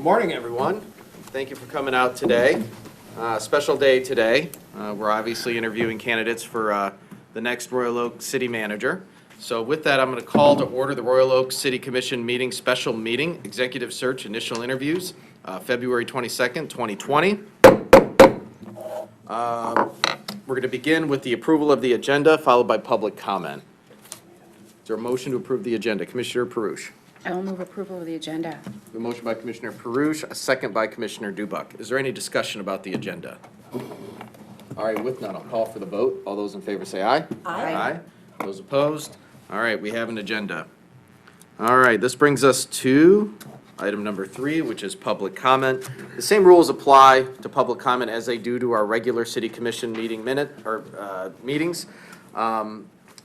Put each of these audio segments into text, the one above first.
morning, everyone. Thank you for coming out today. Special day today. We're obviously interviewing candidates for the next Royal Oak City Manager. So with that, I'm going to call to order the Royal Oak City Commission meeting, special meeting, executive search, initial interviews, February 22nd, 2020. We're going to begin with the approval of the agenda, followed by public comment. Is there a motion to approve the agenda? Commissioner Perush. I will move approval of the agenda. A motion by Commissioner Perush, a second by Commissioner Dubak. Is there any discussion about the agenda? All right, with none, I'll call for the vote. All those in favor say aye. Aye. Those opposed? All right, we have an agenda. All right, this brings us to item number 3, which is public comment. The same rules apply to public comment as they do to our regular city commission meeting meetings.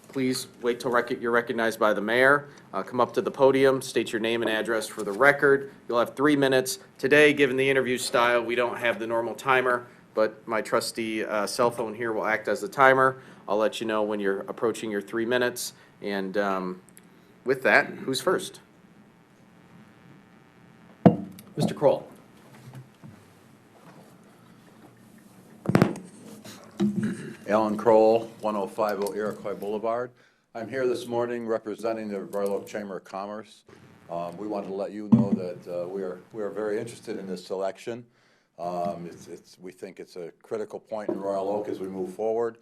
Please wait till you're recognized by the mayor. Come up to the podium, state your name and address for the record. You'll have 3 minutes. Today, given the interview style, we don't have the normal timer, but my trusty cell phone here will act as the timer. I'll let you know when you're approaching your 3 minutes. And with that, who's first? Mr. Kroll. Alan Kroll, 1050 Iroquois Boulevard. I'm here this morning representing the Royal Oak Chamber of Commerce. We wanted to let you know that we are very interested in this selection. We think it's a critical point in Royal Oak as we move forward.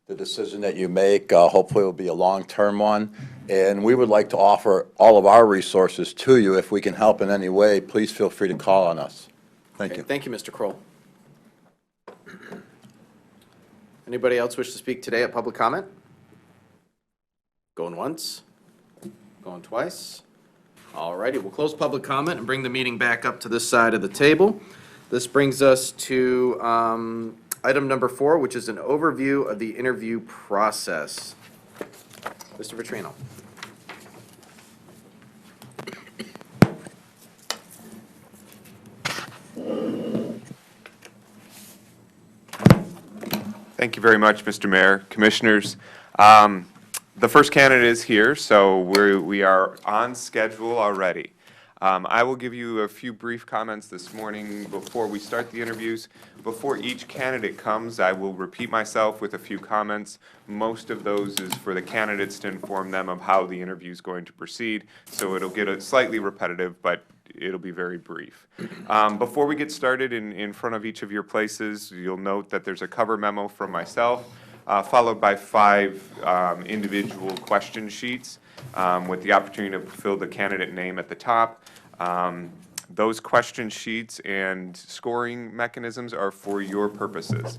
The decision that you make hopefully will be a long-term one, and we would like to offer all of our resources to you. If we can help in any way, please feel free to call on us. Thank you. Thank you, Mr. Kroll. Anybody else wish to speak today at public comment? Going once? Going twice? All righty, we'll close public comment and bring the meeting back up to this side of the table. This brings us to item number 4, which is an overview of the interview process. Mr. Vitrino. Thank you very much, Mr. Mayor, Commissioners. The first candidate is here, so we are on schedule already. I will give you a few brief comments this morning before we start the interviews. Before each candidate comes, I will repeat myself with a few comments. Most of those is for the candidates to inform them of how the interview is going to proceed, so it'll get slightly repetitive, but it'll be very brief. Before we get started, in front of each of your places, you'll note that there's a cover memo from myself, followed by 5 individual question sheets with the opportunity to fill the candidate name at the top. Those question sheets and scoring mechanisms are for your purposes.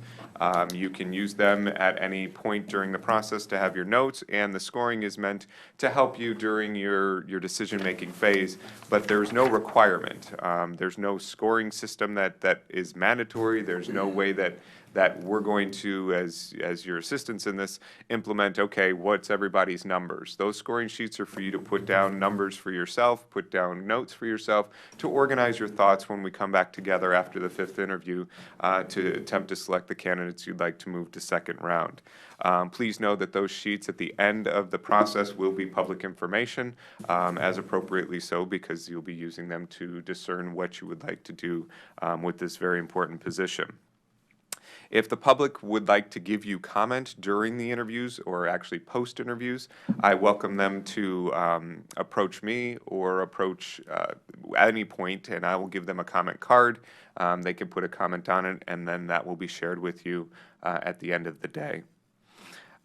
You can use them at any point during the process to have your notes, and the scoring is meant to help you during your decision-making phase, but there's no requirement. There's no scoring system that is mandatory. There's no way that we're going to, as your assistants in this, implement, okay, what's everybody's numbers? Those scoring sheets are for you to put down numbers for yourself, put down notes for yourself, to organize your thoughts when we come back together after the 5th interview to attempt to select the candidates you'd like to move to second round. Please know that those sheets at the end of the process will be public information, as appropriately so, because you'll be using them to discern what you would like to do with this very important position. If the public would like to give you comment during the interviews or actually post-interviews, I welcome them to approach me or approach at any point, and I will give them a comment card. They can put a comment on it, and then that will be shared with you at the end of the day.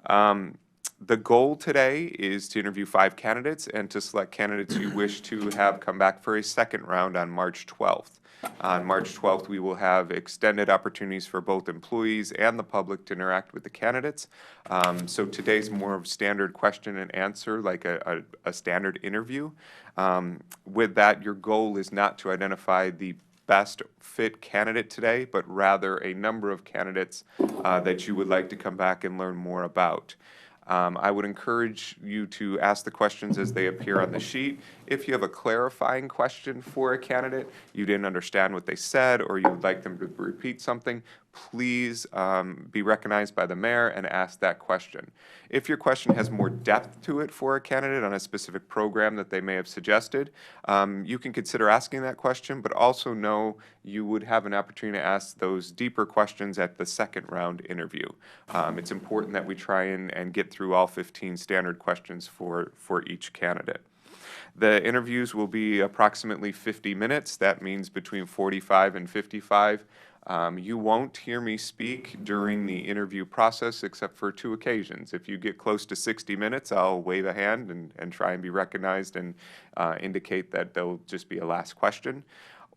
The goal today is to interview 5 candidates and to select candidates you wish to have come back for a second round on March 12th. On March 12th, we will have extended opportunities for both employees and the public to interact with the candidates. So today's more of standard question and answer, like a standard interview. With that, your goal is not to identify the best fit candidate today, but rather a number of candidates that you would like to come back and learn more about. I would encourage you to ask the questions as they appear on the sheet. If you have a clarifying question for a candidate, you didn't understand what they said, or you would like them to repeat something, please be recognized by the mayor and ask that question. If your question has more depth to it for a candidate on a specific program that they may have suggested, you can consider asking that question, but also know you would have an opportunity to ask those deeper questions at the second round interview. It's important that we try and get through all 15 standard questions for each candidate. The interviews will be approximately 50 minutes. That means between 45 and 55. You won't hear me speak during the interview process except for 2 occasions. If you get close to 60 minutes, I'll wave a hand and try and be recognized and indicate that there'll just be a last question.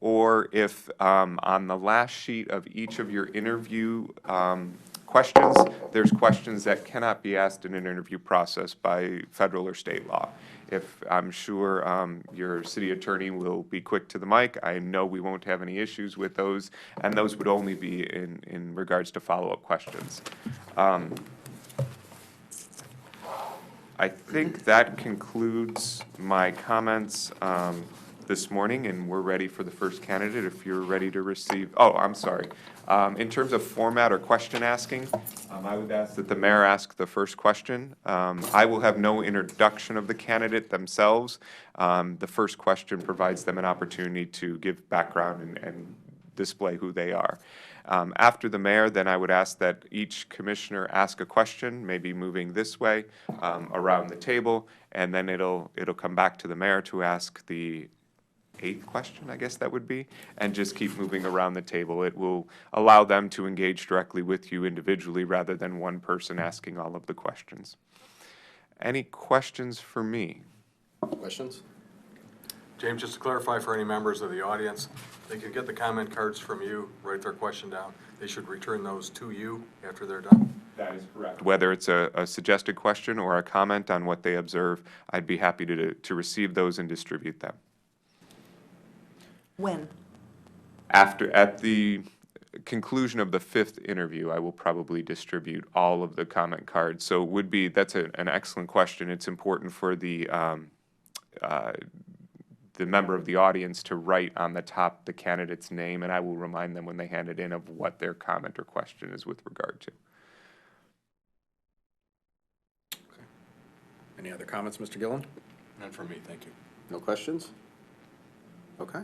Or if on the last sheet of each of your interview questions, there's questions that cannot be asked in an interview process by federal or state law. If I'm sure your city attorney will be quick to the mic, I know we won't have any issues with those, and those would only be in regards to follow-up questions. I think that concludes my comments this morning, and we're ready for the first candidate if you're ready to receive. Oh, I'm sorry. In terms of format or question asking, I would ask that the mayor ask the first question. I will have no introduction of the candidate themselves. The first question provides them an opportunity to give background and display who they are. After the mayor, then I would ask that each commissioner ask a question, maybe moving this way around the table, and then it'll come back to the mayor to ask the 8th question, I guess that would be, and just keep moving around the table. It will allow them to engage directly with you individually rather than one person asking all of the questions. Any questions for me? Questions? James, just to clarify for any members of the audience, they can get the comment cards from you, write their question down. They should return those to you after they're done. That is correct. Whether it's a suggested question or a comment on what they observe, I'd be happy to receive those and distribute them. When? At the conclusion of the 5th interview, I will probably distribute all of the comment cards. So that's an excellent question. It's important for the member of the audience to write on the top the candidate's name, and I will remind them when they hand it in of what their comment or question is with regard to. Okay. Any other comments, Mr. Gillen? None from me, thank you. No questions? Okay.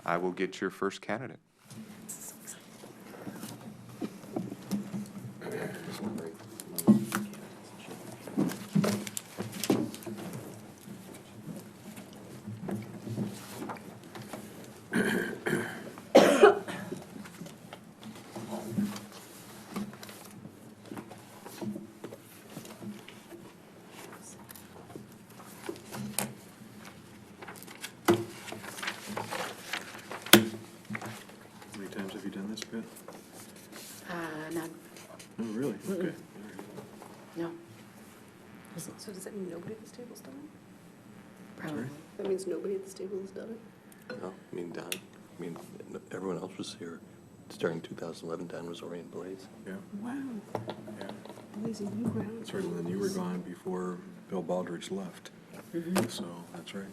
I will get your first candidate. How many times have you done this, Beth? None, Oh, really? Okay. no, So does that mean nobody at this table's done it? probably. That means nobody at this table has done it? No, I mean, Don, I mean, everyone else was here starting 2011. Don was already in Blaze. Yeah, Wow. yeah. Blazing new ground. That's right, and then you were gone before Bill Baldridge left. So, that's right.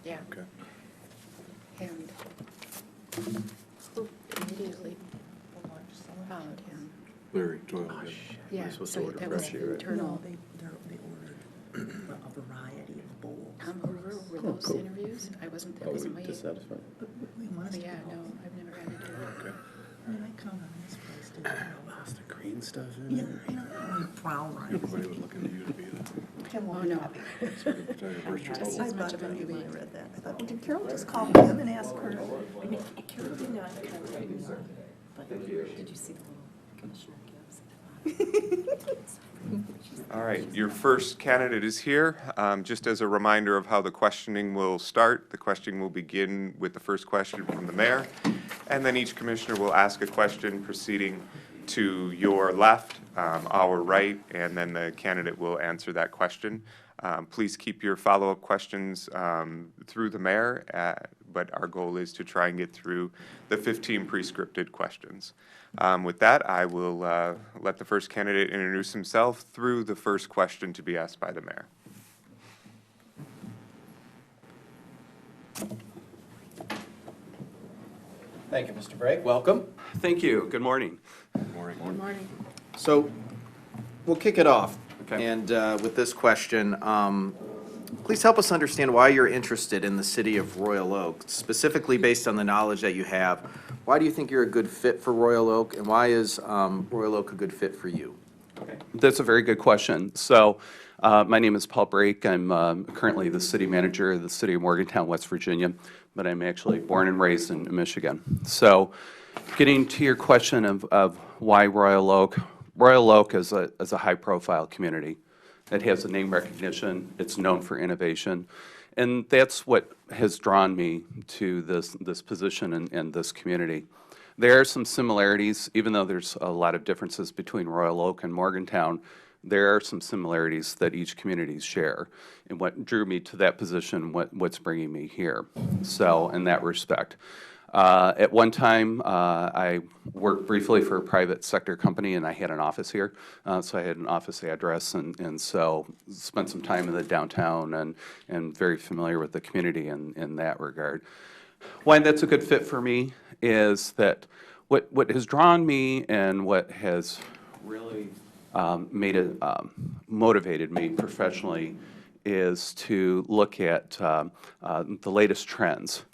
Yeah, Okay. and immediately followed him. Larry Doyle did. Yeah, supposed so to order that was fresh here, right? internal. They ordered a variety of bowls. Tom Hoover, were those interviews? I wasn't waiting. Dissatisfied? But we want us But to yeah, go. no, I've never had to do it. Okay. I mean, I count on this place to, That's the green stuff in yeah, you know, brown rice. Everybody was looking to you to be the Tim will Oh, be no. happy. secretary of first Just republic. as much of a I newbie. read that. I thought, well, did Carol just call him and ask her? Carol did not try to reserve, but did you see the little Commissioner Gibbs at the bottom? All right, your first candidate is here. Just as a reminder of how the questioning will start, the questioning will begin with the first question from the mayor, and then each commissioner will ask a question proceeding to your left, our right, and then the candidate will answer that question. Please keep your follow-up questions through the mayor, but our goal is to try and get through the 15 pre-scripted questions. With that, I will let the first candidate introduce himself through the first question to be asked by the mayor. Thank you, Mr. Bragg. Welcome. Thank you. Good morning. Good morning. So we'll kick it off. Okay. And with this question, please help us understand why you're interested in the city of Royal Oak, specifically based on the knowledge that you have. Why do you think you're a good fit for Royal Oak, and why is Royal Oak a good fit for you? That's a very good question. So, my name is Paul Brake. I'm currently the city manager of the city of Morgantown, West Virginia, but I'm actually born and raised in Michigan. So, getting to your question of why Royal Oak, Royal Oak is a high-profile community. It has a name recognition. It's known for innovation. And that's what has drawn me to this position and this community. There are some similarities, even though there's a lot of differences between Royal Oak and Morgantown, there are some similarities that each community share. And what drew me to that position, what's bringing me here. So, in that respect. At one time, I worked briefly for a private sector company, and I had an office here. So I had an office address, and so spent some time in the downtown and very familiar with the community in that regard. Why that's a good fit for me is that what has drawn me and what has really made it motivated me professionally is to look at the latest trends.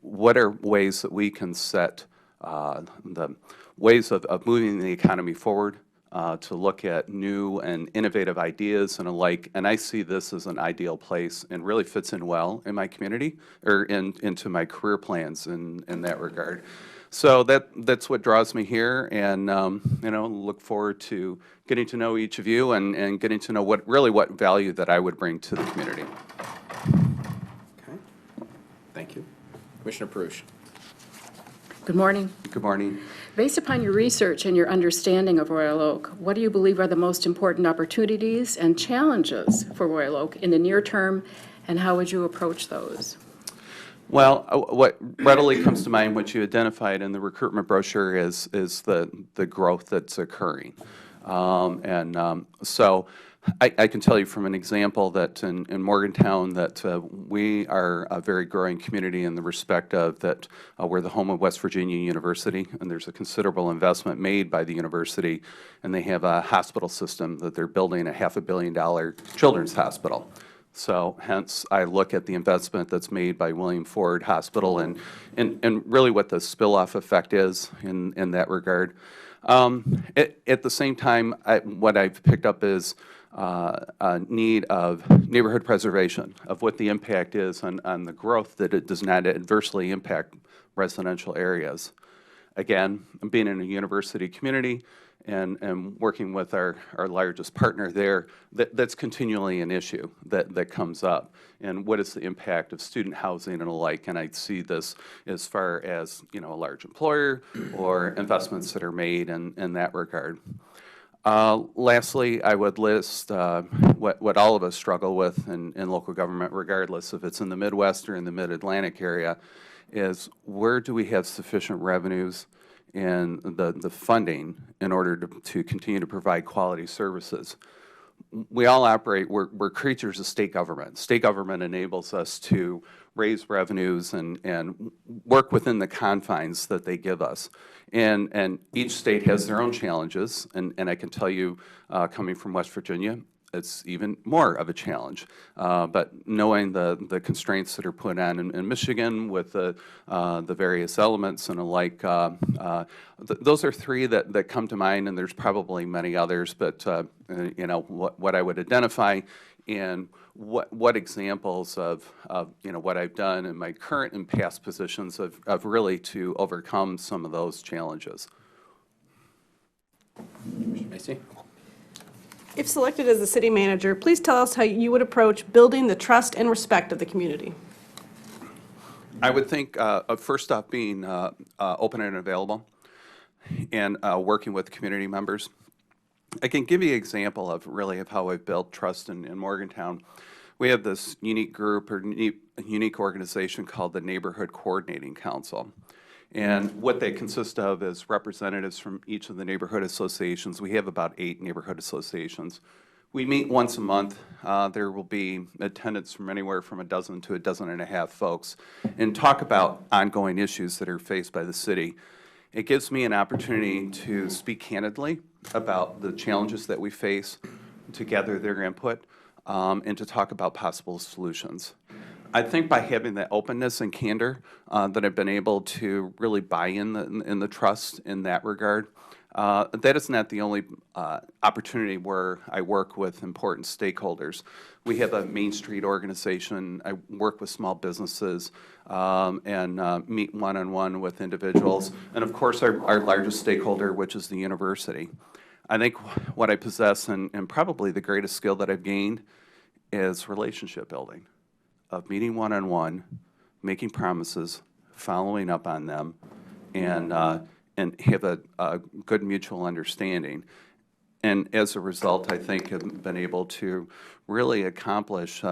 What are ways that we can set the ways of moving the economy forward, to look at new and innovative ideas and alike, and I see this as an ideal place and really fits in well in my community or into my career plans in that regard. So that's what draws me here, and look forward to getting to know each of you and getting to know what value that I would bring to the community. Okay. Thank you. Commissioner Perush. Good morning. Good morning. Based upon your research and your understanding of Royal Oak, what do you believe are the most important opportunities and challenges for Royal Oak in the near term, and how would you approach those? Well, what readily comes to mind, what you identified in the recruitment brochure, is the growth that's occurring. So I can tell you from an example that in Morgantown that we are a very growing community in the respect of that we're the home of West Virginia University, and there's a considerable investment made by the university, and they have a hospital system that they're building, a $500 million children's hospital. So hence, I look at the investment that's made by William Ford Hospital and really what the spill-off effect is in that regard. At the same time, what I've picked up is a need of neighborhood preservation, of what the impact is on the growth, that it does not adversely impact residential areas. Again, being in a university community and working with our largest partner there, that's continually an issue that comes up. And what is the impact of student housing and the like? And I see this as far as, a large employer or investments that are made in that regard. Lastly, I would list what all of us struggle with in local government, regardless if it's in the Midwest or in the Mid-Atlantic area, is where do we have sufficient revenues and the funding in order to continue to provide quality services. We all operate, we're creatures of state government. State government enables us to raise revenues and work within the confines that they give us. And each state has their own challenges, and I can tell you, coming from West Virginia, it's even more of a challenge. But knowing the constraints that are put on in Michigan with the various elements and the like, those are three that come to mind, and there's probably many others, but what I would identify and what examples of what I've done in my current and past positions of really to overcome some of those challenges. Macy? If selected as the city manager, please tell us how you would approach building the trust and respect of the community. I would think, first off, being open and available and working with community members. I can give you an example of how I've built trust in Morgantown. We have this unique group or unique organization called the Neighborhood Coordinating Council. And what they consist of is representatives from each of the neighborhood associations. We have about 8 neighborhood associations. We meet once a month. There will be attendance from anywhere from a dozen to a dozen and a half folks, and talk about ongoing issues that are faced by the city. It gives me an opportunity to speak candidly about the challenges that we face, to gather their input, and to talk about possible solutions. I think by having that openness and candor that I've been able to really buy in the trust in that regard. That is not the only opportunity where I work with important stakeholders. We have a Main Street organization. I work with small businesses and meet one-on-one with individuals. And of course, our largest stakeholder, which is the university. I think what I possess and probably the greatest skill that I've gained is relationship building, of meeting one-on-one, making promises, following up on them, and have a good mutual understanding. And as a result, I think have been able to really accomplish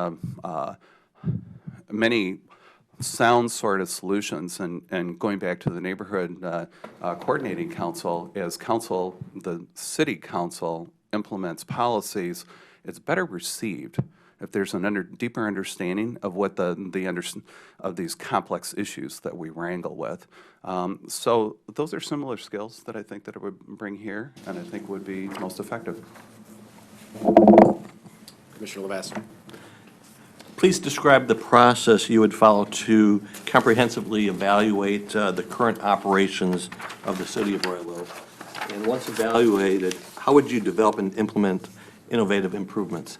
many sound sort of solutions. And going back to the neighborhood coordinating council, as council, the city council implements policies, it's better received if there's an deeper understanding of what of these complex issues that we wrangle with. So those are similar skills that I think that I would bring here, and I think would be most effective. Commissioner Lavasser. Please describe the process you would follow to comprehensively evaluate the current operations of the city of Royal Oak. And once evaluated, how would you develop and implement innovative improvements?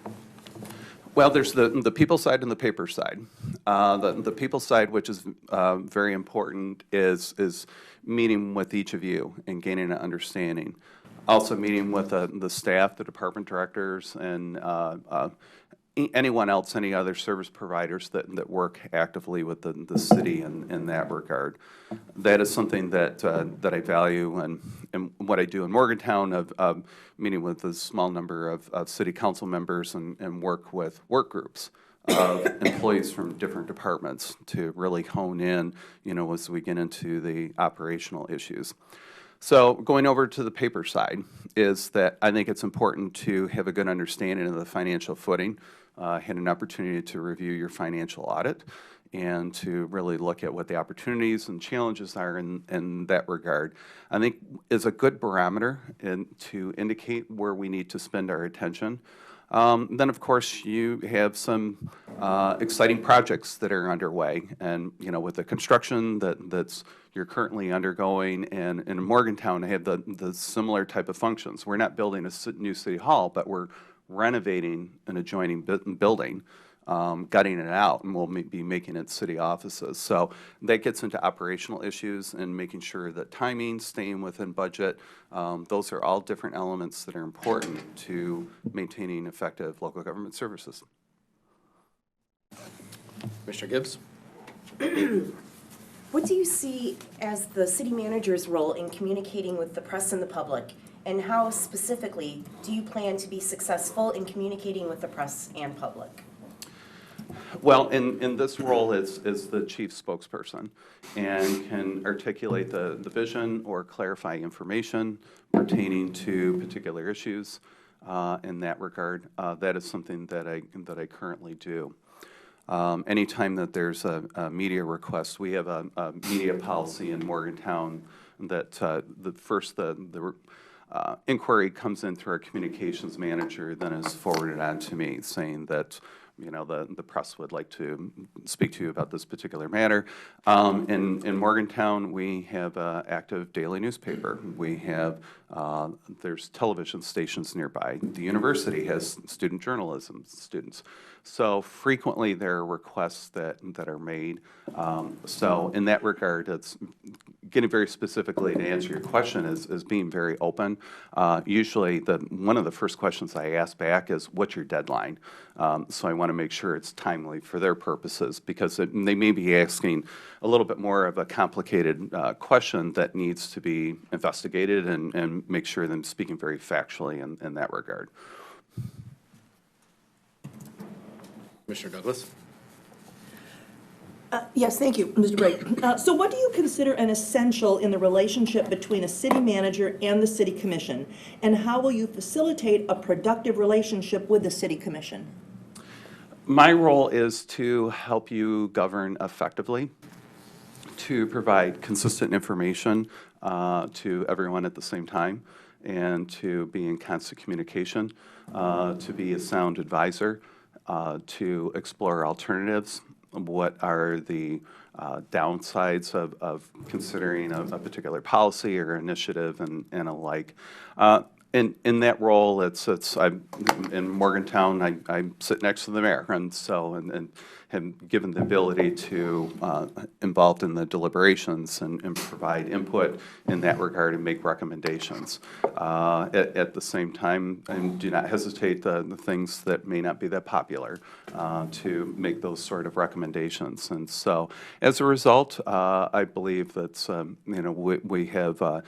Well, there's the people side and the paper side. The people side, which is very important, is meeting with each of you and gaining an understanding. Also meeting with the staff, the department directors, and anyone else, any other service providers that work actively with the city in that regard. That is something that I value, and what I do in Morgantown of meeting with a small number of city council members and work with work groups of employees from different departments to really hone in, as we get into the operational issues. So going over to the paper side is that I think it's important to have a good understanding of the financial footing, had an opportunity to review your financial audit and to really look at what the opportunities and challenges are in that regard. I think is a good barometer to indicate where we need to spend our attention. Then, of course, you have some exciting projects that are underway, and with the construction that's you're currently undergoing, and in Morgantown, I have the similar type of functions. We're not building a new city hall, but we're renovating an adjoining building, gutting it out, and we'll be making it city offices. So that gets into operational issues and making sure that timing, staying within budget, those are all different elements that are important to maintaining effective local government services. Commissioner Gibbs. What do you see as the city manager's role in communicating with the press and the public? And how specifically do you plan to be successful in communicating with the press and public? Well, in this role is the chief spokesperson and can articulate the vision or clarify information pertaining to particular issues in that regard. That is something that I currently do. Anytime that there's a media request, we have a media policy in Morgantown that the inquiry comes in through our communications manager, then is forwarded on to me, saying that the press would like to speak to you about this particular matter. In Morgantown, we have an active daily newspaper. We have there's television stations nearby. The university has student journalism students. So frequently there are requests that are made. So in that regard, it's getting very specifically to answer your question is being very open. Usually one of the first questions I ask back is, what's your deadline? So I want to make sure it's timely for their purposes, because they may be asking a little bit more of a complicated question that needs to be investigated and make sure that I'm speaking very factually in that regard. Commissioner Douglas. Yes, thank you, Mr. Brake. So what do you consider an essential in the relationship between a city manager and the city commission? And how will you facilitate a productive relationship with the city commission? My role is to help you govern effectively, to provide consistent information to everyone at the same time, and to be in constant communication, to be a sound advisor, to explore alternatives. What are the downsides of considering a particular policy or initiative and alike? In that role, I'm in Morgantown. I sit next to the mayor, and so and am given the ability to involved in the deliberations and provide input in that regard and make recommendations. At the same time, and do not hesitate the things that may not be that popular to make those sort of recommendations. And so, as a result, I believe that we have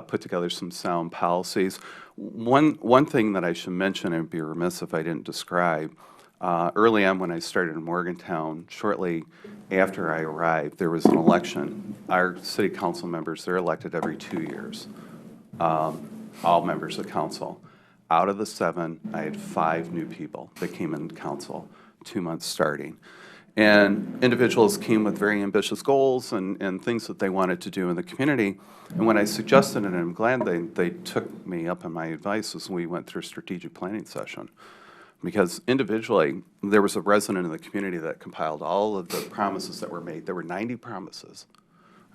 put together some sound policies. One thing that I should mention, and be remiss if I didn't describe, early on when I started in Morgantown, shortly after I arrived, there was an election. Our city council members, they're elected every 2 years, all members of council. Out of the 7, I had 5 new people that came into council, 2 months starting. And individuals came with very ambitious goals and things that they wanted to do in the community. And when I suggested it, and I'm glad they took me up on my advice as we went through a strategic planning session. Because individually, there was a resident in the community that compiled all of the promises that were made. There were 90 promises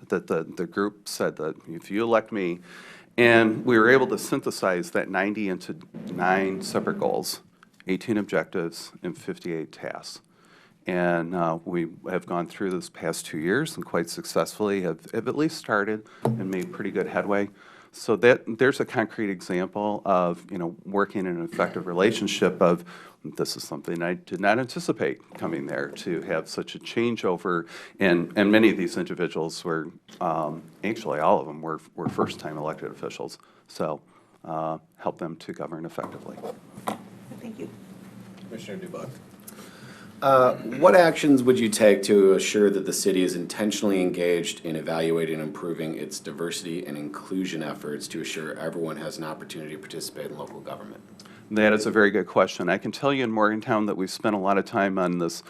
that the group said that if you elect me, and we were able to synthesize that 90 into 9 separate goals, 18 objectives, and 58 tasks. And we have gone through this past 2 years and quite successfully have at least started and made pretty good headway. So there's a concrete example of working in an effective relationship of this is something I did not anticipate coming there to have such a changeover. And many of these individuals were, actually all of them were first-time elected officials. So help them to govern effectively. Thank you. Commissioner Dubuc. What actions would you take to assure that the city is intentionally engaged in evaluating and improving its diversity and inclusion efforts to assure everyone has an opportunity to participate in local government? That is a very good question. I can tell you in Morgantown that we've spent a lot of time on this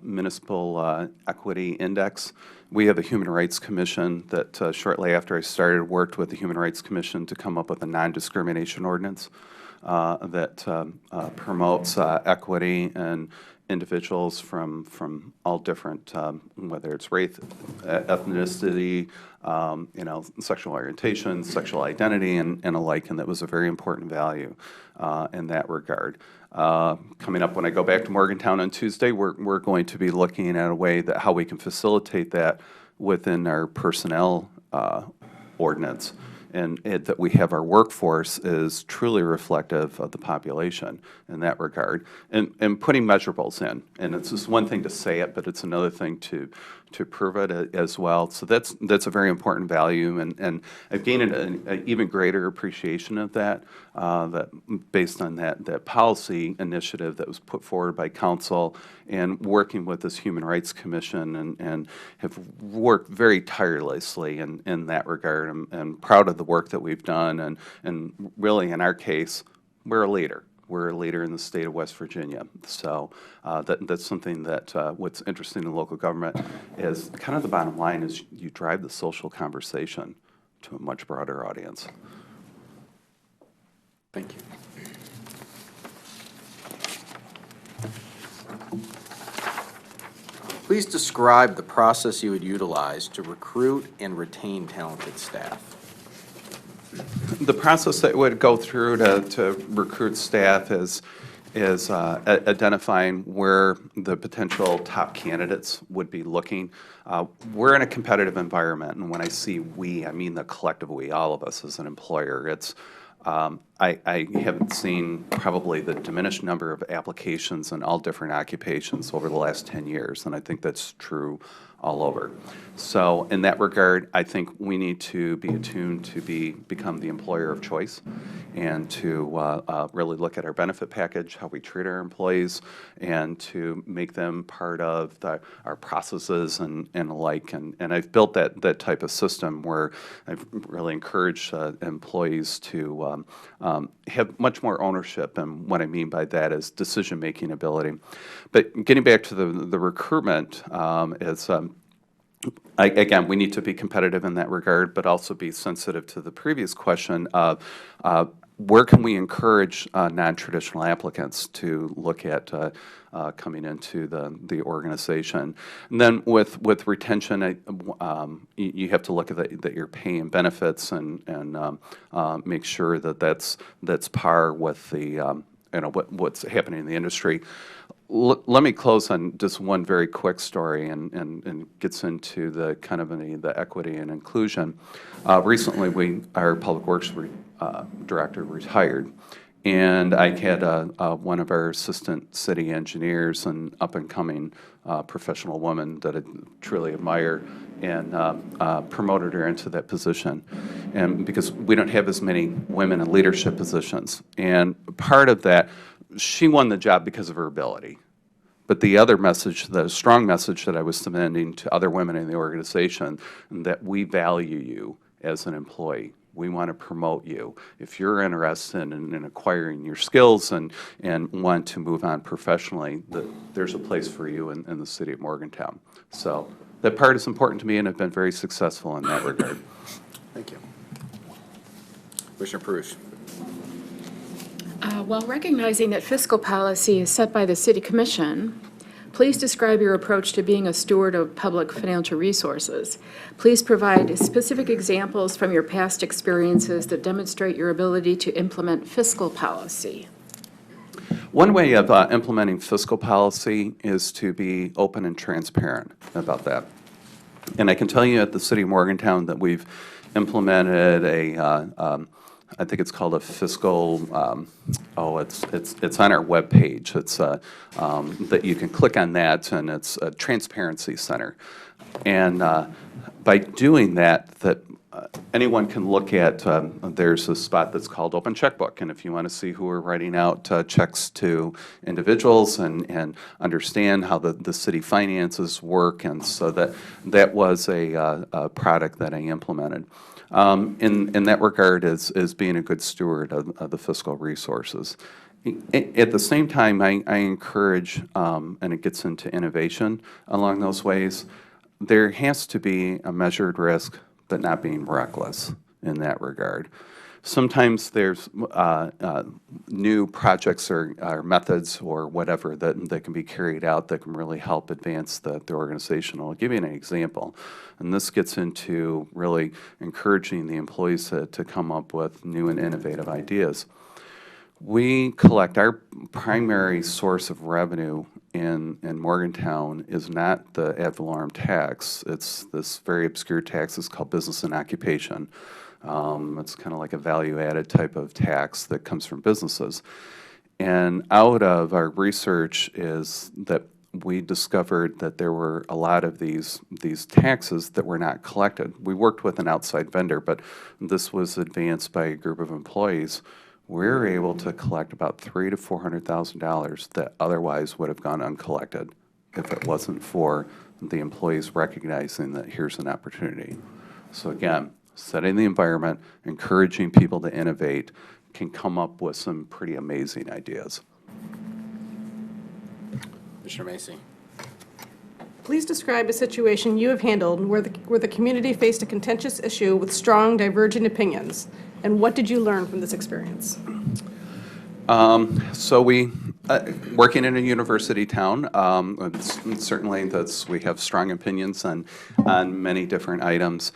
municipal equity index. We have a Human Rights Commission that shortly after I started worked with the Human Rights Commission to come up with a non-discrimination ordinance that promotes equity and individuals from all different, whether it's race, ethnicity, sexual orientation, sexual identity, and alike, and that was a very important value in that regard. Coming up when I go back to Morgantown on Tuesday, we're going to be looking at a way that how we can facilitate that within our personnel ordinance. And that we have our workforce is truly reflective of the population in that regard. And putting measurables in. And it's just one thing to say it, but it's another thing to prove it as well. So that's a very important value. And I've gained an even greater appreciation of that, based on that policy initiative that was put forward by council and working with this Human Rights Commission and have worked very tirelessly in that regard. I'm proud of the work that we've done, and really in our case, we're a leader. We're a leader in the state of West Virginia. So that's something that what's interesting in local government is kind of the bottom line is you drive the social conversation to a much broader audience. Thank you. Please describe the process you would utilize to recruit and retain talented staff. The process that would go through to recruit staff is identifying where the potential top candidates would be looking. We're in a competitive environment, and when I see we, I mean the collective we, all of us as an employer. It's I haven't seen probably the diminished number of applications in all different occupations over the last 10 years, and I think that's true all over. So in that regard, I think we need to be attuned to become the employer of choice and to really look at our benefit package, how we treat our employees, and to make them part of our processes and the like. And I've built that type of system where I've really encouraged employees to have much more ownership. And what I mean by that is decision-making ability. But getting back to the recruitment, again, we need to be competitive in that regard, but also be sensitive to the previous question of where can we encourage non-traditional applicants to look at coming into the organization. And then with retention, you have to look at that your pay and benefits and make sure that that's par with the what's happening in the industry. Let me close on just one very quick story and gets into the kind of the equity and inclusion. Recently, our Public Works director retired, and I had one of our assistant city engineers, an up-and-coming professional woman that I truly admire, and promoted her into that position. And because we don't have as many women in leadership positions, and part of that, she won the job because of her ability. But the other message, the strong message that I was sending to other women in the organization, that we value you as an employee. We want to promote you. If you're interested in acquiring your skills and want to move on professionally, there's a place for you in the city of Morgantown. So that part is important to me, and I've been very successful in that regard. Thank you. Commissioner Perush. While recognizing that fiscal policy is set by the City Commission, please describe your approach to being a steward of public financial resources. Please provide specific examples from your past experiences that demonstrate your ability to implement fiscal policy. One way of implementing fiscal policy is to be open and transparent about that. And I can tell you at the City of Morgantown that we've implemented I think it's called a fiscal, it's on our webpage. It's that you can click on that, and it's a transparency center. And by doing that anyone can look at, there's a spot that's called Open Checkbook, and if you want to see who are writing out checks to individuals and understand how the city finances work, and so that was a product that I implemented. In that regard is being a good steward of the fiscal resources. At the same time, I encourage, and it gets into innovation along those ways, there has to be a measured risk, but not being reckless in that regard. Sometimes there's new projects or methods or whatever that can be carried out that can really help advance the organization. I'll give you an example. And this gets into really encouraging the employees to come up with new and innovative ideas. We collect, our primary source of revenue in Morgantown is not the ad valorem tax. It's this very obscure tax. It's called business and occupation. It's kind of like a value-added type of tax that comes from businesses. And out of our research is that we discovered that there were a lot of these taxes that were not collected. We worked with an outside vendor, but this was advanced by a group of employees. We were able to collect about $300,000 to $400,000 that otherwise would have gone uncollected if it wasn't for the employees recognizing that here's an opportunity. So again, setting the environment, encouraging people to innovate, can come up with some pretty amazing ideas. Commissioner Macy. Please describe a situation you have handled where the community faced a contentious issue with strong divergent opinions, and what did you learn from this experience? So we, working in a university town, certainly we have strong opinions on many different items.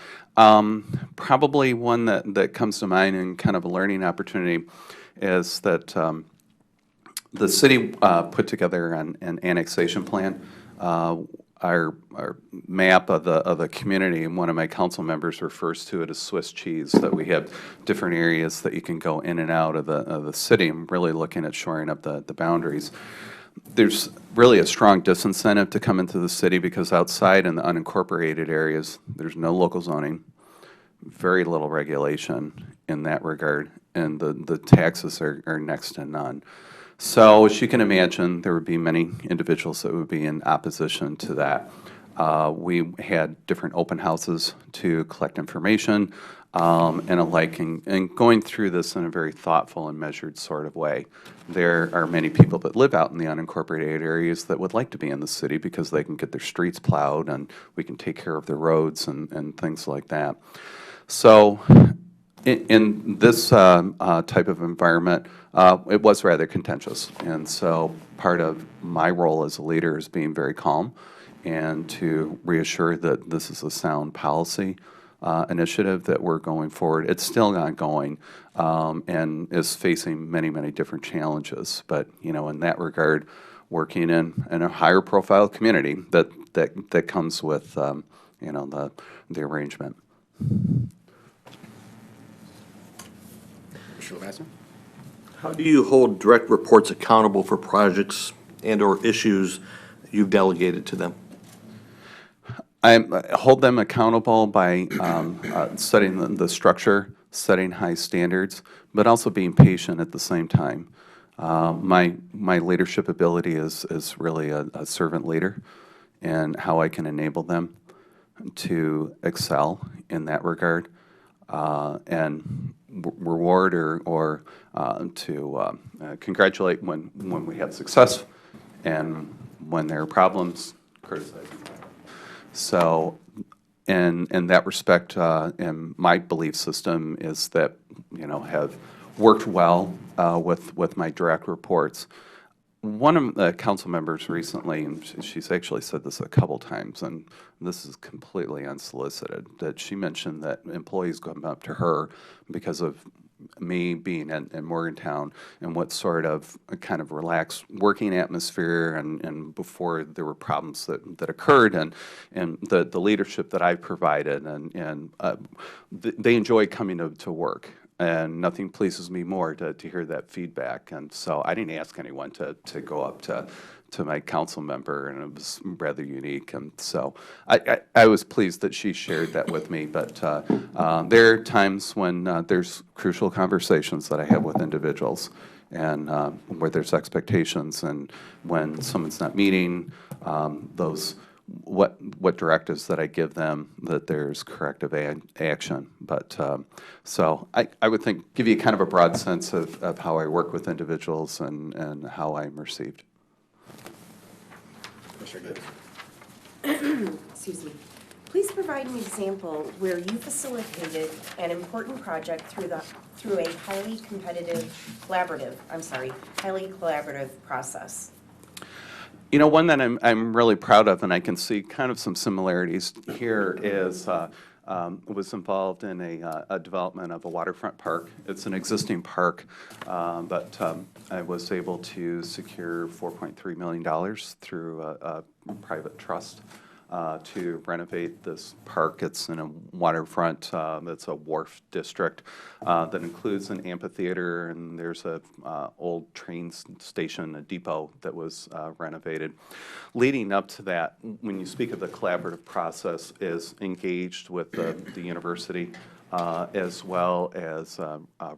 Probably one that comes to mind and kind of a learning opportunity is that the city put together an annexation plan. Our map of the community, and one of my council members refers to it as Swiss cheese, that we have different areas that you can go in and out of the city. I'm really looking at shoring up the boundaries. there's really a strong disincentive to come into the city because outside in the unincorporated areas, there's no local zoning, very little regulation in that regard, and the taxes are next to none. So as you can imagine, there would be many individuals that would be in opposition to that. We had different open houses to collect information and alike, and going through this in a very thoughtful and measured sort of way. There are many people that live out in the unincorporated areas that would like to be in the city because they can get their streets plowed and we can take care of their roads and things like that. So in this type of environment, it was rather contentious. And so part of my role as a leader is being very calm and to reassure that this is a sound policy initiative that we're going forward. It's still ongoing and is facing many, many different challenges. But, you know, in that regard, working in a higher profile community that comes with, you know, the arrangement. Commissioner Lavasser? How do you hold direct reports accountable for projects and/or issues you've delegated to them? I hold them accountable by setting the structure, setting high standards, but also being patient at the same time. My leadership ability is really a servant leader, and how I can enable them to excel in that regard, and reward or to congratulate when we have success, and when there are problems, criticize. So, in that respect, and my belief system is that, you know, have worked well with my direct reports. One of the council members recently, and she's actually said this a couple times, and this is completely unsolicited, that she mentioned that employees come up to her because of me being in Morgantown and what sort of kind of relaxed working atmosphere and before there were problems that occurred and the leadership that I provided and they enjoy coming to work. And nothing pleases me more to hear that feedback. And so I didn't ask anyone to go up to my council member, and it was rather unique. And so I was pleased that she shared that with me. But there are times when there's crucial conversations that I have with individuals, and where there's expectations, and when someone's not meeting those what directives that I give them, that there's corrective action. But so I would think, give you kind of a broad sense of how I work with individuals and how I'm received. Excuse me. Please provide an example where you facilitated an important project through a highly collaborative process. You know, one that I'm really proud of, and I can see kind of some similarities here, is was involved in a development of a waterfront park. It's an existing park, but I was able to secure $4.3 million through a private trust to renovate this park. It's in a waterfront, it's a wharf district that includes an amphitheater, and there's a old train station, a depot that was renovated. Leading up to that, when you speak of the collaborative process, is engaged with the university as well as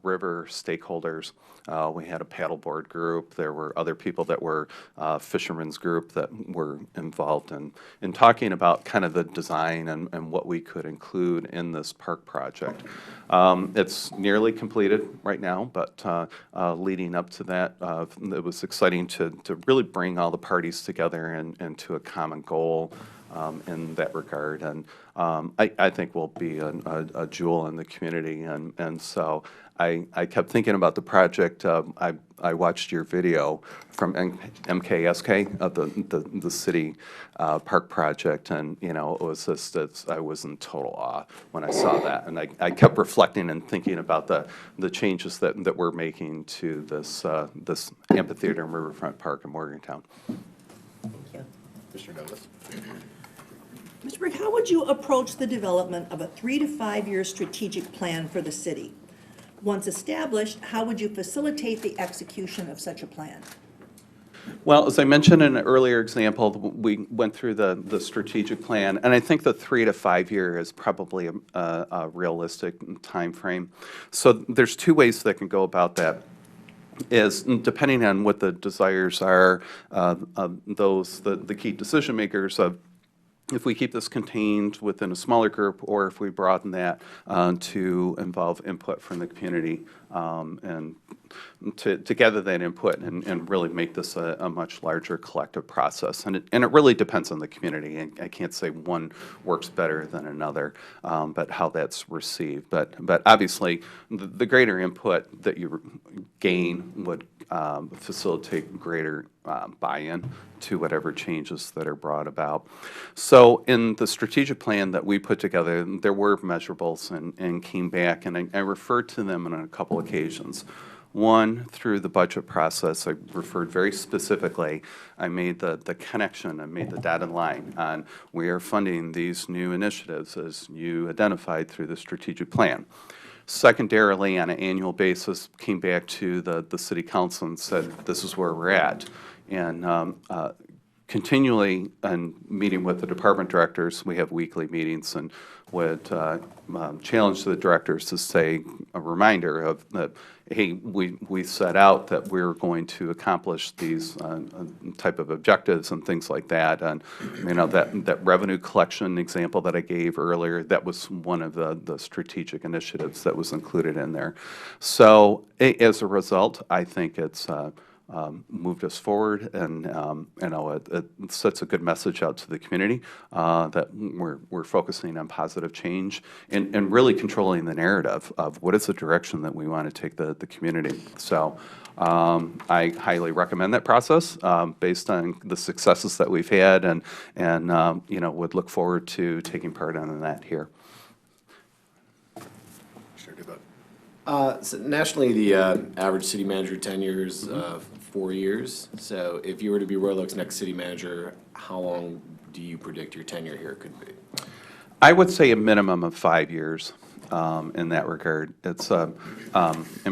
river stakeholders. We had a paddleboard group. There were other people that were fishermen's group that were involved in talking about kind of the design and what we could include in this park project. It's nearly completed right now, but leading up to that, it was exciting to really bring all the parties together and to a common goal in that regard. And I think will be a jewel in the community. And so I kept thinking about the project. I watched your video from MKSK of the city park project, and you know, it was just I was in total awe when I saw that, and I kept reflecting and thinking about the changes that we're making to this this amphitheater and riverfront park in Morgantown. Thank you. Mr. Douglas? Mr. Brick, how would you approach the development of a 3 to 5 year strategic plan for the city? Once established, how would you facilitate the execution of such a plan? Well, as I mentioned in an earlier example, we went through the strategic plan, and I think the 3 to 5 year is probably a realistic timeframe. So there's two ways that can go about that. Is depending on what the desires are of those, the key decision makers of if we keep this contained within a smaller group, or if we broaden that to involve input from the community, and to gather that input and really make this a much larger collective process. And it really depends on the community. And I can't say one works better than another, but how that's received. But obviously, the greater input that you gain would facilitate greater buy-in to whatever changes that are brought about. So in the strategic plan that we put together, there were measurables and came back, and I referred to them on a couple occasions. One, through the budget process, I referred very specifically, I made the connection, I made the dotted line on we are funding these new initiatives as you identified through the strategic plan. Secondarily, on an annual basis, came back to the city council and said, this is where we're at. And continually, in meeting with the department directors, we have weekly meetings, and would challenge the directors to say a reminder of that, hey, we set out that we're going to accomplish these type of objectives and things like that. And that revenue collection example that I gave earlier, that was one of the strategic initiatives that was included in there. So as a result, I think it's moved us forward, and it sets a good message out to the community that we're focusing on positive change and really controlling the narrative of what is the direction that we want to take the community. So I highly recommend that process based on the successes that we've had, and would look forward to taking part in that here. So nationally, the average city manager tenure is 4 years. So if you were to be Royal Oak's next city manager, how long do you predict your tenure here could be? I would say a minimum of 5 years in that regard. It's and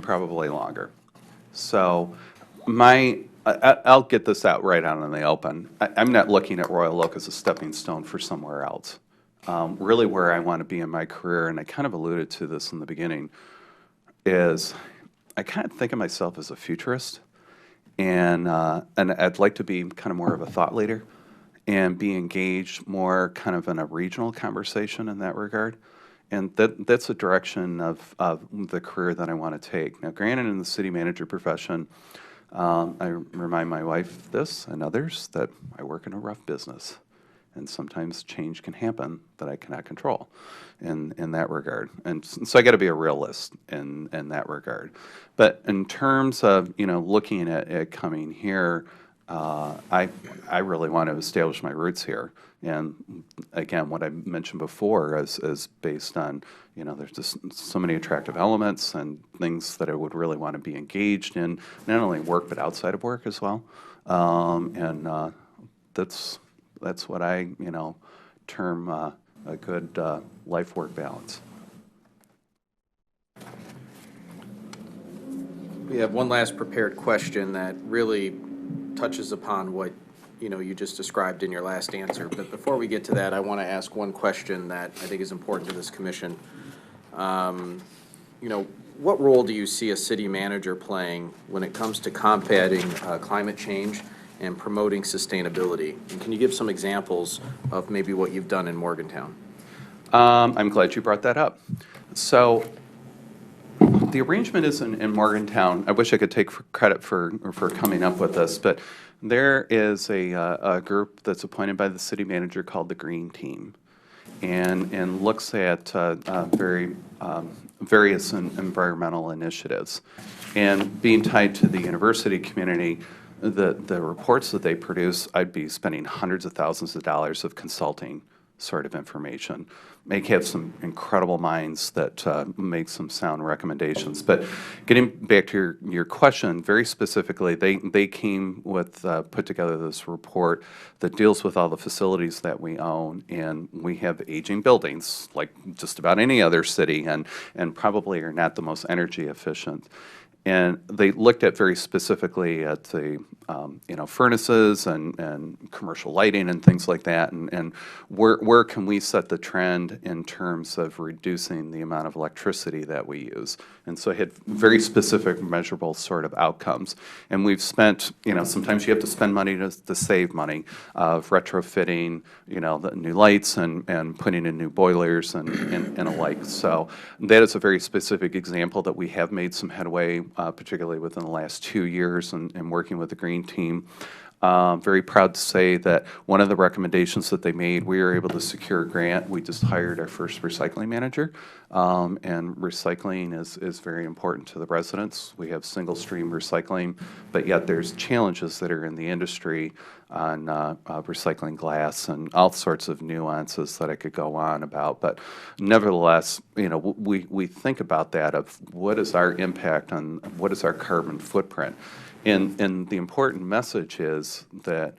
probably longer. So I'll get this out right out in the open. I'm not looking at Royal Oak as a stepping stone for somewhere else. Really where I want to be in my career, and I kind of alluded to this in the beginning, is I kind of think of myself as a futurist, and I'd like to be kind of more of a thought leader and be engaged more kind of in a regional conversation in that regard. And that's a direction of the career that I want to take. Now, granted, in the city manager profession, I remind my wife this and others that I work in a rough business, and sometimes change can happen that I cannot control in that regard. And so I got to be a realist in that regard. But in terms of looking at coming here, I really want to establish my roots here. And again, what I mentioned before is based on, there's just so many attractive elements and things that I would really want to be engaged in, not only work, but outside of work as well. And that's what I, term a good life-work balance. We have one last prepared question that really touches upon what you just described in your last answer. But before we get to that, I want to ask one question that I think is important to this commission. What role do you see a city manager playing when it comes to combating climate change and promoting sustainability? And can you give some examples of maybe what you've done in Morgantown? I'm glad you brought that up. So the arrangement is in Morgantown. I wish I could take credit for coming up with this, but there is a group that's appointed by the city manager called the Green Team, and looks at various environmental initiatives. And being tied to the university community, the reports that they produce, I'd be spending hundreds of thousands of dollars of consulting sort of information. They have some incredible minds that make some sound recommendations. But getting back to your question, very specifically, they came with, put together this report that deals with all the facilities that we own, and we have aging buildings, like just about any other city, and probably are not the most energy efficient. And they looked at very specifically at the, furnaces and commercial lighting and things like that, and where can we set the trend in terms of reducing the amount of electricity that we use? And so it had very specific measurable sort of outcomes. And we've spent, sometimes you have to spend money to save money of retrofitting, the new lights and putting in new boilers and alike. So that is a very specific example that we have made some headway, particularly within the last 2 years and working with the Green Team. Very proud to say that one of the recommendations that they made, we were able to secure a grant. We just hired our first recycling manager, and recycling is very important to the residents. We have single stream recycling, but yet there's challenges that are in the industry on recycling glass and all sorts of nuances that I could go on about. But nevertheless, we think about that of what is our impact on, what is our carbon footprint. And the important message is that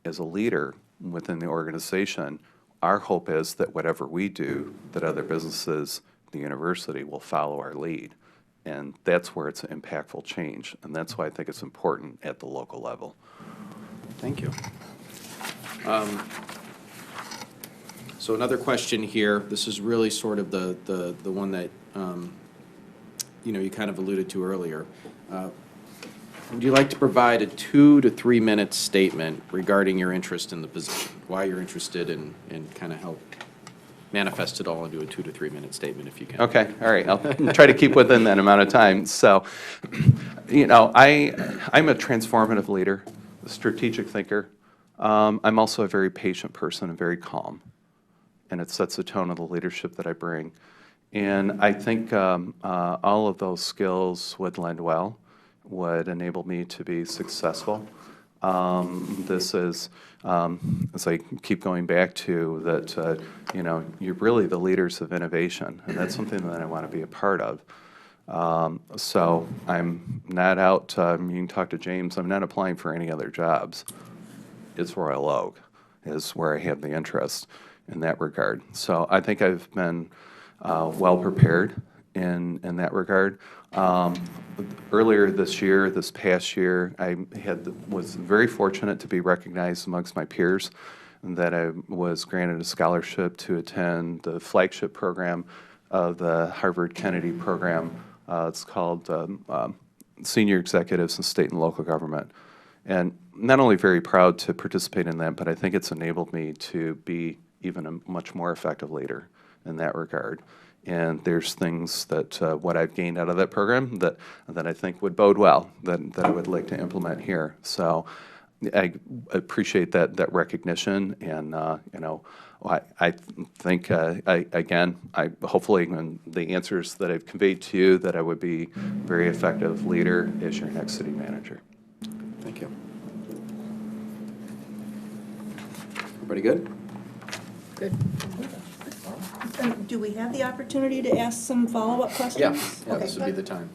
as a leader within the organization, our hope is that whatever we do, that other businesses, the university, will follow our lead. And that's where it's an impactful change. And that's why I think it's important at the local level. Thank you. So another question here, this is really sort of the one that, you kind of alluded to earlier. Would you like to provide a 2 to 3 minute statement regarding your interest in the position? Why you're interested and kind of help manifest it all into a 2 to 3 minute statement if you can. Okay, all right, I'll try to keep within that amount of time. So, I'm a transformative leader, a strategic thinker. I'm also a very patient person and very calm, and it sets the tone of the leadership that I bring. And I think all of those skills would lend well, would enable me to be successful. This is, as I keep going back to, that, you're really the leaders of innovation, and that's something that I want to be a part of. So I'm not out, you can talk to James, I'm not applying for any other jobs. It's Royal Oak is where I have the interest in that regard. So I think I've been well prepared in that regard. Earlier this past year, I was very fortunate to be recognized amongst my peers, and that I was granted a scholarship to attend the flagship program of the Harvard Kennedy program. It's called Senior Executives in State and Local Government. And not only very proud to participate in that, but I think it's enabled me to be even a much more effective leader in that regard. And there's things that what I've gained out of that program that I think would bode well, that I would like to implement here. So I appreciate that recognition, and I think I hopefully in the answers that I've conveyed to you, that I would be a very effective leader as your next city manager. Thank you. Everybody good? Good. And do we have the opportunity to ask some follow-up questions? Yeah, Okay. this would be the time.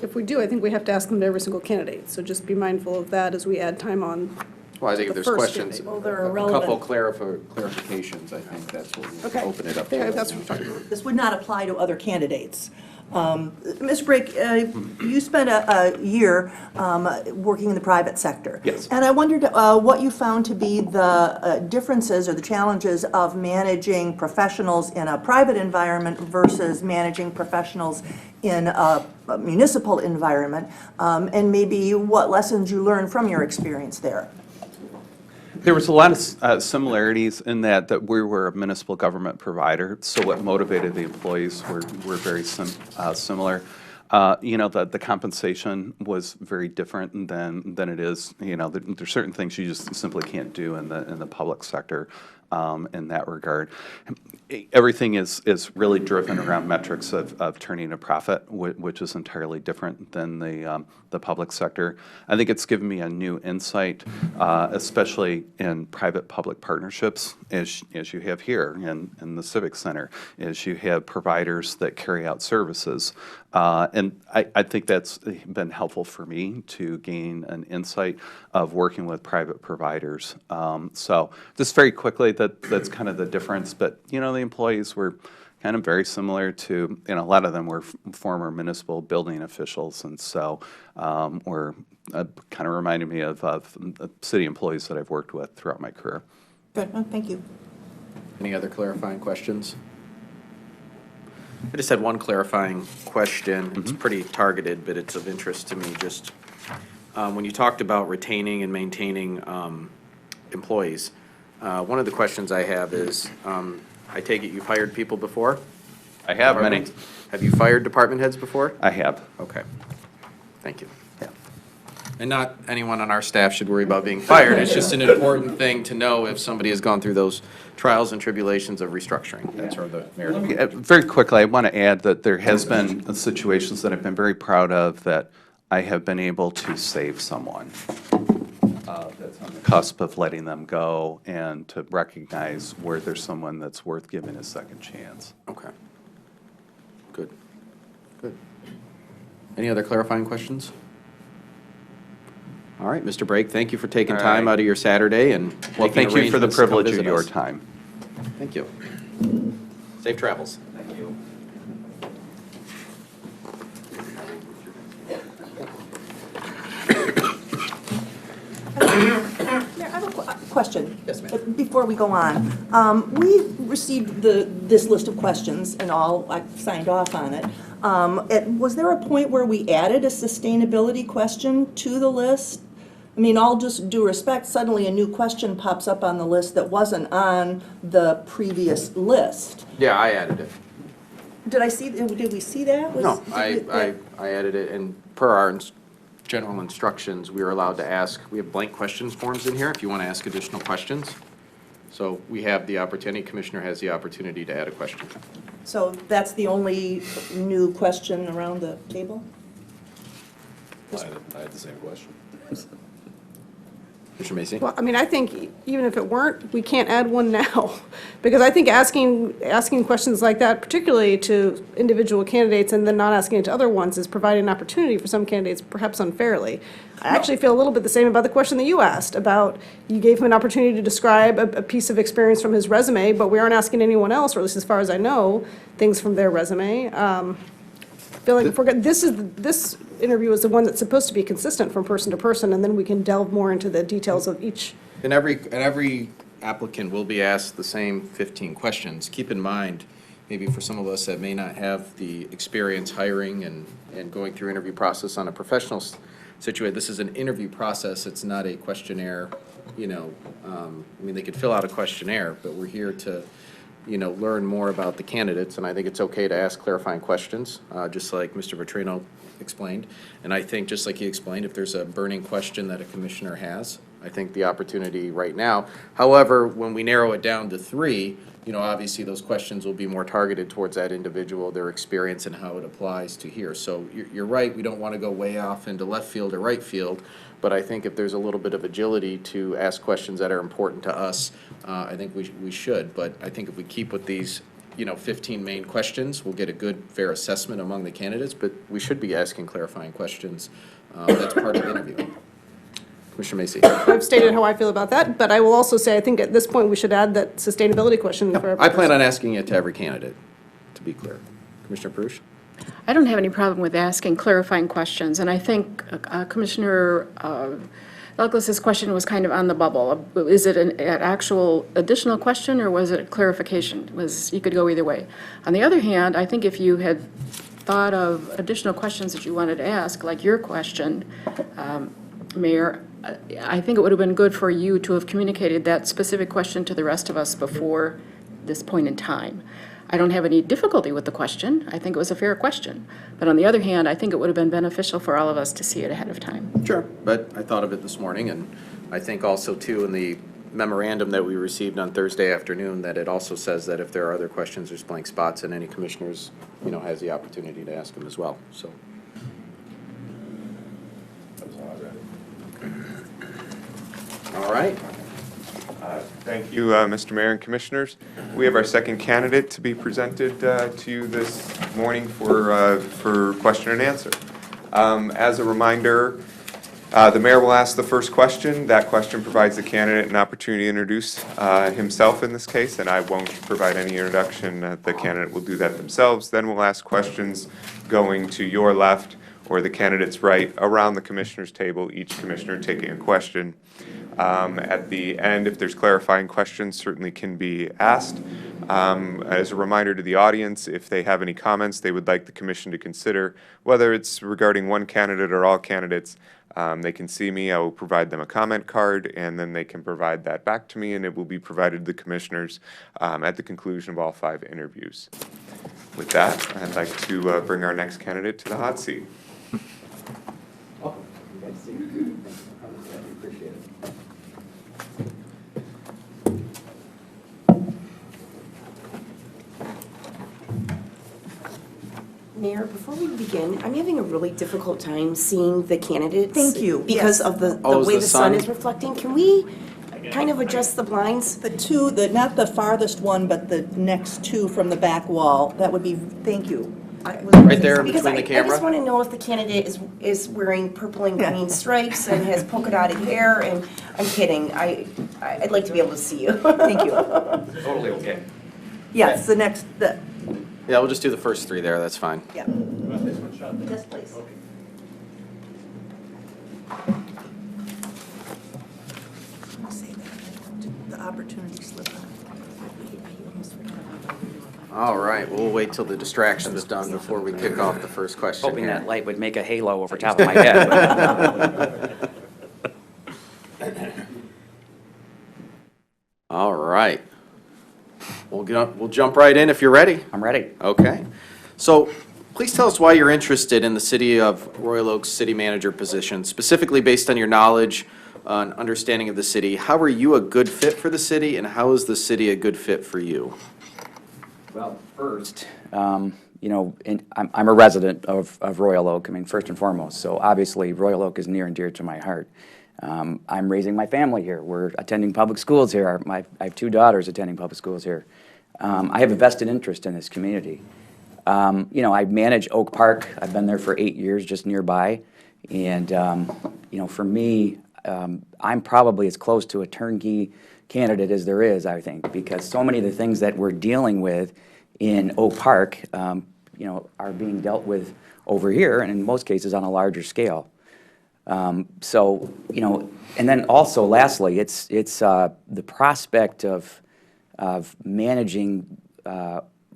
If we do, I think we have to ask them to every single candidate, so just be mindful of that as we add time on. Well, I think if The there's first questions, candidate. Well, they're a irrelevant. couple clarifications, I think that's what we'll Okay. open it up There, to. that's what we're talking about. This would not apply to other candidates. Ms. Brake, you spent a year working in the private sector. Yes. And I wondered what you found to be the differences or the challenges of managing professionals in a private environment versus managing professionals in a municipal environment, and maybe what lessons you learned from your experience there. There was a lot of similarities in that we were a municipal government provider, so what motivated the employees were very similar. The compensation was very different than it is, there's certain things you just simply can't do in the public sector in that regard. Everything is really driven around metrics of turning a profit, which is entirely different than the public sector. I think it's given me a new insight, especially in private-public partnerships, as you have here in the Civic Center, as you have providers that carry out services. And I think that's been helpful for me to gain an insight of working with private providers. So just very quickly, that's kind of the difference. But, the employees were, kind of very similar to, a lot of them were former municipal building officials, and so were kind of reminded me of city employees that I've worked with throughout my career. Good, oh, thank you. Any other clarifying questions? I just had one clarifying question. It's pretty targeted, but it's of interest to me. Just when you talked about retaining and maintaining employees, one of the questions I have is, I take it you've hired people before? I have many. Departments? Have you fired department heads before? I have. Okay. Thank you. Yeah. And not anyone on our staff should worry about being fired. It's just an important thing to know if somebody has gone through those trials and tribulations of restructuring. That's sort of the merit. Very quickly, I want to add that there has been situations that I've been very proud of that I have been able to save someone that's on the cusp of letting them go, and to recognize where there's someone that's worth giving a second chance. Okay. Good. Good. Any other clarifying questions? All right, Mr. Brake, thank you for taking All time right. out of your Saturday and Well, making thank you for the arrangements to come privilege of visit your us. time. Thank you. Safe travels. Thank you. Mayor, I have a question. Yes, ma'am. Before we go on. We received this list of questions and all, I signed off on it. Was there a point where we added a sustainability question to the list? I mean, all just due respect, suddenly a new question pops up on the list that wasn't on the previous list. Yeah, I added it. Did we see that? No, I added it, and per our general instructions, we are allowed to ask, we have blank questions forms in here if you want to ask additional questions. So we have the opportunity, Commissioner has the opportunity to add a question. So that's the only new question around the table? I had the same question. Commissioner Macy? Well, I mean, I think even if it weren't, we can't add one now. Because I think asking questions like that, particularly to individual candidates and then not asking it to other ones, is providing an opportunity for some candidates, perhaps unfairly. I actually feel a little bit the same about the question that you asked, about you gave him an opportunity to describe a piece of experience from his resume, but we aren't asking anyone else, or at least as far as I know, things from their resume. I feel like if we're this interview is the one that's supposed to be consistent from person to person, and then we can delve more into the details of each. And every applicant will be asked the same 15 questions. Keep in mind, maybe for some of us that may not have the experience hiring and going through interview process on a professional situation, this is an interview process, it's not a questionnaire, I mean, they could fill out a questionnaire, but we're here to, learn more about the candidates, and I think it's okay to ask clarifying questions, just like Mr. Vitrino explained. And I think, just like he explained, if there's a burning question that a commissioner has, I think the opportunity right now. However, when we narrow it down to 3, obviously those questions will be more targeted towards that individual, their experience, and how it applies to here. So you're right, we don't want to go way off into left field or right field, but I think if there's a little bit of agility to ask questions that are important to us, I think we should. But I think if we keep with these 15 main questions, we'll get a good, fair assessment among the candidates, but we should be asking clarifying questions. That's part of the interview. Commissioner Macy. I've stated how I feel about that, but I will also say, I think at this point, we should add that sustainability question for every I plan person. on asking it to every candidate, to be clear. Commissioner Perush? I don't have any problem with asking clarifying questions, and I think Commissioner Douglas's question was kind of on the bubble. Is it an actual additional question, or was it a clarification? You could go either way. On the other hand, I think if you had thought of additional questions that you wanted to ask, like your question, Mayor, I think it would have been good for you to have communicated that specific question to the rest of us before this point in time. I don't have any difficulty with the question. I think it was a fair question. But on the other hand, I think it would have been beneficial for all of us to see it ahead of time. Sure. But I thought of it this morning, and I think also, too, in the memorandum that we received on Thursday afternoon, that it also says that if there are other questions, there's blank spots, and any commissioners, has the opportunity to ask them as well, so. All right. Thank you, Mr. Mayor and Commissioners. We have our second candidate to be presented to you this morning for question and answer. As a reminder, The mayor will ask the first question. That question provides the candidate an opportunity to introduce himself in this case, and I won't provide any introduction. The candidate will do that themselves. Then we'll ask questions going to your left or the candidate's right around the commissioner's table, each commissioner taking a question. At the end, if there's clarifying questions, certainly can be asked. As a reminder to the audience, if they have any comments they would like the commission to consider, whether it's regarding one candidate or all candidates, they can see me. I will provide them a comment card, and then they can provide that back to me, and it will be provided to the commissioners at the conclusion of all 5 interviews. With that, I'd like to bring our next candidate to the hot seat. Mayor, before we begin, I'm having a really difficult time seeing the candidates. Thank you. Because Yes. of the Oh, is way the the sun sun- is reflecting. Can we kind of adjust the blinds? Not the farthest one, but the next 2 from the back wall, that would be, thank you. Right there Because between the I just camera. want to know if the candidate is wearing purple and Yeah. green stripes and has polka dotted hair, and I'm kidding. I'd like to be able to see you. Thank you. Totally okay. Yes, the next, Yeah, we'll just do the first 3 there, that's fine. yeah. Yes, please. The opportunity slip. All right, we'll wait till the distraction is done before we kick off the first question Hoping here. that light would make a halo over top of my head. All right. We'll jump right in if you're ready. I'm ready. Okay. So please tell us why you're interested in the City of Royal Oak's city manager position, specifically based on your knowledge and understanding of the city. How are you a good fit for the city, and how is the city a good fit for you? Well, first, I'm a resident of Royal Oak, I mean, first and foremost, so obviously Royal Oak is near and dear to my heart. I'm raising my family here. We're attending public schools here. I have 2 daughters attending public schools here. I have a vested interest in this community. I manage Oak Park. I've been there for 8 years, just nearby. And, for me, I'm probably as close to a turnkey candidate as there is, I think, because so many of the things that we're dealing with in Oak Park, are being dealt with over here, and in most cases on a larger scale. And then also, lastly, it's the prospect of managing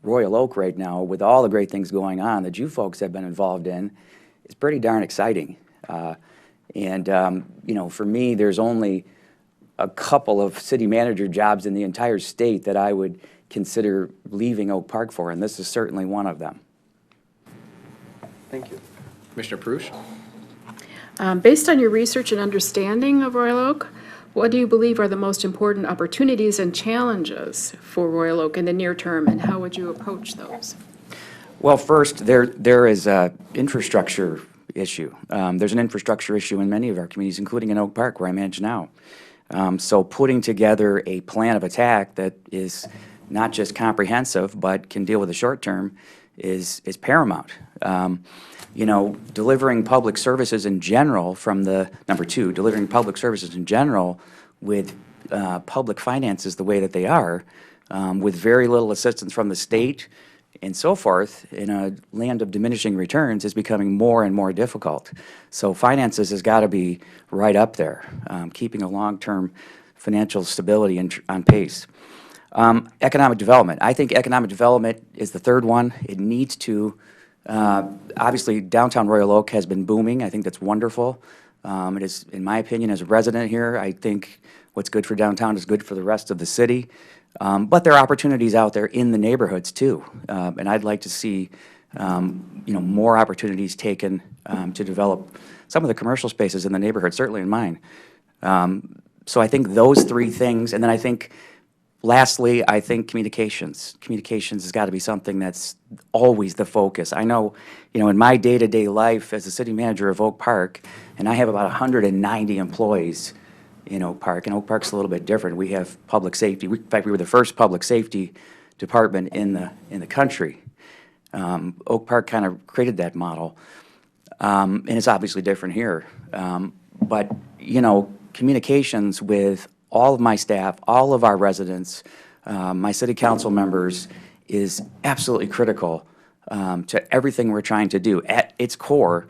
Royal Oak right now with all the great things going on that you folks have been involved in is pretty darn exciting. For me, there's only a couple of city manager jobs in the entire state that I would consider leaving Oak Park for, and this is certainly one of them. Thank you. Commissioner Perush? Based on your research and understanding of Royal Oak, what do you believe are the most important opportunities and challenges for Royal Oak in the near term, and how would you approach those? Well, first, there is an infrastructure issue. There's an infrastructure issue in many of our communities, including in Oak Park, where I manage now. So putting together a plan of attack that is not just comprehensive, but can deal with the short term is paramount. Delivering public services in general delivering public services in general with public finances the way that they are, with very little assistance from the state and so forth, in a land of diminishing returns, is becoming more and more difficult. So finances has got to be right up there, keeping a long-term financial stability on pace. Economic development. I think economic development is the third one. It needs to, obviously, downtown Royal Oak has been booming. I think that's wonderful. It is, in my opinion, as a resident here, I think what's good for downtown is good for the rest of the city. But there are opportunities out there in the neighborhoods too, and I'd like to see more opportunities taken to develop some of the commercial spaces in the neighborhood, certainly in mine. So I think those 3 things, and then I think, lastly, I think communications. Communications has got to be something that's always the focus. I know, in my day-to-day life as a city manager of Oak Park, and I have about 190 employees in Oak Park, and Oak Park's a little bit different. We have public safety. In fact, we were the first public safety department in the country. Oak Park kind of created that model, and it's obviously different here. But, communications with all of my staff, all of our residents, my city council members is absolutely critical to everything we're trying to do. At its core,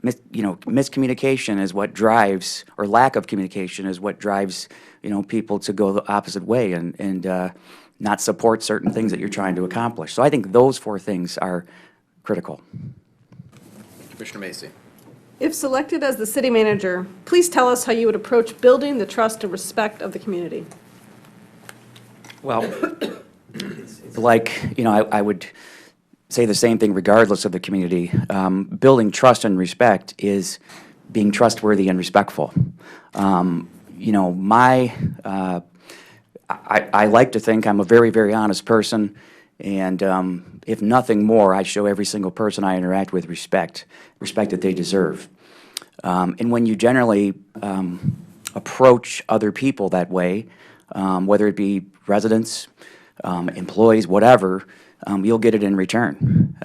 miscommunication is what drives, or lack of communication is what drives, people to go the opposite way and not support certain things that you're trying to accomplish. So I think those four things are critical. Commissioner Macy. If selected as the city manager, please tell us how you would approach building the trust and respect of the community. Well, it's like, I would say the same thing regardless of the community. Building trust and respect is being trustworthy and respectful. I like to think I'm a very, very honest person, and if nothing more, I show every single person I interact with respect that they deserve. And when you generally approach other people that way, whether it be residents, employees, whatever, you'll get it in return.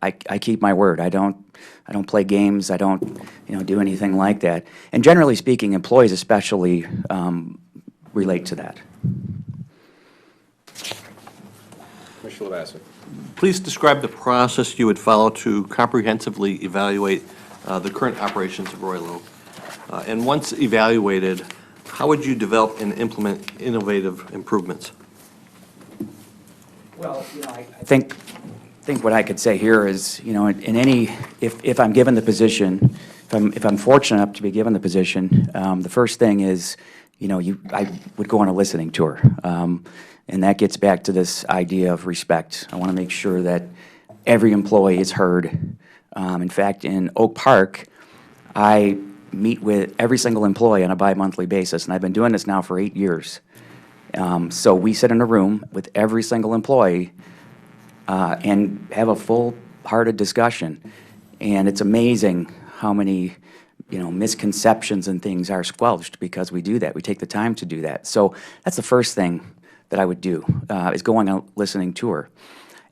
I keep my word. I don't play games. I don't do anything like that. And generally speaking, employees especially relate to that. Commissioner Lavasser. Please describe the process you would follow to comprehensively evaluate the current operations of Royal Oak. And once evaluated, how would you develop and implement innovative improvements? Well, I think what I could say here is, in any, if I'm given the position, if I'm fortunate enough to be given the position, the first thing is, I would go on a listening tour. And that gets back to this idea of respect. I want to make sure that every employee is heard. In fact, in Oak Park, I meet with every single employee on a bi-monthly basis, and I've been doing this now for 8 years. So we sit in a room with every single employee and have a full-hearted discussion. And it's amazing how many, misconceptions and things are squelched because we do that. We take the time to do that. So that's the first thing that I would do, is go on a listening tour.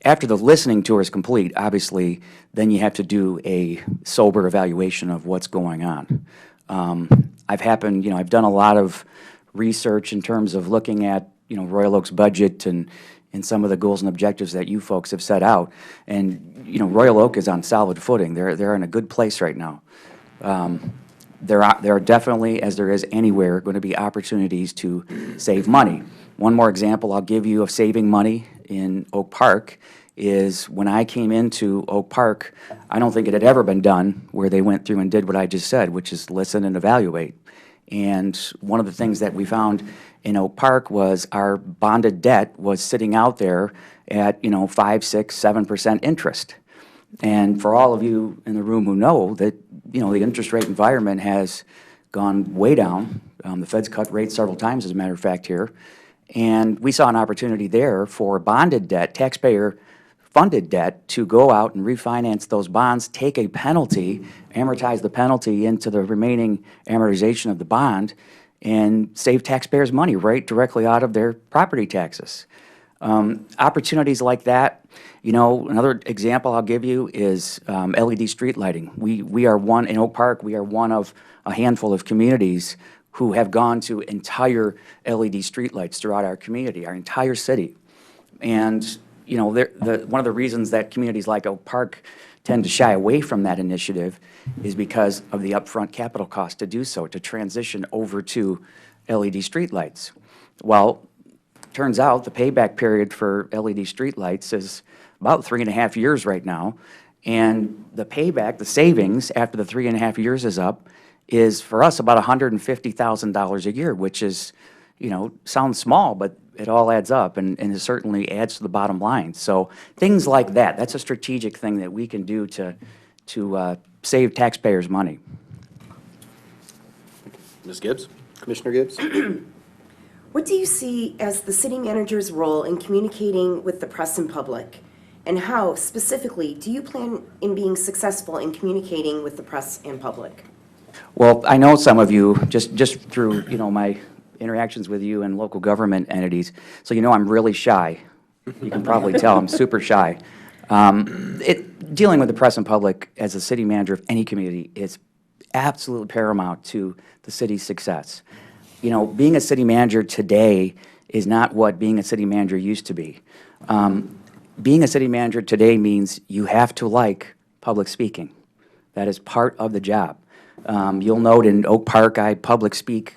After the listening tour is complete, obviously, then you have to do a sober evaluation of what's going on. I've done a lot of research in terms of looking at, Royal Oak's budget and some of the goals and objectives that you folks have set out. And, Royal Oak is on solid footing. They're in a good place right now. There are definitely, as there is anywhere, going to be opportunities to save money. One more example I'll give you of saving money in Oak Park is when I came into Oak Park, I don't think it had ever been done where they went through and did what I just said, which is listen and evaluate. And one of the things that we found in Oak Park was our bonded debt was sitting out there at, 5, 6, 7% interest. And for all of you in the room who know that, the interest rate environment has gone way down. The Fed's cut rates several times, as a matter of fact, here. And we saw an opportunity there for bonded debt, taxpayer-funded debt, to go out and refinance those bonds, take a penalty, amortize the penalty into the remaining amortization of the bond, and save taxpayers money right directly out of their property taxes. Opportunities like that, another example I'll give you is LED street lighting. We are one, in Oak Park, we are one of a handful of communities who have gone to entire LED streetlights throughout our community, our entire city. And, one of the reasons that communities like Oak Park tend to shy away from that initiative is because of the upfront capital cost to do so, to transition over to LED streetlights. Well, turns out the payback period for LED streetlights is about 3.5 years right now. And the payback, the savings after the 3.5 years is up, is for us about $150,000 a year, which is, sounds small, but it all adds up and it certainly adds to the bottom line. So things like that, that's a strategic thing that we can do to save taxpayers money. Ms. Gibbs? Commissioner Gibbs? What do you see as the city manager's role in communicating with the press and public? And how, specifically, do you plan in being successful in communicating with the press and public? Well, I know some of you, just through, my interactions with you and local government entities, so I'm really shy. You can probably tell I'm super shy. Dealing with the press and public as a city manager of any community is absolutely paramount to the city's success. You know, being a city manager today is not what being a city manager used to be. Being a city manager today means you have to like public speaking. That is part of the job. You'll note in Oak Park, I public speak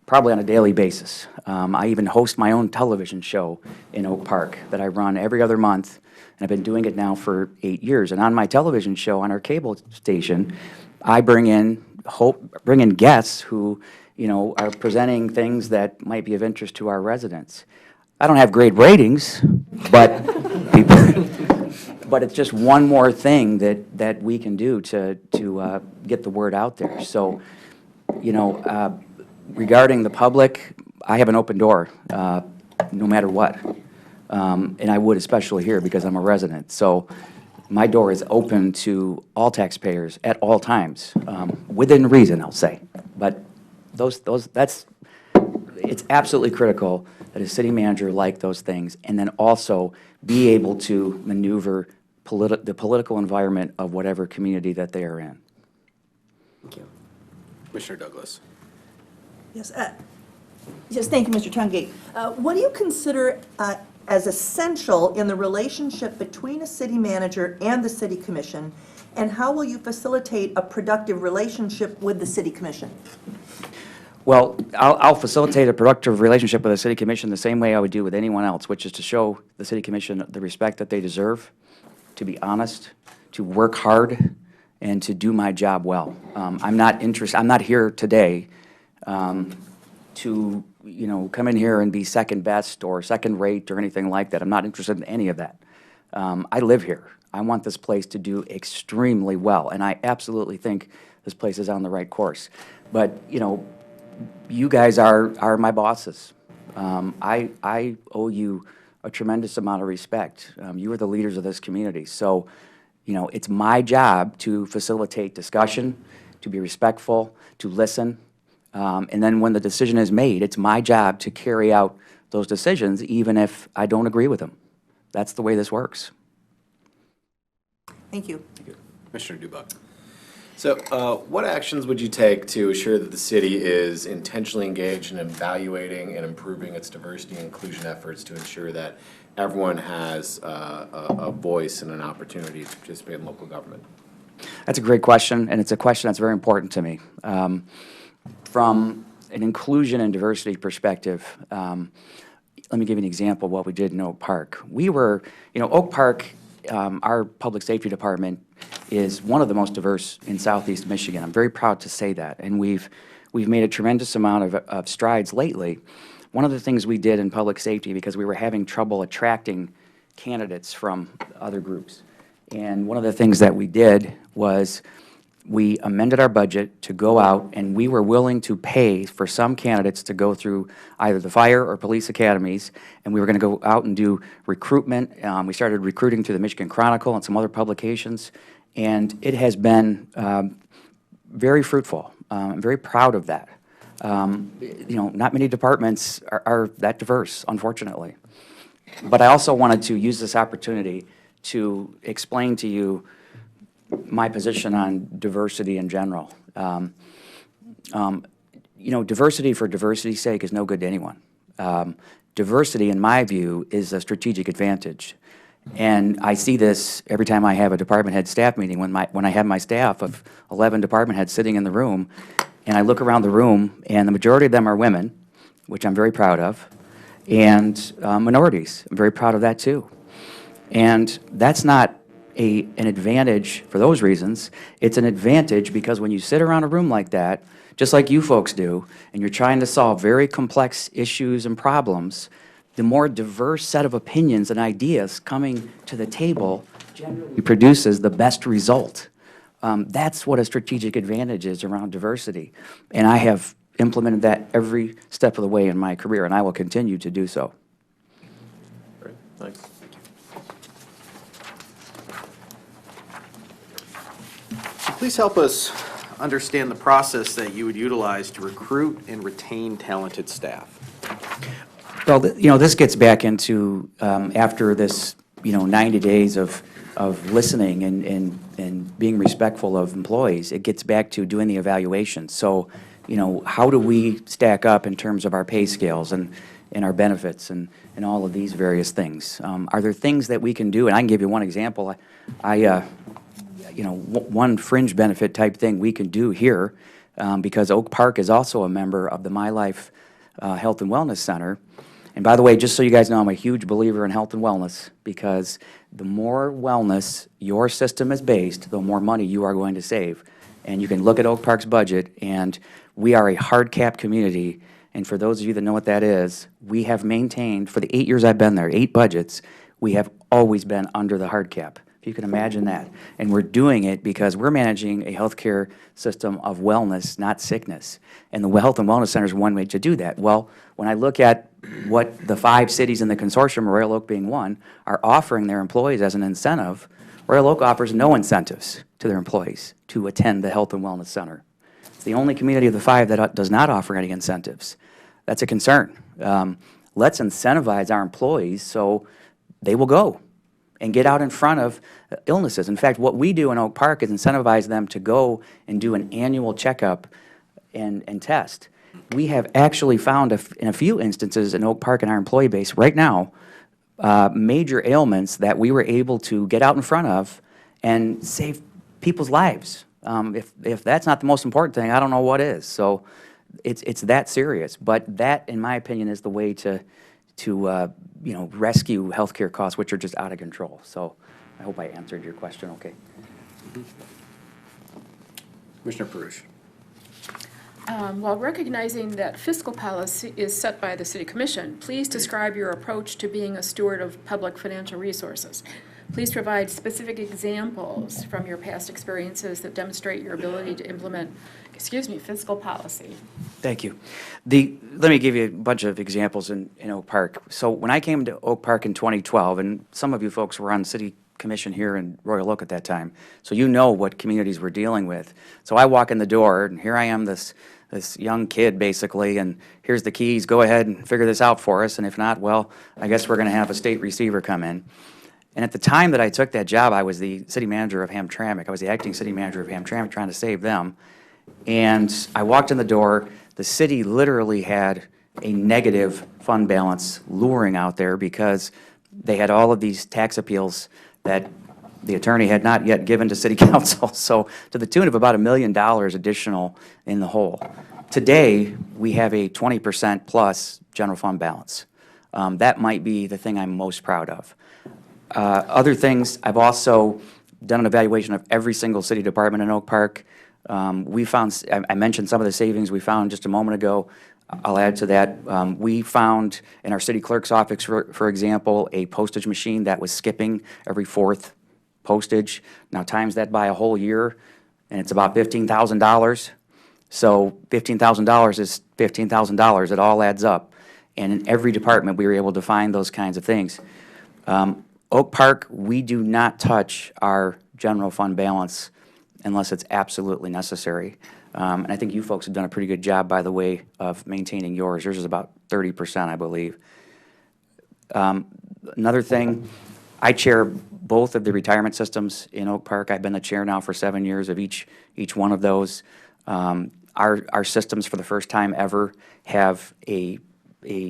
probably on a daily basis. I even host my own television show in Oak Park that I run every other month, and I've been doing it now for 8 years. And on my television show on our cable station, I bring in guests who, you know, are presenting things that might be of interest to our residents. I don't have great ratings, but but it's just one more thing that we can do to get the word out there. So, you know, regarding the public, I have an open door, no matter what. And I would especially here because I'm a resident. So my door is open to all taxpayers at all times, within reason, I'll say. But it's absolutely critical that a city manager like those things, and then also be able to maneuver the political environment of whatever community that they are in. Thank you. Commissioner Douglas. Yes, thank you, Mr. Tungate. What do you consider as essential in the relationship between a city manager and the city commission, and how will you facilitate a productive relationship with the city commission? Well, I'll facilitate a productive relationship with the city commission the same way I would do with anyone else, which is to show the city commission the respect that they deserve, to be honest, to work hard, and to do my job well. I'm not here today to, you know, come in here and be second best or second rate or anything like that. I'm not interested in any of that. I live here. I want this place to do extremely well, and I absolutely think this place is on the right course. But, you know, you guys are my bosses. I owe you a tremendous amount of respect. You are the leaders of this community. So, you know, it's my job to facilitate discussion, to be respectful, to listen. And then when the decision is made, it's my job to carry out those decisions, even if I don't agree with them. That's the way this works. Thank you. Commissioner Dubak. So, what actions would you take to assure that the city is intentionally engaged in evaluating and improving its diversity and inclusion efforts to ensure that everyone has a voice and an opportunity to participate in local government? That's a great question, and it's a question that's very important to me. From an inclusion and diversity perspective, let me give you an example of what we did in Oak Park. We were, you know, Oak Park, our public safety department is one of the most diverse in Southeast Michigan. I'm very proud to say that, and we've made a tremendous amount of strides lately. One of the things we did in public safety, because we were having trouble attracting candidates from other groups, and one of the things that we did was we amended our budget to go out, and we were willing to pay for some candidates to go through either the fire or police academies, and we were going to go out and do recruitment. We started recruiting through the Michigan Chronicle and some other publications, and it has been very fruitful. I'm very proud of that. You know, not many departments are that diverse, unfortunately. But I also wanted to use this opportunity to explain to you my position on diversity in general. You know, diversity for diversity's sake is no good to anyone. Diversity, in my view, is a strategic advantage. And I see this every time I have a department head staff meeting, when I have my staff of 11 department heads sitting in the room, and I look around the room, and the majority of them are women, which I'm very proud of, and minorities. I'm very proud of that, too. And that's not an advantage for those reasons. It's an advantage because when you sit around a room like that, just like you folks do, and you're trying to solve very complex issues and problems, the more diverse set of opinions and ideas coming to the table generally produces the best result. That's what a strategic advantage is around diversity. And I have implemented that every step of the way in my career, and I will continue to do so. Great, thanks. Please help us understand the process that you would utilize to recruit and retain talented staff. Well, you know, this gets back into, after this, you know, 90 days of of listening and being respectful of employees, it gets back to doing the evaluation. So, you know, how do we stack up in terms of our pay scales and our benefits and all of these various things? Are there things that we can do? And I can give you one example. You know, one fringe benefit type thing we can do here, because Oak Park is also a member of the My Life Health and Wellness Center. And by the way, just so you guys know, I'm a huge believer in health and wellness, because the more wellness your system is based, the more money you are going to save. And you can look at Oak Park's budget, and we are a hard cap community. And for those of you that know what that is, we have maintained, for the 8 years I've been there, 8 budgets, we have always been under the hard cap. If you can imagine that. And we're doing it because we're managing a healthcare system of wellness, not sickness. And the Health and Wellness Center is one way to do that. Well, when I look at what the 5 cities in the consortium, Royal Oak being one, are offering their employees as an incentive, Royal Oak offers no incentives to their employees to attend the Health and Wellness Center. It's the only community of the 5 that does not offer any incentives. That's a concern. Let's incentivize our employees so they will go and get out in front of illnesses. In fact, what we do in Oak Park is incentivize them to go and do an annual checkup and test. We have actually found, in a few instances in Oak Park in our employee base right now, major ailments that we were able to get out in front of and save people's lives. If that's not the most important thing, I don't know what is. So it's that serious. But that, in my opinion, is the way to you know, rescue healthcare costs, which are just out of control. So I hope I answered your question okay. Commissioner Perush. While recognizing that fiscal policy is set by the City Commission, please describe your approach to being a steward of public financial resources. Please provide specific examples from your past experiences that demonstrate your ability to implement, fiscal policy. Thank you. Let me give you a bunch of examples in Oak Park. So when I came to Oak Park in 2012, and some of you folks were on City Commission here in Royal Oak at that time, so you know what communities we're dealing with. So I walk in the door, and here I am, this young kid, basically, and here's the keys, go ahead and figure this out for us, and if not, well, I guess we're going to have a state receiver come in. And at the time that I took that job, I was the city manager of Hamtramck. I was the acting city manager of Hamtramck, trying to save them. And I walked in the door, the city literally had a negative fund balance luring out there because they had all of these tax appeals that the attorney had not yet given to city council. So to the tune of about $1 million additional in the hole. Today, we have a 20% plus general fund balance. That might be the thing I'm most proud of. Other things, I've also done an evaluation of every single city department in Oak Park. We found, I mentioned some of the savings we found just a moment ago. I'll add to that. We found in our city clerk's office, for example, a postage machine that was skipping every 4th postage. Now times that by a whole year, and it's about $15,000. So $15,000 is $15,000. It all adds up. And in every department, we were able to find those kinds of things. Oak Park, we do not touch our general fund balance unless it's absolutely necessary. And I think you folks have done a pretty good job, by the way, of maintaining yours. Yours is about 30%, I believe. Another thing, I chair both of the retirement systems in Oak Park. I've been the chair now for 7 years of each one of those. Our systems, for the first time ever, have a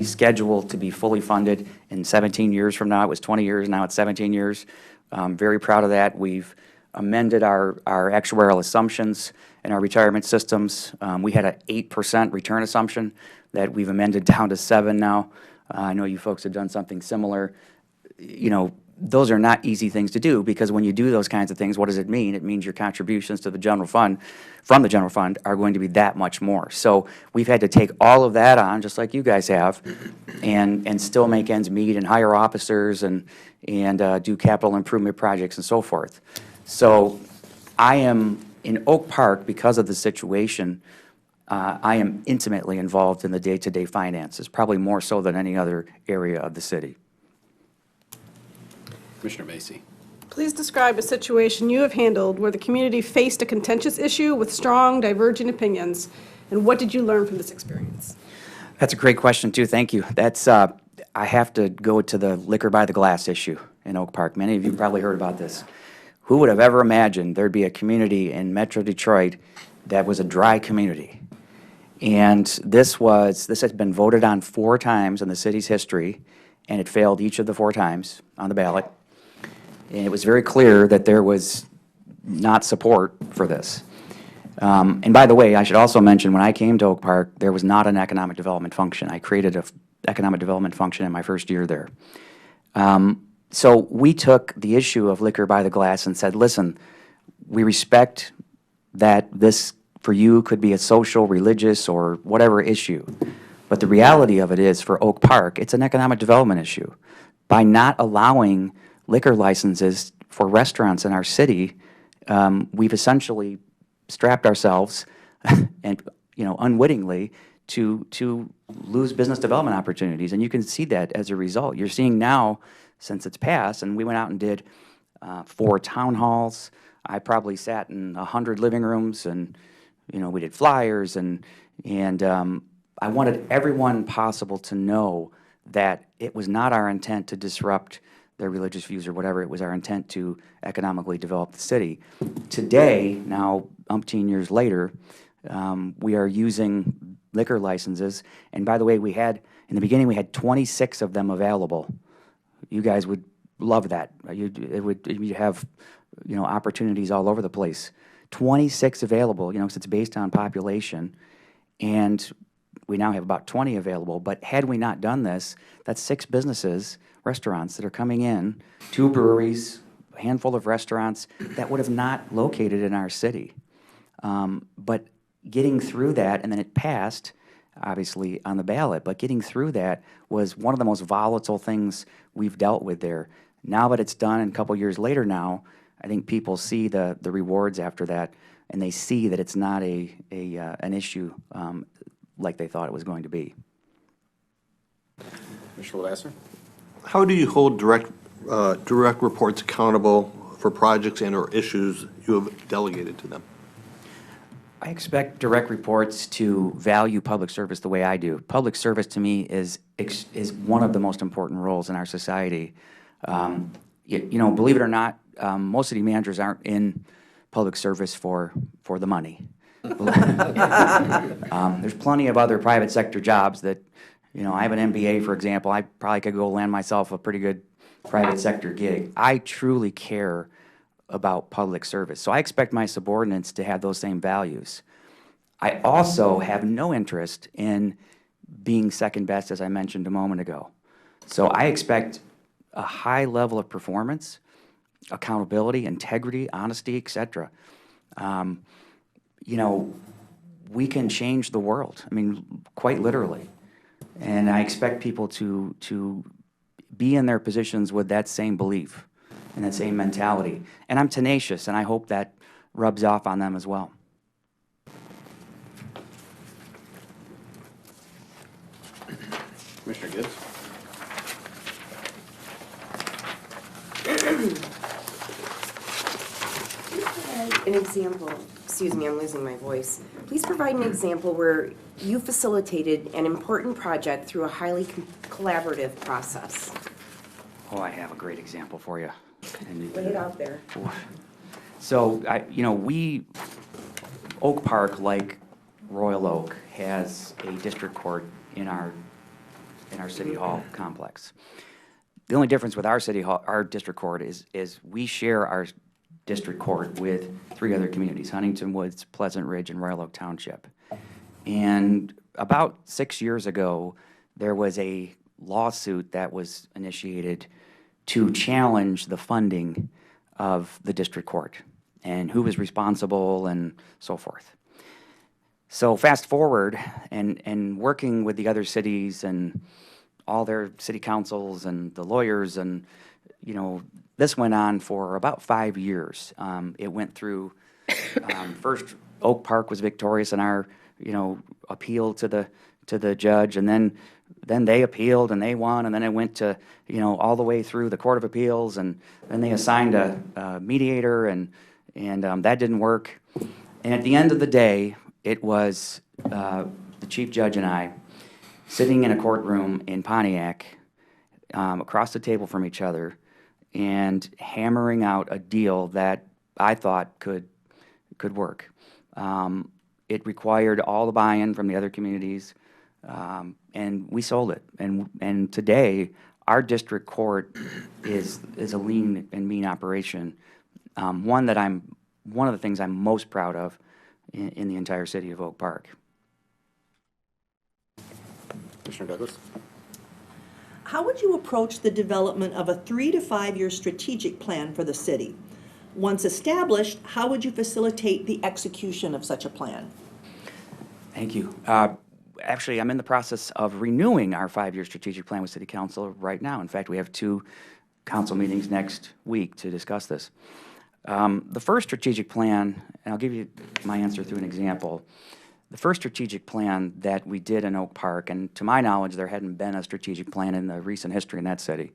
schedule to be fully funded in 17 years from now. It was 20 years, now it's 17 years. Very proud of that. We've amended our actuarial assumptions in our retirement systems. We had an 8% return assumption that we've amended down to 7 now. I know you folks have done something similar. You know, those are not easy things to do, because when you do those kinds of things, what does it mean? It means your contributions to the general fund, from the general fund, are going to be that much more. So we've had to take all of that on, just like you guys have, and still make ends meet and hire officers and do capital improvement projects and so forth. So I am, in Oak Park, because of the situation, I am intimately involved in the day-to-day finances, probably more so than any other area of the city. Commissioner Macy. Please describe a situation you have handled where the community faced a contentious issue with strong, diverging opinions, and what did you learn from this experience? That's a great question, too. Thank you. That's, I have to go to the liquor by the glass issue. in Oak Park. Many of you probably heard about this. Who would have ever imagined there'd be a community in Metro Detroit that was a dry community? And this has been voted on 4 times in the city's history, and it failed each of the 4 times on the ballot. And it was very clear that there was not support for this. And by the way, I should also mention, when I came to Oak Park, there was not an economic development function. I created an economic development function in my first year there. So we took the issue of liquor by the glass and said, listen, we respect that this, for you, could be a social, religious, or whatever issue. But the reality of it is, for Oak Park, it's an economic development issue. By not allowing liquor licenses for restaurants in our city, we've essentially strapped ourselves, and unwittingly, to lose business development opportunities. And you can see that as a result. You're seeing now, since it's passed, and we went out and did 4 town halls. I probably sat in 100 living rooms, and we did flyers, and I wanted everyone possible to know that it was not our intent to disrupt their religious views or whatever. It was our intent to economically develop the city. Today, now umpteen years later, we are using liquor licenses. And by the way, in the beginning, we had 26 of them available. You guys would love that. You'd have, opportunities all over the place. 26 available, because it's based on population, and we now have about 20 available. But had we not done this, that's 6 businesses, restaurants that are coming in, 2 breweries, a handful of restaurants that would have not located in our city. But getting through that, and then it passed, obviously, on the ballot, but getting through that was one of the most volatile things we've dealt with there. Now that it's done, and a couple years later now, I think people see the rewards after that, and they see that it's not an issue like they thought it was going to be. Commissioner Lavasser? How do you hold direct reports accountable for projects and/or issues you have delegated to them? I expect direct reports to value public service the way I do. Public service, to me, is one of the most important roles in our society. Believe it or not, most city managers aren't in public service for the money. There's plenty of other private sector jobs that, I have an MBA, for example. I probably could go land myself a pretty good private sector gig. I truly care about public service. So I expect my subordinates to have those same values. I also have no interest in being second best, as I mentioned a moment ago. So I expect a high level of performance, accountability, integrity, honesty, etc. We can change the world. I mean, quite literally. And I expect people to be in their positions with that same belief and that same mentality. And I'm tenacious, and I hope that rubs off on them as well. Commissioner Gibbs? An example, excuse me, I'm losing my voice. Please provide an example where you facilitated an important project through a highly collaborative process. Oh, I have a great example for you. Lay it out there. So, Oak Park, like Royal Oak, has a district court in our city hall complex. The only difference with our district court is we share our district court with 3 other communities: Huntington Woods, Pleasant Ridge, and Royal Oak Township. And about 6 years ago, there was a lawsuit that was initiated to challenge the funding of the district court and who was responsible and so forth. So fast forward, and working with the other cities and all their city councils and the lawyers, and this went on for about 5 years. It went through, first Oak Park was victorious in our, appeal to the judge, and then they appealed and they won, and then it went to, all the way through the Court of Appeals, and then they assigned a mediator, and that didn't work. And at the end of the day, it was the chief judge and I sitting in a courtroom in Pontiac, across the table from each other, and hammering out a deal that I thought could work. It required all the buy-in from the other communities, and we sold it. And today, our district court is a lean and mean operation, one of the things I'm most proud of in the entire city of Oak Park. Commissioner Douglas? How would you approach the development of a 3 to 5 year strategic plan for the city? Once established, how would you facilitate the execution of such a plan? Thank you. Actually, I'm in the process of renewing our 5-year strategic plan with City Council right now. In fact, we have 2 council meetings next week to discuss this. The first strategic plan, and I'll give you my answer through an example. The first strategic plan that we did in Oak Park, and to my knowledge, there hadn't been a strategic plan in the recent history in that city,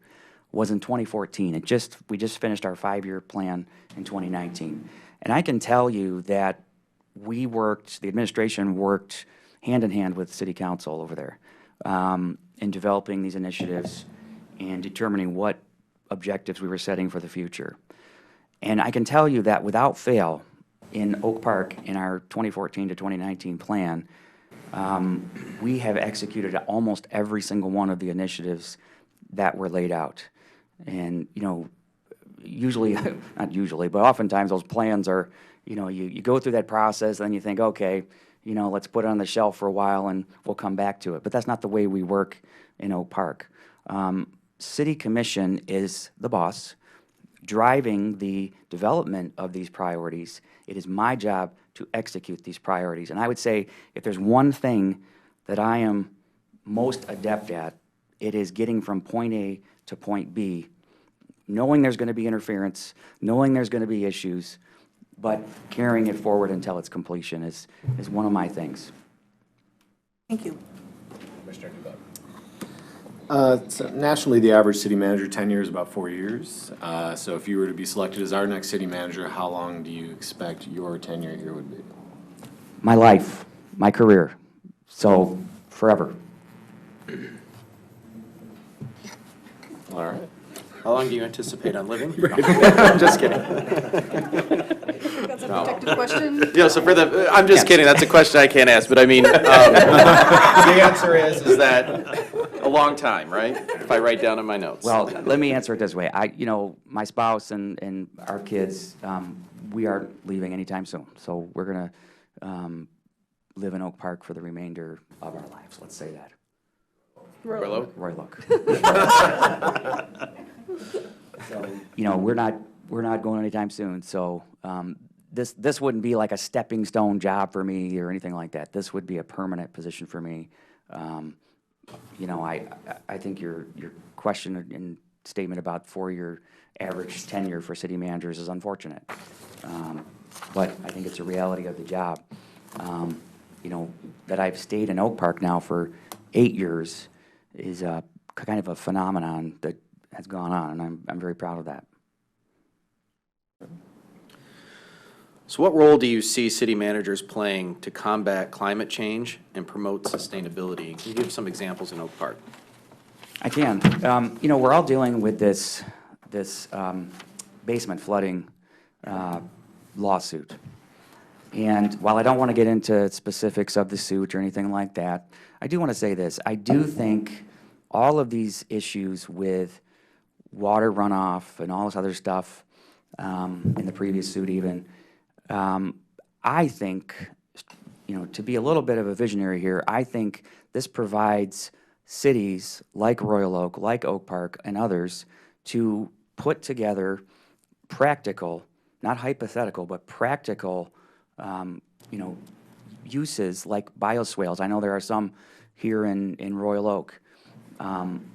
was in 2014. We just finished our 5-year plan in 2019. And I can tell you that the administration worked hand in hand with City Council over there in developing these initiatives and determining what objectives we were setting for the future. And I can tell you that without fail, in Oak Park, in our 2014 to 2019 plan, we have executed almost every single one of the initiatives that were laid out. And, usually, not usually, but oftentimes those plans are, you go through that process, then you think, okay, let's put it on the shelf for a while and we'll come back to it. But that's not the way we work in Oak Park. City Commission is the boss, driving the development of these priorities. It is my job to execute these priorities. And I would say if there's one thing that I am most adept at, it is getting from point A to point B, knowing there's going to be interference, knowing there's going to be issues, but carrying it forward until its completion is one of my things. Thank you. Commissioner Dubak. So nationally, the average city manager tenure is about 4 years. So if you were to be selected as our next city manager, how long do you expect your tenure here would be? My life, my career, so forever. All right. How long do you anticipate on living? I'm just kidding. That's a protected question. Yeah, so I'm just kidding, that's a question I can't ask, but I mean, the answer is that a long time, right? If I write down in my notes. Well, let me answer it this way. My spouse and our kids, we aren't leaving anytime soon. So we're going to live in Oak Park for the remainder of our lives, let's say that. Royal? Royal. So, we're not going anytime soon. So this wouldn't be like a stepping stone job for me or anything like that. This would be a permanent position for me. I think your question and statement about 4-year average tenure for city managers is unfortunate. But I think it's a reality of the job. That I've stayed in Oak Park now for 8 years is kind of a phenomenon that has gone on, and I'm very proud of that. So what role do you see city managers playing to combat climate change and promote sustainability? Can you give some examples in Oak Park? I can. We're all dealing with this basement flooding lawsuit. And while I don't want to get into specifics of the suit or anything like that, I do want to say this. I do think all of these issues with water runoff and all this other stuff in the previous suit even, I think, to be a little bit of a visionary here, I think this provides cities like Royal Oak, like Oak Park, and others to put together practical, not hypothetical, but practical, uses like bioswales. I know there are some here in Royal Oak.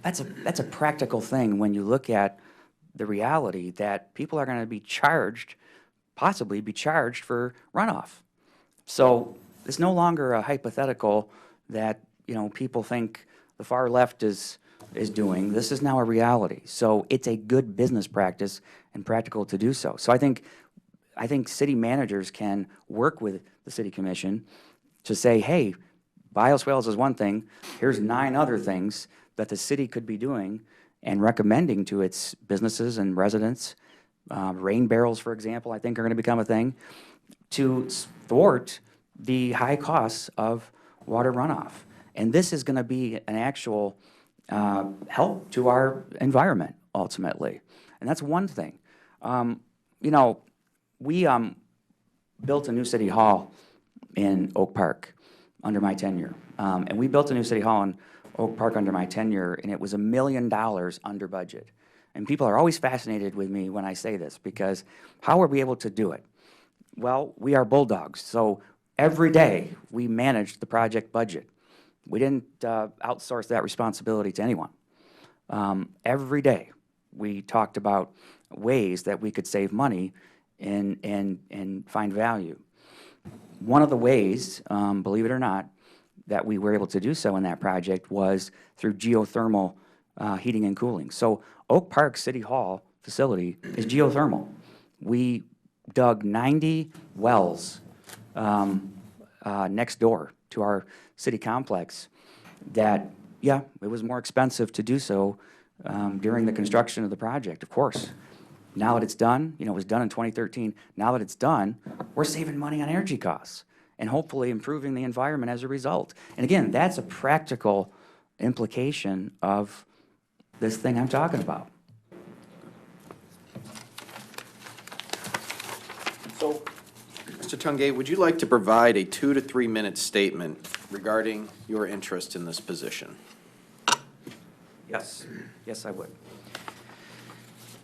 That's a practical thing when you look at the reality that people are going to be possibly be charged for runoff. So it's no longer a hypothetical that people think the far left is doing. This is now a reality. So it's a good business practice and practical to do so. So I think city managers can work with the city commission to say, hey, bioswales is one thing. Here's 9 other things that the city could be doing and recommending to its businesses and residents, rain barrels, for example, I think are going to become a thing, to thwart the high costs of water runoff. And this is going to be an actual help to our environment, ultimately. And that's one thing. You know, we built a new city hall in Oak Park under my tenure. And we built a new city hall in Oak Park under my tenure, and it was $1 million under budget. And people are always fascinated with me when I say this, because how were we able to do it? Well, we are bulldogs, so every day we managed the project budget. We didn't outsource that responsibility to anyone. Every day we talked about ways that we could save money and find value. One of the ways, believe it or not, that we were able to do so in that project was through geothermal heating and cooling. So Oak Park City Hall facility is geothermal. We dug 90 wells next door to our city complex that, yeah, it was more expensive to do so during the construction of the project, of course. Now that it's done, you know, it was done in 2013, now that it's done, we're saving money on energy costs and hopefully improving the environment as a result. And again, that's a practical implication of this thing I'm talking about. So, Mr. Tungate, would you like to provide a 2 to 3 minute statement regarding your interest in this position? Yes, yes, I would.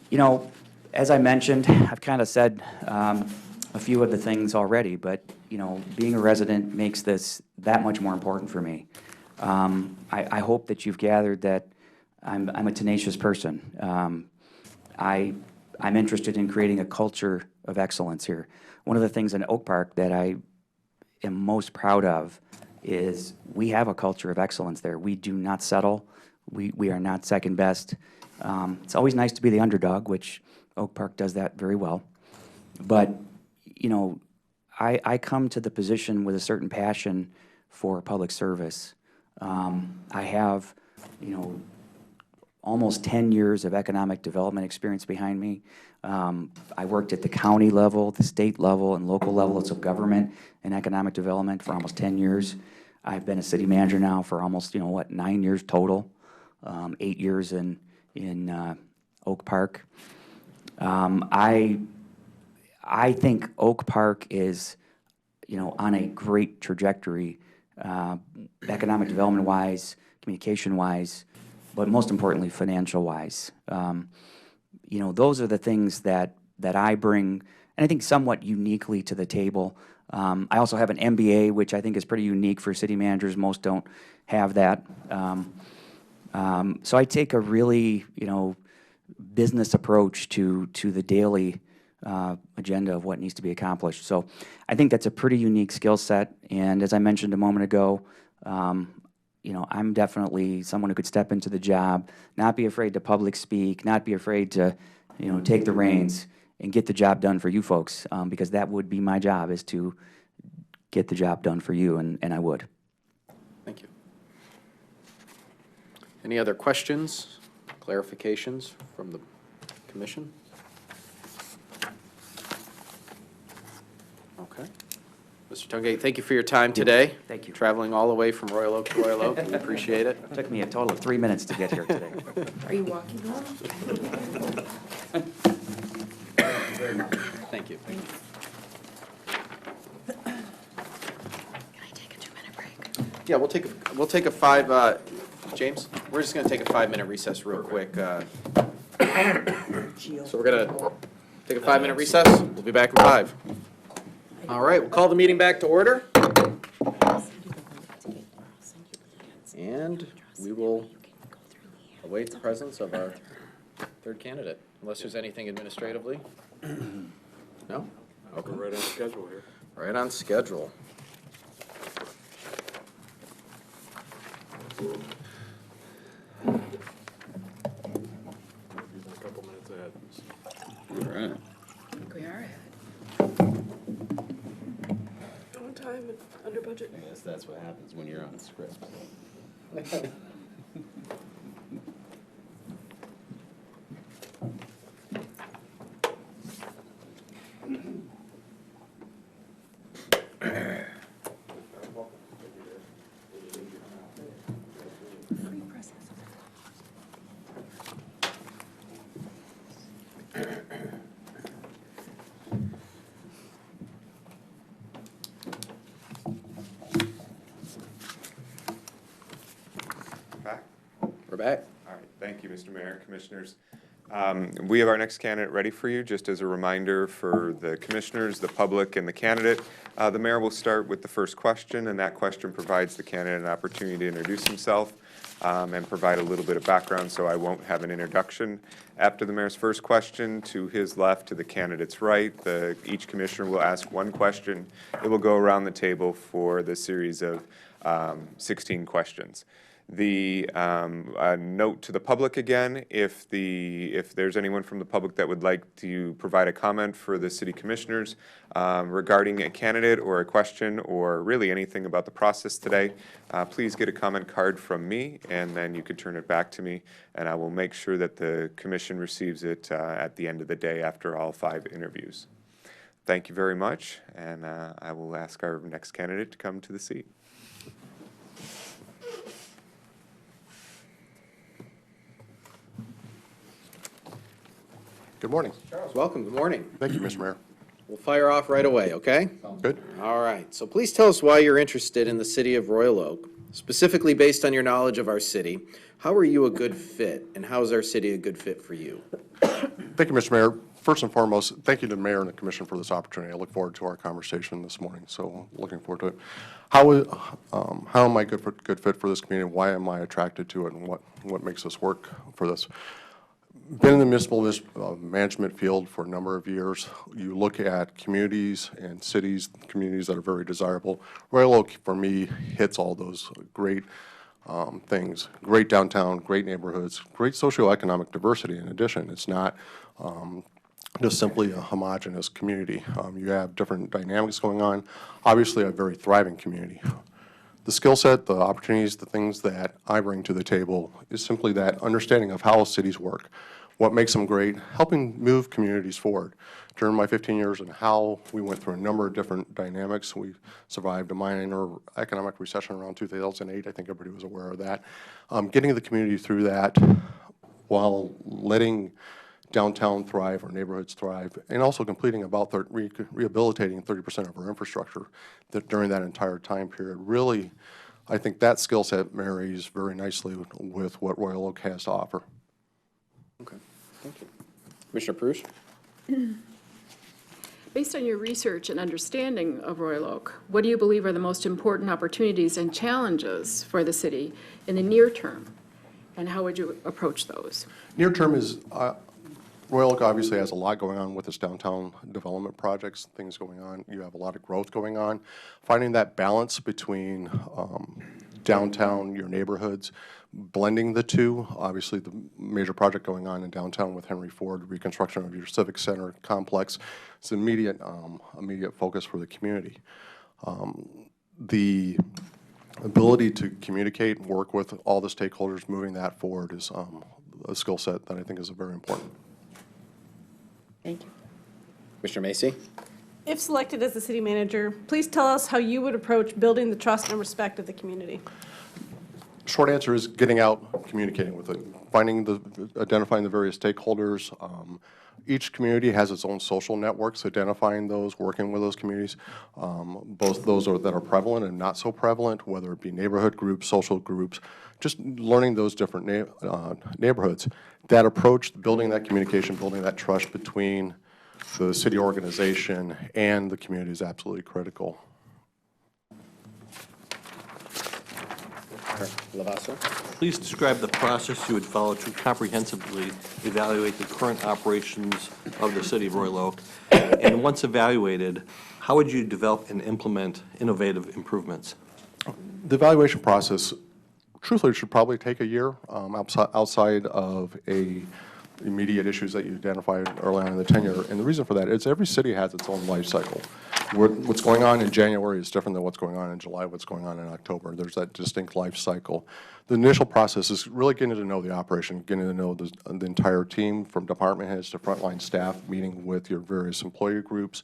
You know, as I mentioned, I've kind of said a few of the things already, but, you know, being a resident makes this that much more important for me. I hope that you've gathered that I'm a tenacious person. I'm interested in creating a culture of excellence here. One of the things in Oak Park that I am most proud of is we have a culture of excellence there. We do not settle. We are not second best. It's always nice to be the underdog, which Oak Park does that very well. But, you know, I come to the position with a certain passion for public service. I have, you know, almost 10 years of economic development experience behind me. I worked at the county level, the state level, and local levels of government and economic development for almost 10 years. I've been a city manager now for almost, 9 years total, 8 years in Oak Park. I think Oak Park is, on a great trajectory, economic development-wise, communication-wise, but most importantly, financial-wise. Those are the things that I bring, and I think somewhat uniquely to the table. I also have an MBA, which I think is pretty unique for city managers. Most don't have that. So I take a really, business approach to the daily agenda of what needs to be accomplished. So I think that's a pretty unique skill set. And as I mentioned a moment ago, I'm definitely someone who could step into the job, not be afraid to public speak, not be afraid to, take the reins and get the job done for you folks, because that would be my job, is to get the job done for you, and I would. Thank you. Any other questions, clarifications from the commission? Okay. Mr. Tungate, thank you for your time today. Thank you. Traveling all the way from Royal Oak to Royal Oak, we appreciate it. It took me a total of 3 minutes to get here today. Are you walking home? Thank you. Can I take a 2-minute break? Yeah, we'll take a 5, James, we're just gonna take a 5-minute recess real quick. So we're gonna take a 5-minute recess. We'll be back in 5. All right, we'll call the meeting back to order. And we will await the presence of our third candidate, unless there's anything administratively. No? Okay. We're right on schedule here. Right on schedule. You've been a couple minutes ahead. All right. I think we are ahead. On time and under budget. I guess that's what happens when you're on script. We're back. All right, thank you, Mr. Mayor, Commissioners. We have our next candidate ready for you. Just as a reminder for the commissioners, the public, and the candidate, the mayor will start with the first question, and that question provides the candidate an opportunity to introduce himself and provide a little bit of background, so I won't have an introduction. After the mayor's first question, to his left, to the candidate's right, each commissioner will ask one question. It will go around the table for the series of 16 questions. The note to the public again, if there's anyone from the public that would like to provide a comment for the city commissioners regarding a candidate or a question or really anything about the process today, please get a comment card from me, and then you could turn it back to me, and I will make sure that the commission receives it at the end of the day after all 5 interviews. Thank you very much, and I will ask our next candidate to come to the seat. Good morning. Charles, welcome. Good morning. Thank you, Mr. Mayor. We'll fire off right away, okay? Good. All right. So please tell us why you're interested in the city of Royal Oak, specifically based on your knowledge of our city. How are you a good fit, and how is our city a good fit for you? Thank you, Mr. Mayor. First and foremost, thank you to the mayor and the commission for this opportunity. I look forward to our conversation this morning, so looking forward to it. How am I good fit for this community? Why am I attracted to it, and what makes us work for this? Been in the municipal management field for a number of years. You look at communities and cities, communities that are very desirable. Royal Oak, for me, hits all those great things. Great downtown, great neighborhoods, great socioeconomic diversity in addition. It's not just simply a homogeneous community. You have different dynamics going on. Obviously, a very thriving community. The skill set, the opportunities, the things that I bring to the table is simply that understanding of how cities work, what makes them great, helping move communities forward. During my 15 years and how we went through a number of different dynamics, we survived a minor economic recession around 2008. I think everybody was aware of that. Getting the community through that while letting downtown thrive, our neighborhoods thrive, and also completing rehabilitating 30% of our infrastructure during that entire time period. Really, I think that skill set marries very nicely with what Royal Oak has to offer. Okay, thank you. Commissioner Prush? Based on your research and understanding of Royal Oak, what do you believe are the most important opportunities and challenges for the city in the near term? And how would you approach those? Near term is, Royal Oak obviously has a lot going on with its downtown development projects, things going on. You have a lot of growth going on. Finding that balance between downtown, your neighborhoods, blending the two. Obviously, the major project going on in downtown with Henry Ford, reconstruction of your Civic Center complex, it's an immediate focus for the community. The ability to communicate and work with all the stakeholders moving that forward is a skill set that I think is very important. Thank you. Commissioner Macy? If selected as the city manager, please tell us how you would approach building the trust and respect of the community. Short answer is getting out, communicating with it, identifying the various stakeholders. Each community has its own social networks, identifying those, working with those communities, both those that are prevalent and not so prevalent, whether it be neighborhood groups, social groups, just learning those different neighborhoods. That approach, building that communication, building that trust between the city organization and the community is absolutely critical. Lavassa? Please describe the process you would follow to comprehensively evaluate the current operations of the city of Royal Oak. And once evaluated, how would you develop and implement innovative improvements? The evaluation process, truthfully, should probably take a year outside of immediate issues that you identified early on in the tenure. And the reason for that is every city has its own life cycle. What's going on in January is different than what's going on in July, what's going on in October. There's that distinct life cycle. The initial process is really getting to know the operation, getting to know the entire team from department heads to frontline staff, meeting with your various employee groups,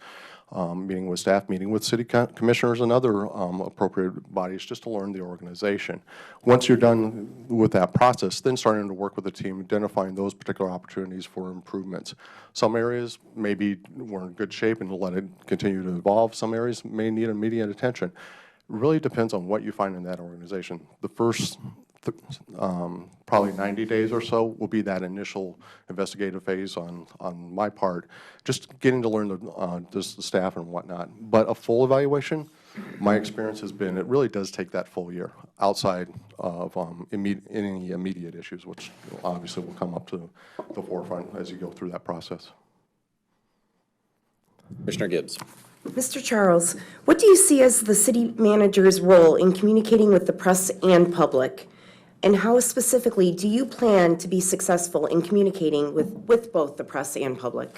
meeting with staff, meeting with city commissioners and other appropriate bodies just to learn the organization. Once you're done with that process, then starting to work with the team, identifying those particular opportunities for improvements. Some areas maybe we're in good shape and let it continue to evolve. Some areas may need immediate attention. It really depends on what you find in that organization. The first probably 90 days or so will be that initial investigative phase on my part, just getting to learn the staff and whatnot. But a full evaluation, my experience has been, it really does take that full year outside of any immediate issues, which obviously will come up to the forefront as you go through that process. Commissioner Gibbs. Mr. Charles, what do you see as the city manager's role in communicating with the press and public? And how specifically do you plan to be successful in communicating with both the press and public?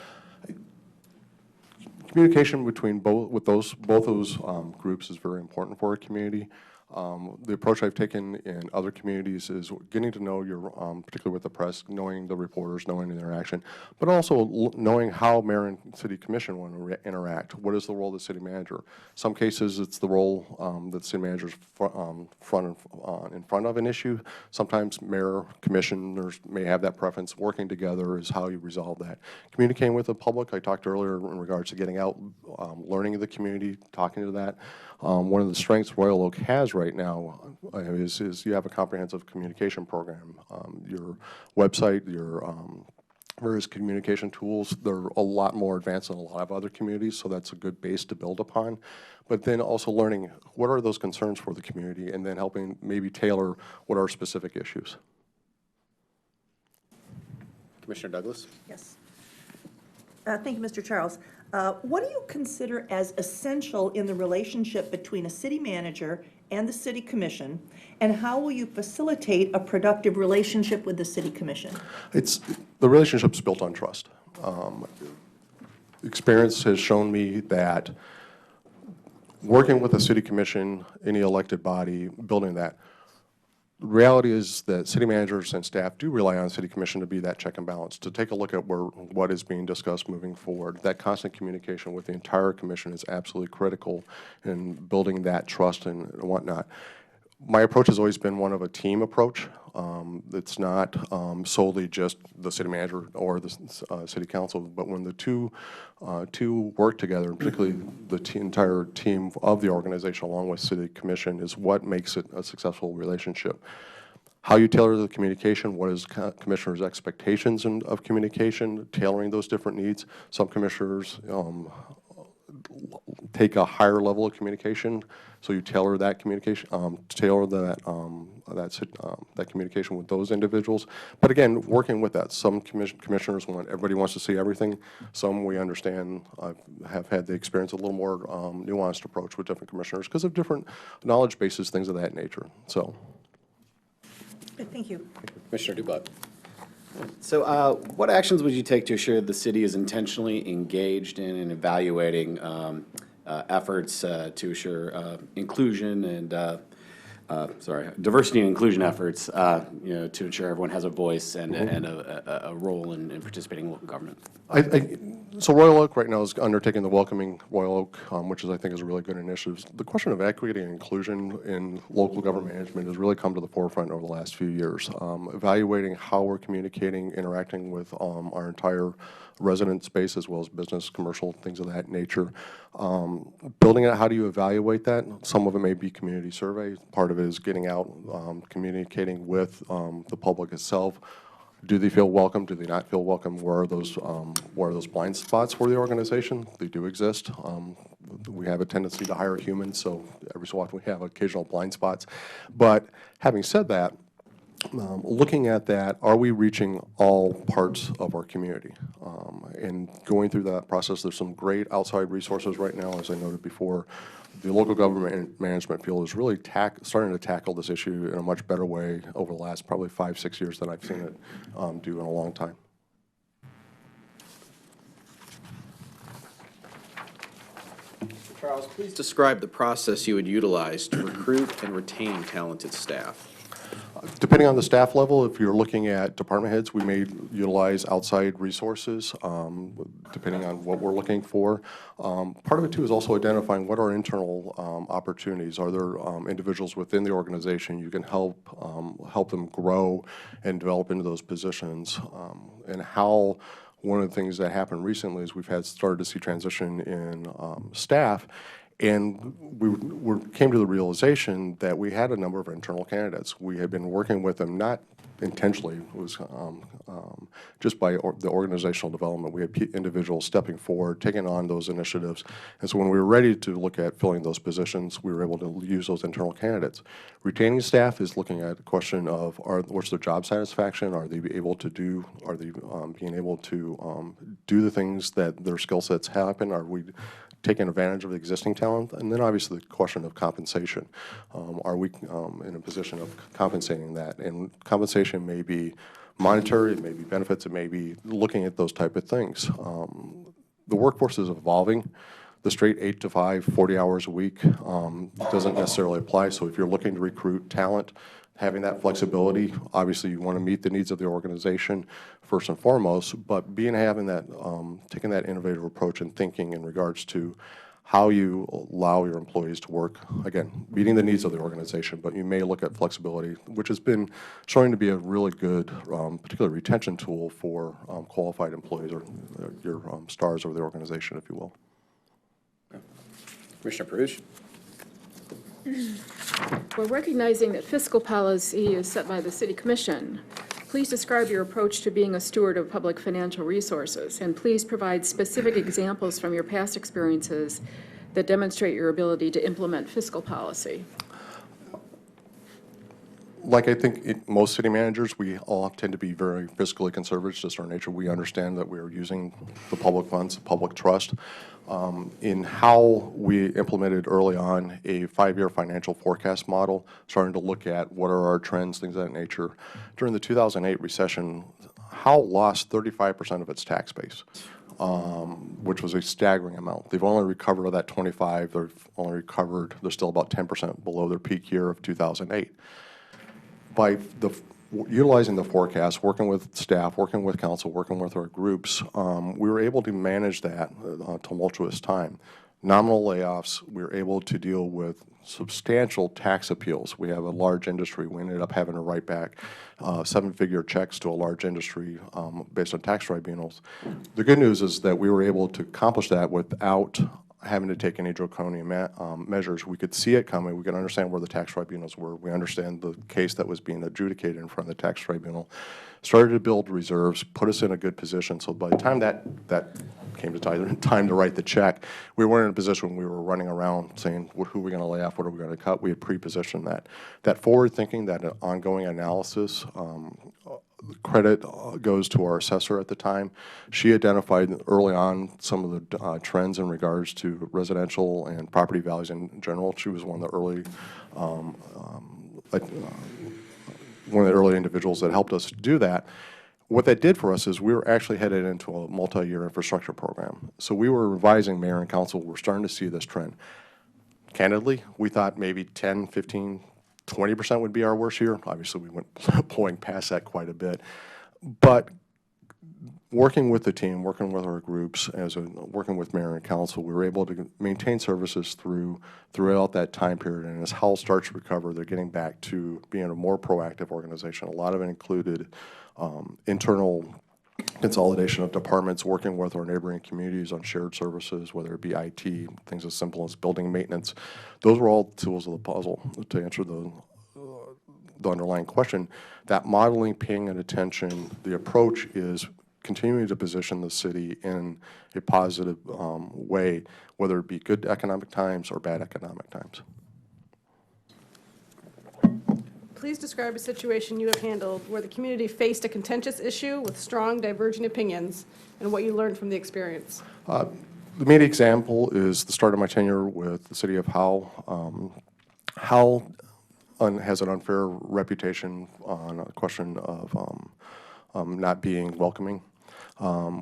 Communication between both those groups is very important for our community. The approach I've taken in other communities is getting to know your, particularly with the press, knowing the reporters, knowing the interaction, but also knowing how mayor and city commission want to interact. What is the role of the city manager? Some cases it's the role that the city manager's in front of an issue. Sometimes mayor, commissioners may have that preference. Working together is how you resolve that. Communicating with the public, I talked earlier in regards to getting out, learning the community, talking to that. One of the strengths Royal Oak has right now is you have a comprehensive communication program. Your website, your various communication tools, they're a lot more advanced than a lot of other communities, so that's a good base to build upon. But then also learning what are those concerns for the community and then helping maybe tailor what are specific issues. Commissioner Douglas. Yes. Thank you, Mr. Charles. What do you consider as essential in the relationship between a city manager and the city commission, and how will you facilitate a productive relationship with the city commission? The relationship's built on trust. Experience has shown me that working with the city commission, any elected body, building that, the reality is that city managers and staff do rely on city commission to be that check and balance, to take a look at what is being discussed moving forward. That constant communication with the entire commission is absolutely critical in building that trust and whatnot. My approach has always been one of a team approach. It's not solely just the city manager or the city council, but when the two work together, and particularly the entire team of the organization along with city commission, is what makes it a successful relationship. How you tailor the communication, what is commissioners' expectations of communication, tailoring those different needs. Some commissioners take a higher level of communication, so you tailor that communication, that communication with those individuals. But again, working with that, some commissioners everybody wants to see everything. Some we understand have had the experience a little more nuanced approach with different commissioners because of different knowledge bases, things of that nature. So, Thank you. Commissioner Dubak. So what actions would you take to assure the city is intentionally engaged in and evaluating efforts to assure inclusion and, diversity and inclusion efforts, to ensure everyone has a voice and, and a role in participating in local government? So Royal Oak right now is undertaking the Welcoming Royal Oak, which I think is a really good initiative. The question of equity and inclusion in local government management has really come to the forefront over the last few years. Evaluating how we're communicating, interacting with our entire resident space as well as business, commercial, things of that nature. Building out how do you evaluate that? Some of it may be community survey. Part of it is getting out, communicating with the public itself. Do they feel welcome? Do they not feel welcome? Where are those blind spots for the organization? They do exist. We have a tendency to hire humans, so every so often we have occasional blind spots. But having said that, looking at that, are we reaching all parts of our community? And going through that process, there's some great outside resources right now, as I noted before. The local government management field is really starting to tackle this issue in a much better way over the last probably 5-6 years than I've seen it do in a long time. Charles, please describe the process you would utilize to recruit and retain talented staff. Depending on the staff level, if you're looking at department heads, we may utilize outside resources, depending on what we're looking for. Part of it, too, is also identifying what are internal opportunities. Are there individuals within the organization you can help them grow and develop into those positions? And how one of the things that happened recently is we've started to see transition in staff. And we came to the realization that we had a number of internal candidates. We had been working with them, not intentionally, it was just by the organizational development. We had individuals stepping forward, taking on those initiatives. And so when we were ready to look at filling those positions, we were able to use those internal candidates. Retaining staff is looking at the question of what's their job satisfaction? Are they able to do, are they being able to do the things that their skill sets happen? Are we taking advantage of the existing talent? And then obviously the question of compensation. Are we in a position of compensating that? And compensation may be monetary, it may be benefits, it may be looking at those type of things. The workforce is evolving. The straight 8 to 5, 40 hours a week doesn't necessarily apply. So if you're looking to recruit talent, having that flexibility, obviously you want to meet the needs of the organization first and foremost, but having that, taking that innovative approach and thinking in regards to how you allow your employees to work, again, meeting the needs of the organization, but you may look at flexibility, which has been showing to be a really good, particular retention tool for qualified employees, or your stars of the organization, if you will. Commissioner Perush? We're recognizing that fiscal policy is set by the City Commission. Please describe your approach to being a steward of public financial resources, and please provide specific examples from your past experiences that demonstrate your ability to implement fiscal policy. Like I think most city managers, we all tend to be very fiscally conservative, just our nature. We understand that we're using the public funds, public trust. In how we implemented early on a 5-year financial forecast model, starting to look at what are our trends, things of that nature. During the 2008 recession, Howe lost 35% of its tax base, which was a staggering amount. They've only recovered of that 25, they're still about 10% below their peak year of 2008. By utilizing the forecast, working with staff, working with council, working with our groups, we were able to manage that tumultuous time. Nominal layoffs, we were able to deal with substantial tax appeals. We have a large industry. We ended up having to write back 7-figure checks to a large industry based on tax tribunals. The good news is that we were able to accomplish that without having to take any draconian measures. We could see it coming. We could understand where the tax tribunals were. We understand the case that was being adjudicated in front of the tax tribunal. Started to build reserves, put us in a good position. So by the time that came to time to write the check, we weren't in a position when we were running around saying, who are we going to lay off, what are we going to cut? We had pre-positioned that. That forward thinking, that ongoing analysis, credit goes to our assessor at the time. She identified early on some of the trends in regards to residential and property values in general. She was one of the early individuals that helped us do that. What that did for us is we were actually headed into a multi-year infrastructure program. So we were revising mayor and council. We're starting to see this trend. Candidly, we thought maybe 10, 15, 20% would be our worst year. Obviously, we went pulling past that quite a bit. But working with the team, working with our groups, working with mayor and council, we were able to maintain services throughout that time period. And as Howell starts to recover, they're getting back to being a more proactive organization. A lot of it included internal consolidation of departments, working with our neighboring communities on shared services, whether it be IT, things as simple as building maintenance. Those were all tools of the puzzle to answer the underlying question. That modeling, paying attention, the approach is continuing to position the city in a positive way, whether it be good economic times or bad economic times. Please describe a situation you have handled where the community faced a contentious issue with strong diverging opinions and what you learned from the experience. The main example is the start of my tenure with the city of Howell. Howell has an unfair reputation on a question of not being welcoming.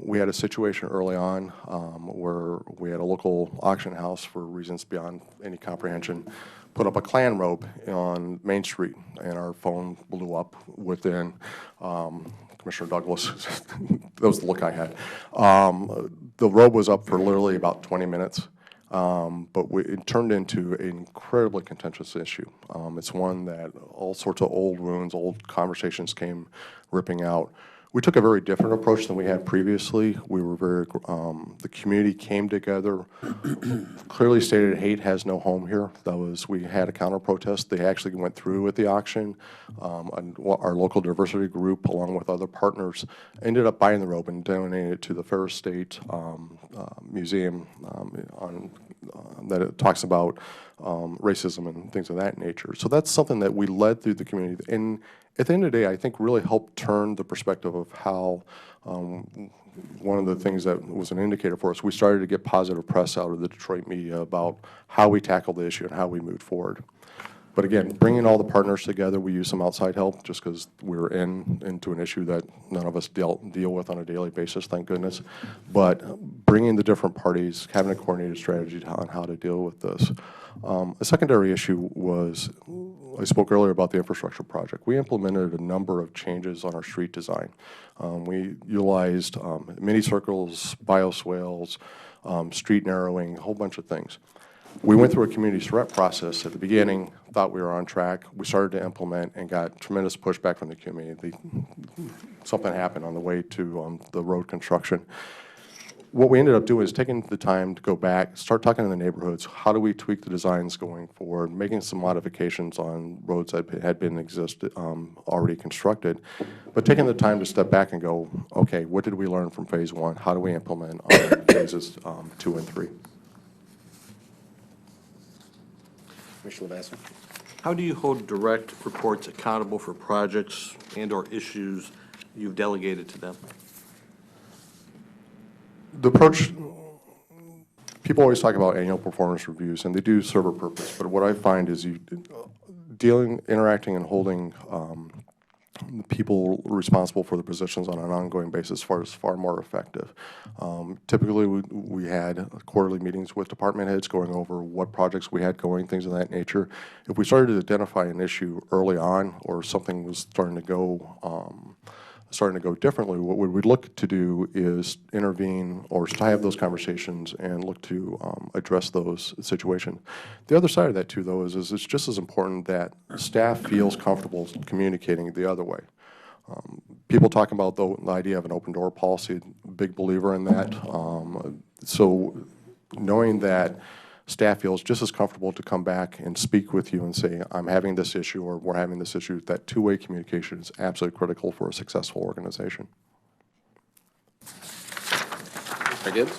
We had a situation early on where we had a local auction house, for reasons beyond any comprehension, put up a Klan robe on Main Street, and our phone blew up within, Commissioner Douglas, that was the look I had. The robe was up for literally about 20 minutes, but it turned into an incredibly contentious issue. It's one that all sorts of old wounds, old conversations came ripping out. We took a very different approach than we had previously. We were very, the community came together, clearly stated hate has no home here. That was, we had a counter protest. They actually went through with the auction. And our local diversity group, along with other partners, ended up buying the robe and donating it to the Ferris State Museum that it talks about racism and things of that nature. So that's something that we led through the community. And at the end of the day, I think really helped turn the perspective of how one of the things that was an indicator for us, we started to get positive press out of the Detroit media about how we tackled the issue and how we moved forward. But again, bringing all the partners together, we used some outside help just because we were into an issue that none of us deal with on a daily basis, thank goodness. But bringing the different parties, having a coordinated strategy on how to deal with this. A secondary issue was, I spoke earlier about the infrastructure project. We implemented a number of changes on our street design. We utilized mini circles, bioswales, street narrowing, a whole bunch of things. We went through a community threat process at the beginning, thought we were on track. We started to implement and got tremendous pushback from the community. Something happened on the way to the road construction. What we ended up doing is taking the time to go back, start talking to the neighborhoods. How do we tweak the designs going forward, making some modifications on roads that had been already constructed, but taking the time to step back and go, okay, what did we learn from phase 1? How do we implement on phases 2 and 3? Commissioner Lavasser? How do you hold direct reports accountable for projects and/or issues you've delegated to them? The approach, people always talk about annual performance reviews, and they do serve a purpose, but what I find is interacting and holding people responsible for the positions on an ongoing basis far more effective. Typically, we had quarterly meetings with department heads going over what projects we had going, things of that nature. If we started to identify an issue early on or something was starting to go differently, what we would look to do is intervene or to have those conversations and look to address those situations. The other side of that, too, though, is it's just as important that staff feels comfortable communicating the other way. People talk about the idea of an open door policy, big believer in that. So knowing that staff feels just as comfortable to come back and speak with you and say, I'm having this issue or we're having this issue, that two-way communication is absolutely critical for a successful organization. Very good.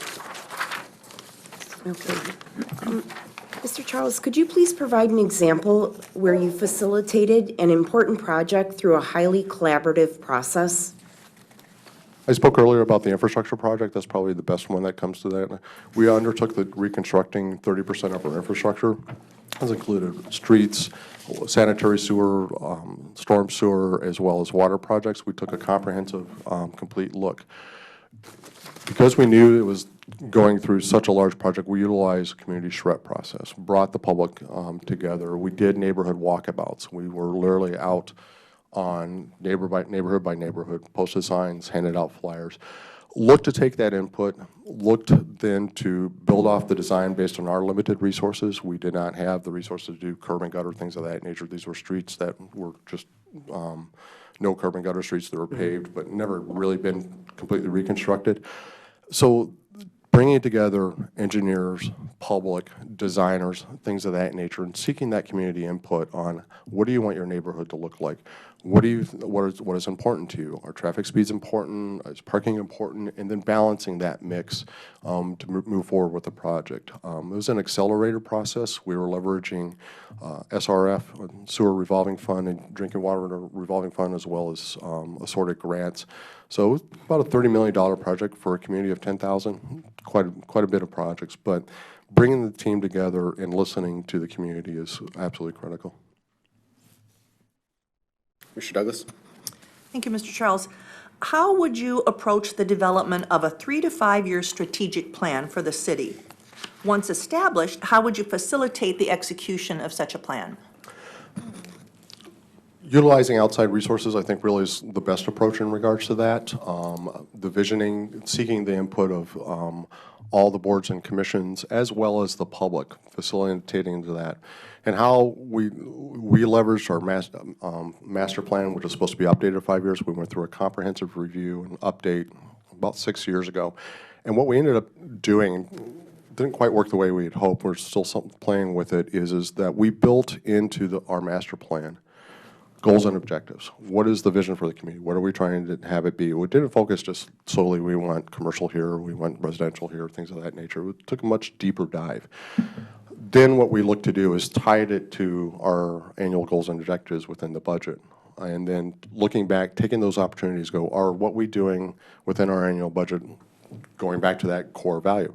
Okay. Mr. Charles, could you please provide an example where you facilitated an important project through a highly collaborative process? I spoke earlier about the infrastructure project. That's probably the best one that comes to that. We undertook the reconstructing 30% of our infrastructure. This included streets, sanitary sewer, storm sewer, as well as water projects. We took a comprehensive, complete look. Because we knew it was going through such a large project, we utilized a community charrette process, brought the public together. We did neighborhood walkabouts. We were literally out on neighborhood by neighborhood, posted signs, handed out flyers. Looked to take that input, looked then to build off the design based on our limited resources. We did not have the resources to do curb and gutter, things of that nature. These were streets that were just no curb and gutter streets that were paved, but never really been completely reconstructed. So bringing together engineers, public, designers, things of that nature, and seeking that community input on what do you want your neighborhood to look like? What is important to you? Are traffic speeds important? Is parking important? And then balancing that mix to move forward with the project. It was an accelerator process. We were leveraging SRF, Sewer Revolving Fund, and Drinking Water Revolving Fund, as well as assorted grants. So it was about a $30 million project for a community of 10,000, quite a bit of projects. But bringing the team together and listening to the community is absolutely critical. Mr. Douglas? Thank you, Mr. Charles. How would you approach the development of a 3 to 5 year strategic plan for the city? Once established, how would you facilitate the execution of such a plan? Utilizing outside resources, I think, really is the best approach in regards to that. The visioning, seeking the input of all the boards and commissions, as well as the public, facilitating to that. And how we leveraged our master plan, which is supposed to be updated 5 years. We went through a comprehensive review and update about 6 years ago. And what we ended up doing didn't quite work the way we had hoped. We're still playing with it, is that we built into our master plan goals and objectives. What is the vision for the community? What are we trying to have it be? We didn't focus just solely, we want commercial here, we want residential here, things of that nature. We took a much deeper dive. Then what we look to do is tied it to our annual goals and objectives within the budget. And then looking back, taking those opportunities, are what we doing within our annual budget going back to that core value?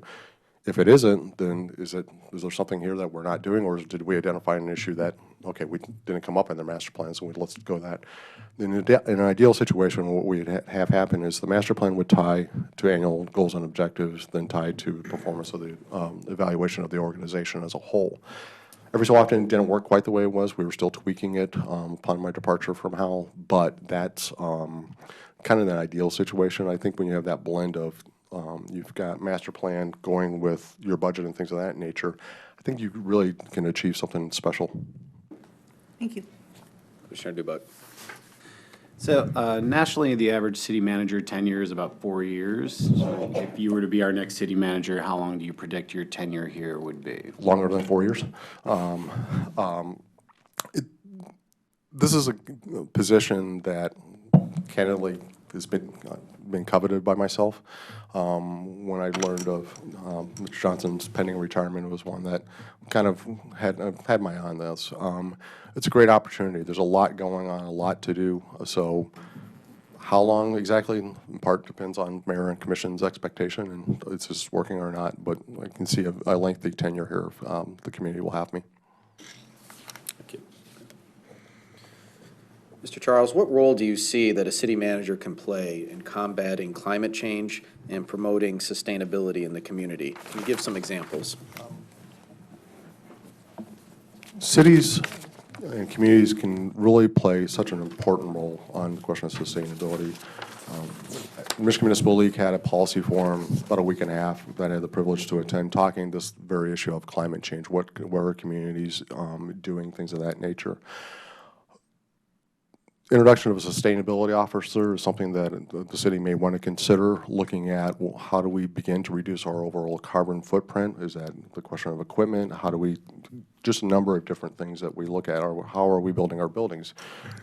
If it isn't, then is there something here that we're not doing, or did we identify an issue that, okay, we didn't come up in the master plan, so let's go that. In an ideal situation, what we'd have happen is the master plan would tie to annual goals and objectives, then tie to performance of the evaluation of the organization as a whole. Every so often, it didn't work quite the way it was. We were still tweaking it upon my departure from Howell, but that's kind of an ideal situation. I think when you have that blend of you've got master plan going with your budget and things of that nature, I think you really can achieve something special. Thank you. Commissioner Dubak. So nationally, the average city manager tenure is about 4 years. So if you were to be our next city manager, how long do you predict your tenure here would be? Longer than 4 years. This is a position that candidly has been coveted by myself. When I learned of Mr. Johnson's pending retirement, it was one that kind of had my eye on this. It's a great opportunity. There's a lot going on, a lot to do. So how long exactly, in part depends on mayor and commission's expectation, and it's just working or not, but I can see a lengthy tenure here if the community will have me. Thank you. Mr. Charles, what role do you see that a city manager can play in combating climate change and promoting sustainability in the community? Can you give some examples? Cities and communities can really play such an important role on the question of sustainability. Michigan Municipal League had a policy forum about a week and a half that I had the privilege to attend, talking this very issue of climate change. Where are communities doing things of that nature? Introduction of a sustainability officer is something that the city may want to consider, looking at, well, how do we begin to reduce our overall carbon footprint? Is that the question of equipment? How do we, just a number of different things that we look at. How are we building our buildings?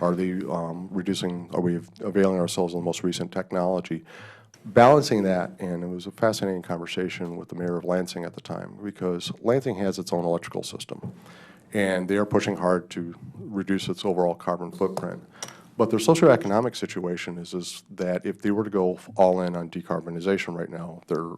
Are they reducing, are we availing ourselves of the most recent technology? Balancing that, and it was a fascinating conversation with the mayor of Lansing at the time, because Lansing has its own electrical system, and they are pushing hard to reduce its overall carbon footprint. But their socioeconomic situation is that if they were to go all in on decarbonization right now, their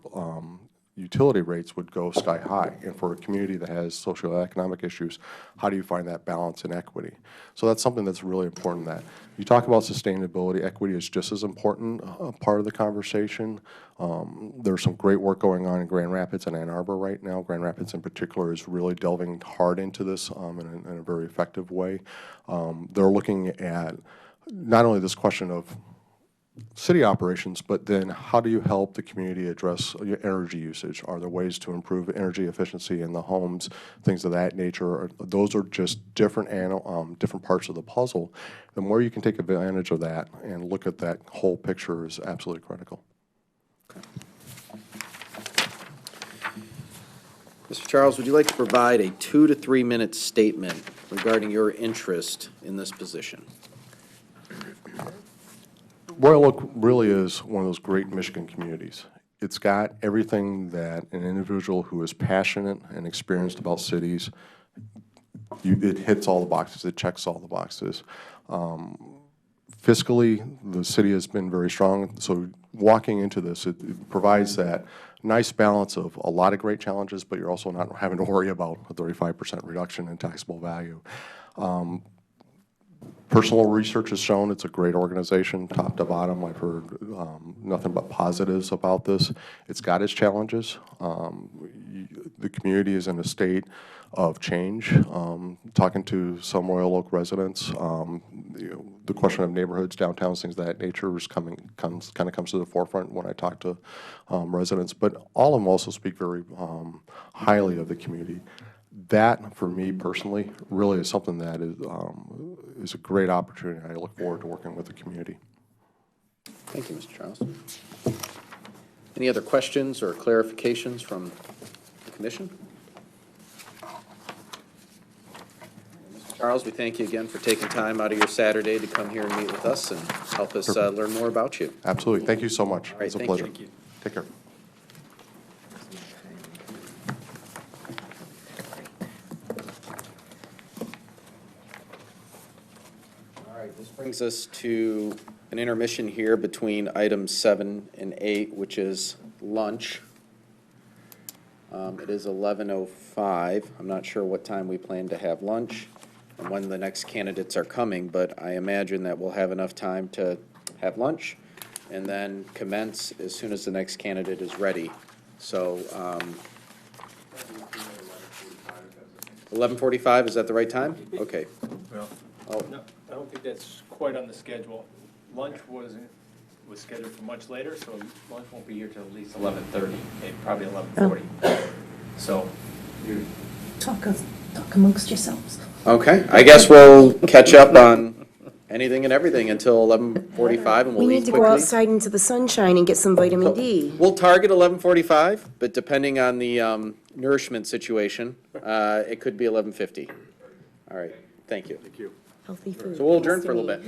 utility rates would go sky high. And for a community that has socioeconomic issues, how do you find that balance and equity? So that's something that's really important. That you talk about sustainability, equity is just as important part of the conversation. There's some great work going on in Grand Rapids and Ann Arbor right now. Grand Rapids in particular is really delving hard into this in a very effective way. They're looking at not only this question of city operations, but then how do you help the community address energy usage? Are there ways to improve energy efficiency in the homes, things of that nature? Those are just different parts of the puzzle. The more you can take advantage of that and look at that whole picture is absolutely critical. Okay. Mr. Charles, would you like to provide a 2 to 3 minute statement regarding your interest in this position? Royal Oak really is one of those great Michigan communities. It's got everything that an individual who is passionate and experienced about cities, it hits all the boxes, it checks all the boxes. Fiscally, the city has been very strong, so walking into this, it provides that nice balance of a lot of great challenges, but you're also not having to worry about a 35% reduction in taxable value. Personal research has shown it's a great organization, top to bottom. I've heard nothing but positives about this. It's got its challenges. The community is in a state of change. Talking to some Royal Oak residents, the question of neighborhoods, downtowns, things of that nature comes to the forefront when I talk to residents. But all of them also speak very highly of the community. That, for me personally, really is something that is a great opportunity. I look forward to working with the community. Thank you, Mr. Charles. Any other questions or clarifications from the commission? Mr. Charles, we thank you again for taking time out of your Saturday to come here and meet with us and help us learn more about you. Absolutely. Thank you so much. All right, It's a thank you. pleasure. Thank you. Take care. All right, this brings us to an intermission here between items 7 and 8, which is lunch. It is 11:05. I'm not sure what time we plan to have lunch and when the next candidates are coming, but I imagine that we'll have enough time to have lunch and then commence as soon as the next candidate is ready. So, 11:45, is that the right time? Okay. Well, Oh. no, I don't think that's quite on the schedule. Lunch was scheduled for much later, so lunch won't be here till at least 11:30, maybe probably 11:40. So, you're Talk amongst yourselves. Okay, I guess we'll catch up on anything and everything until 11:45, and We we'll need eat to go quickly. outside into the sunshine and get some vitamin D. We'll target 11:45, but depending on the nourishment situation, it could be 11:50. All right, thank you. Thank you. Healthy food. So we'll adjourn for a little bit.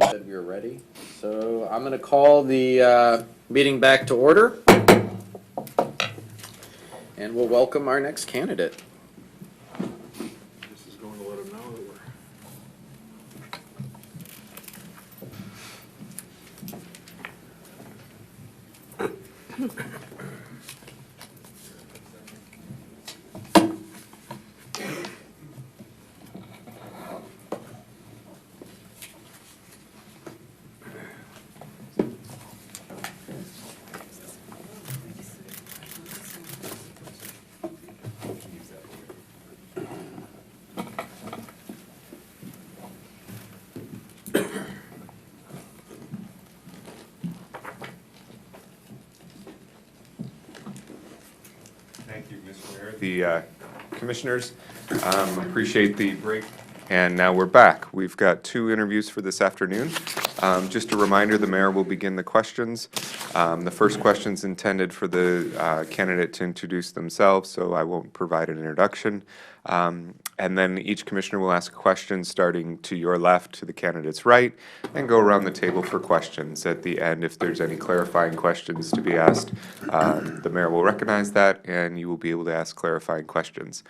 Said we were ready. So I'm going to call the meeting back to order, and we'll welcome our next candidate. This is going to let them know that we're. Thank you, Mr. Mayor. The commissioners, appreciate the break, and now we're back. We've got 2 interviews for this afternoon. Just a reminder, the mayor will begin the questions. The first question's intended for the candidate to introduce themselves, so I won't provide an introduction. And then each commissioner will ask a question starting to your left to the candidate's right, and go around the table for questions. At the end, if there's any clarifying questions to be asked, the mayor will recognize that, and you will be able to ask clarifying questions.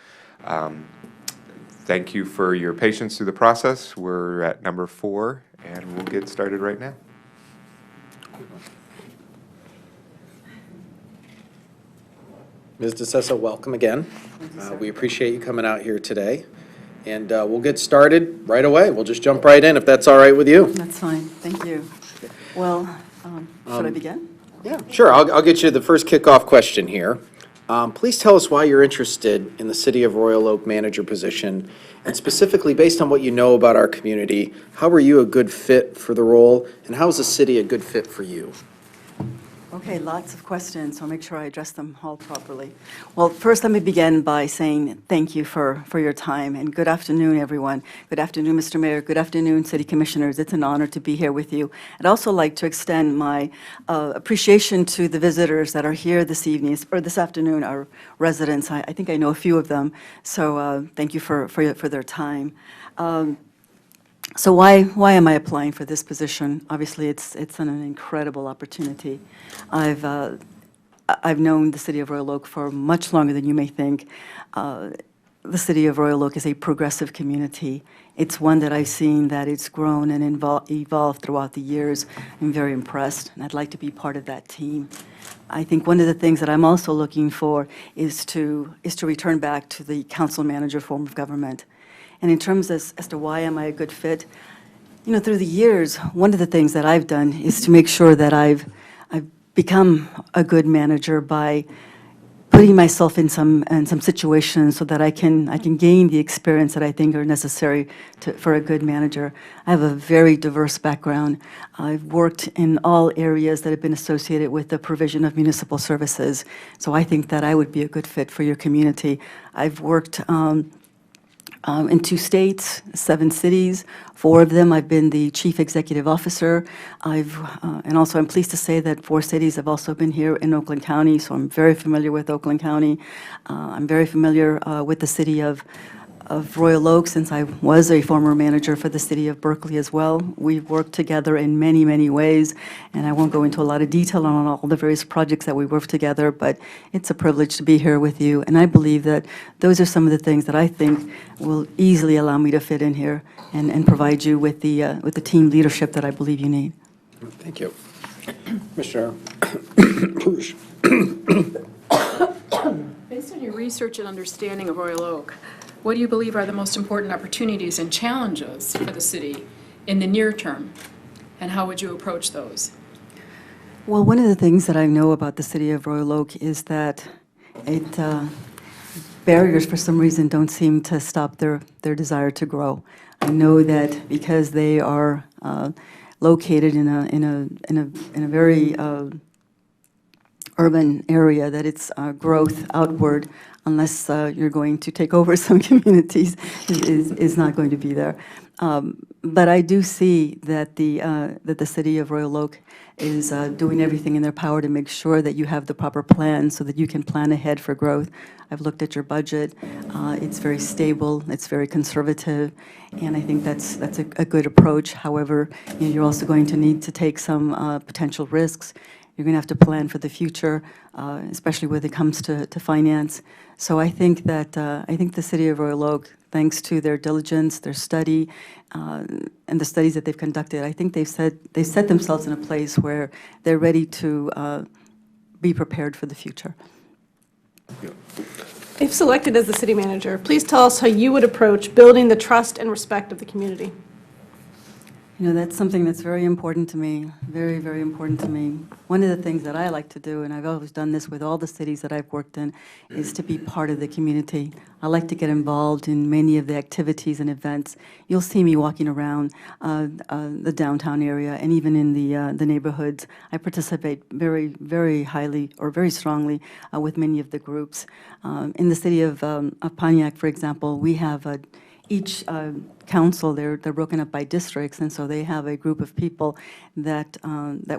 Thank you for your patience through the process. We're at number 4, and we'll get started right now. Ms. DeCessa, welcome again. We appreciate you coming out here today, and we'll get started right away. We'll just jump right in, if that's all right with you. That's fine, thank you. Well, should I begin? Yeah, sure. I'll get you the first kickoff question here. Please tell us why you're interested in the City of Royal Oak manager position, and specifically, based on what you know about our community, how were you a good fit for the role, and how is the city a good fit for you? Okay, lots of questions, so I'll make sure I address them all properly. Well, first, let me begin by saying thank you for your time, and good afternoon, everyone. Good afternoon, Mr. Mayor. Good afternoon, City Commissioners. It's an honor to be here with you. I'd also like to extend my appreciation to the visitors that are here this evening, or this afternoon, our residents. I think I know a few of them, so thank you for their time. So why am I applying for this position? Obviously, it's an incredible opportunity. I've known the City of Royal Oak for much longer than you may think. The City of Royal Oak is a progressive community. It's one that I've seen that it's grown and evolved throughout the years. I'm very impressed, and I'd like to be part of that team. I think one of the things that I'm also looking for is to return back to the council manager form of government. And in terms as to why am I a good fit, through the years, one of the things that I've done is to make sure that I've become a good manager by putting myself in some situations so that I can gain the experience that I think are necessary for a good manager. I have a very diverse background. I've worked in all areas that have been associated with the provision of municipal services, so I think that I would be a good fit for your community. I've worked in 2 states, 7 cities. 4 of them, I've been the chief executive officer. And also I'm pleased to say that 4 cities have also been here in Oakland County, so I'm very familiar with Oakland County. I'm very familiar with the city of Royal Oak, since I was a former manager for the city of Berkeley as well. We've worked together in many, many ways, and I won't go into a lot of detail on all the various projects that we worked together, but it's a privilege to be here with you, and I believe that those are some of the things that I think will easily allow me to fit in here and provide you with the team leadership that I believe you need. Thank you. Commissioner Prush. Based on your research and understanding of Royal Oak, what do you believe are the most important opportunities and challenges for the city in the near term, and how would you approach those? Well, one of the things that I know about the city of Royal Oak is that barriers for some reason don't seem to stop their desire to grow. I know that because they are located in a very urban area, that it's growth outward, unless you're going to take over some communities, is not going to be there. But I do see that the city of Royal Oak is doing everything in their power to make sure that you have the proper plan so that you can plan ahead for growth. I've looked at your budget. It's very stable. It's very conservative, and I think that's a good approach. However, you're also going to need to take some potential risks. You're going to have to plan for the future, especially when it comes to finance. So I think that the city of Royal Oak, thanks to their diligence, their study, and the studies that they've conducted, I think they've set themselves in a place where they're ready to be prepared for the future. If selected as the city manager, please tell us how you would approach building the trust and respect of the community. You know, that's something that's very important to me, very, very important to me. One of the things that I like to do, and I've always done this with all the cities that I've worked in, is to be part of the community. I like to get involved in many of the activities and events. You'll see me walking around the downtown area and even in the neighborhoods. I participate very, very highly or very strongly with many of the groups. In the city of Pontiac, for example, we have each council, they're broken up by districts, and so they have a group of people that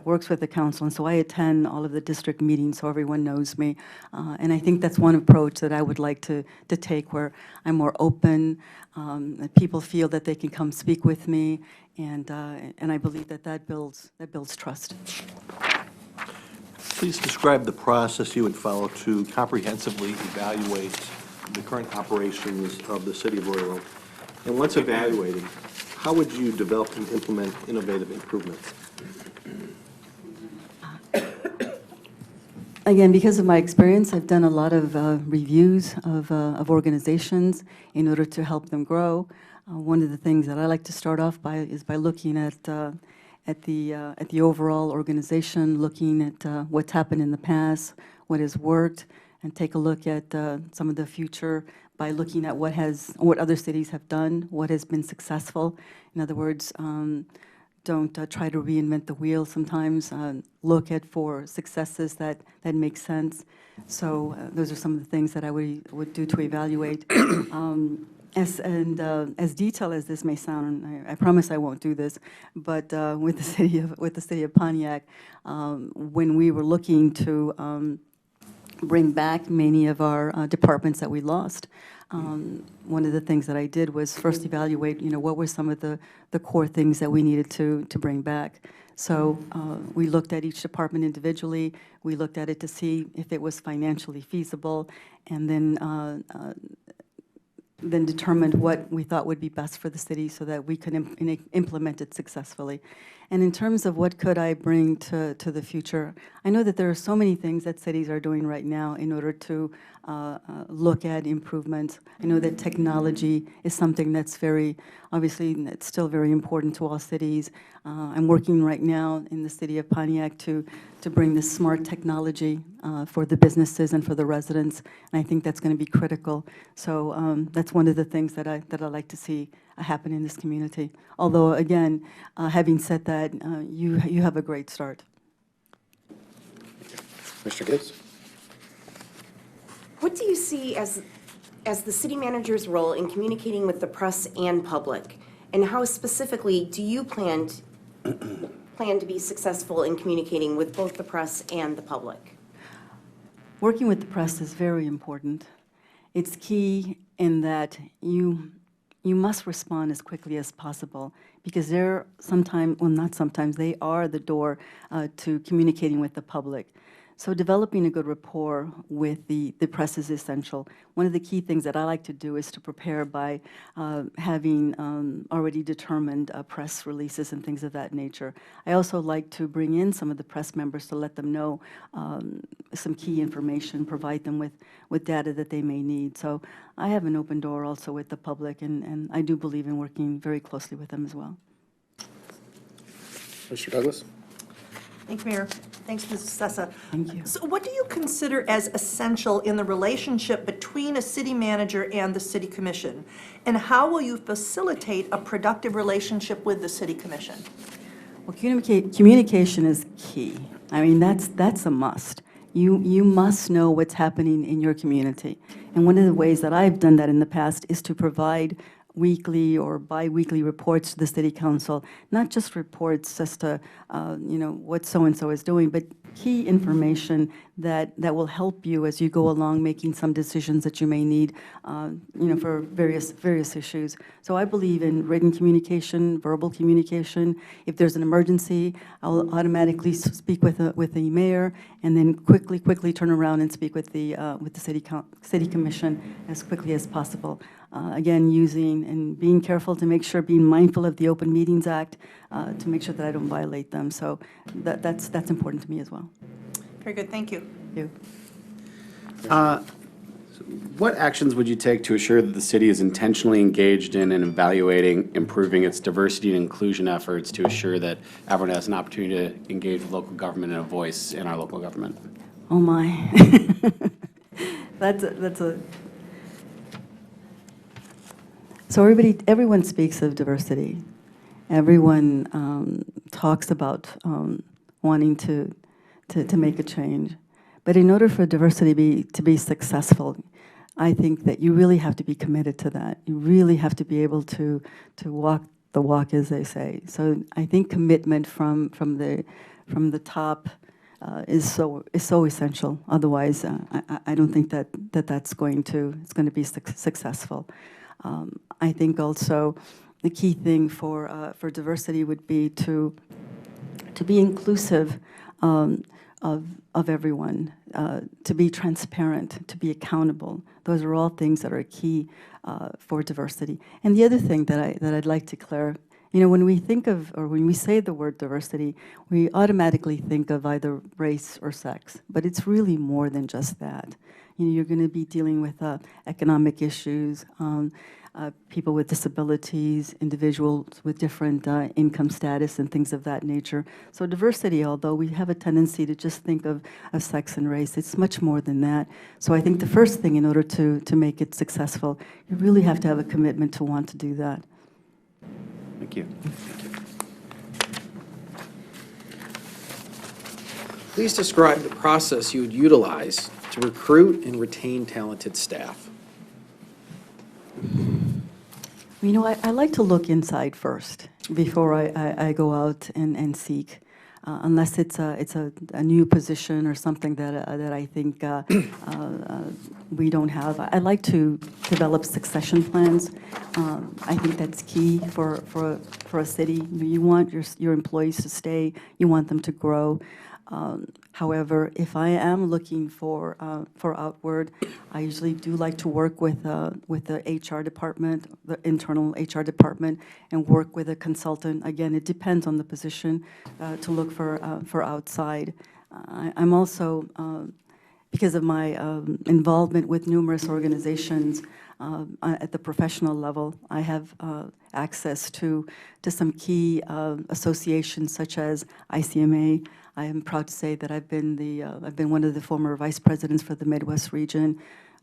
works with the council, and so I attend all of the district meetings so everyone knows me, and I think that's one approach that I would like to take, where I'm more open, that people feel that they can come speak with me, and I believe that builds trust. Please describe the process you would follow to comprehensively evaluate the current operations of the city of Royal Oak. And once evaluated, how would you develop and implement innovative improvements? Again, because of my experience, I've done a lot of reviews of organizations in order to help them grow. One of the things that I like to start off by is by looking at the overall organization, looking at what's happened in the past, what has worked, and take a look at some of the future by looking at what other cities have done, what has been successful. In other words, don't try to reinvent the wheel sometimes. Look for successes that make sense. So those are some of the things that I would do to evaluate. As detailed as this may sound, and I promise I won't do this, but with the city of Pontiac, when we were looking to bring back many of our departments that we lost. One of the things that I did was first evaluate, what were some of the core things that we needed to bring back. So we looked at each department individually. We looked at it to see if it was financially feasible, and then determined what we thought would be best for the city so that we could implement it successfully. And in terms of what could I bring to the future, I know that there are so many things that cities are doing right now in order to look at improvements. I know that technology is something that's it's still very important to all cities. I'm working right now in the city of Pontiac to bring this smart technology for the businesses and for the residents, and I think that's going to be critical. So that's one of the things that I'd like to see happen in this community. Although, again, having said that, you have a great start. Mr. Gibbs? What do you see as the city manager's role in communicating with the press and public? And how specifically do you plan to be successful in communicating with both the press and the public? Working with the press is very important. It's key in that you must respond as quickly as possible, because they're sometimes, well, not sometimes, they are the door to communicating with the public. So developing a good rapport with the press is essential. One of the key things that I like to do is to prepare by having already determined press releases and things of that nature. I also like to bring in some of the press members to let them know some key information, provide them with data that they may need. So I have an open door also with the public, and I do believe in working very closely with them as well. Mr. Douglas? Thanks, Mayor. Thanks, Mrs. Sessa. Thank you. So what do you consider as essential in the relationship between a city manager and the city commission? And how will you facilitate a productive relationship with the city commission? Well, communication is key. I mean, that's a must. You must know what's happening in your community. And one of the ways that I've done that in the past is to provide weekly or bi-weekly reports to the city council, not just reports as to what so-and-so is doing, but key information that will help you as you go along making some decisions that you may need for various issues. So I believe in written communication, verbal communication. If there's an emergency, I'll automatically speak with the mayor, and then quickly turn around and speak with the city commission as quickly as possible. Again, using and being careful to make sure, being mindful of the Open Meetings Act to make sure that I don't violate them. So that's important to me as well. Very good, thank you. Thank you. What actions would you take to assure that the city is intentionally engaged in and evaluating improving its diversity and inclusion efforts to assure that everyone has an opportunity to engage with local government and a voice in our local government? Oh, my. That's a So everyone speaks of diversity. Everyone talks about wanting to make a change. But in order for diversity to be successful, I think that you really have to be committed to that. You really have to be able to walk the walk, as they say. So I think commitment from the top is so essential. Otherwise, I don't think that's going to be successful. I think also the key thing for diversity would be to be inclusive of everyone, to be transparent, to be accountable. Those are all things that are key for diversity. And the other thing that I'd like to clear, when we think of, or when we say the word diversity, we automatically think of either race or sex, but it's really more than just that. You're going to be dealing with economic issues, people with disabilities, individuals with different income status and things of that nature. So diversity, although we have a tendency to just think of sex and race, it's much more than that. So I think the first thing, in order to make it successful, you really have to have a commitment to want to do that. Thank you. Please describe the process you would utilize to recruit and retain talented staff. I like to look inside first before I go out and seek, unless it's a new position or something that I think we don't have. I like to develop succession plans. I think that's key for a city. You want your employees to stay. You want them to grow. However, if I am looking for outward, I usually do like to work with the HR department, the internal HR department, and work with a consultant. Again, it depends on the position to look for outside. I'm also because of my involvement with numerous organizations at the professional level, I have access to some key associations such as ICMA. I am proud to say that I've been one of the former vice presidents for the Midwest region.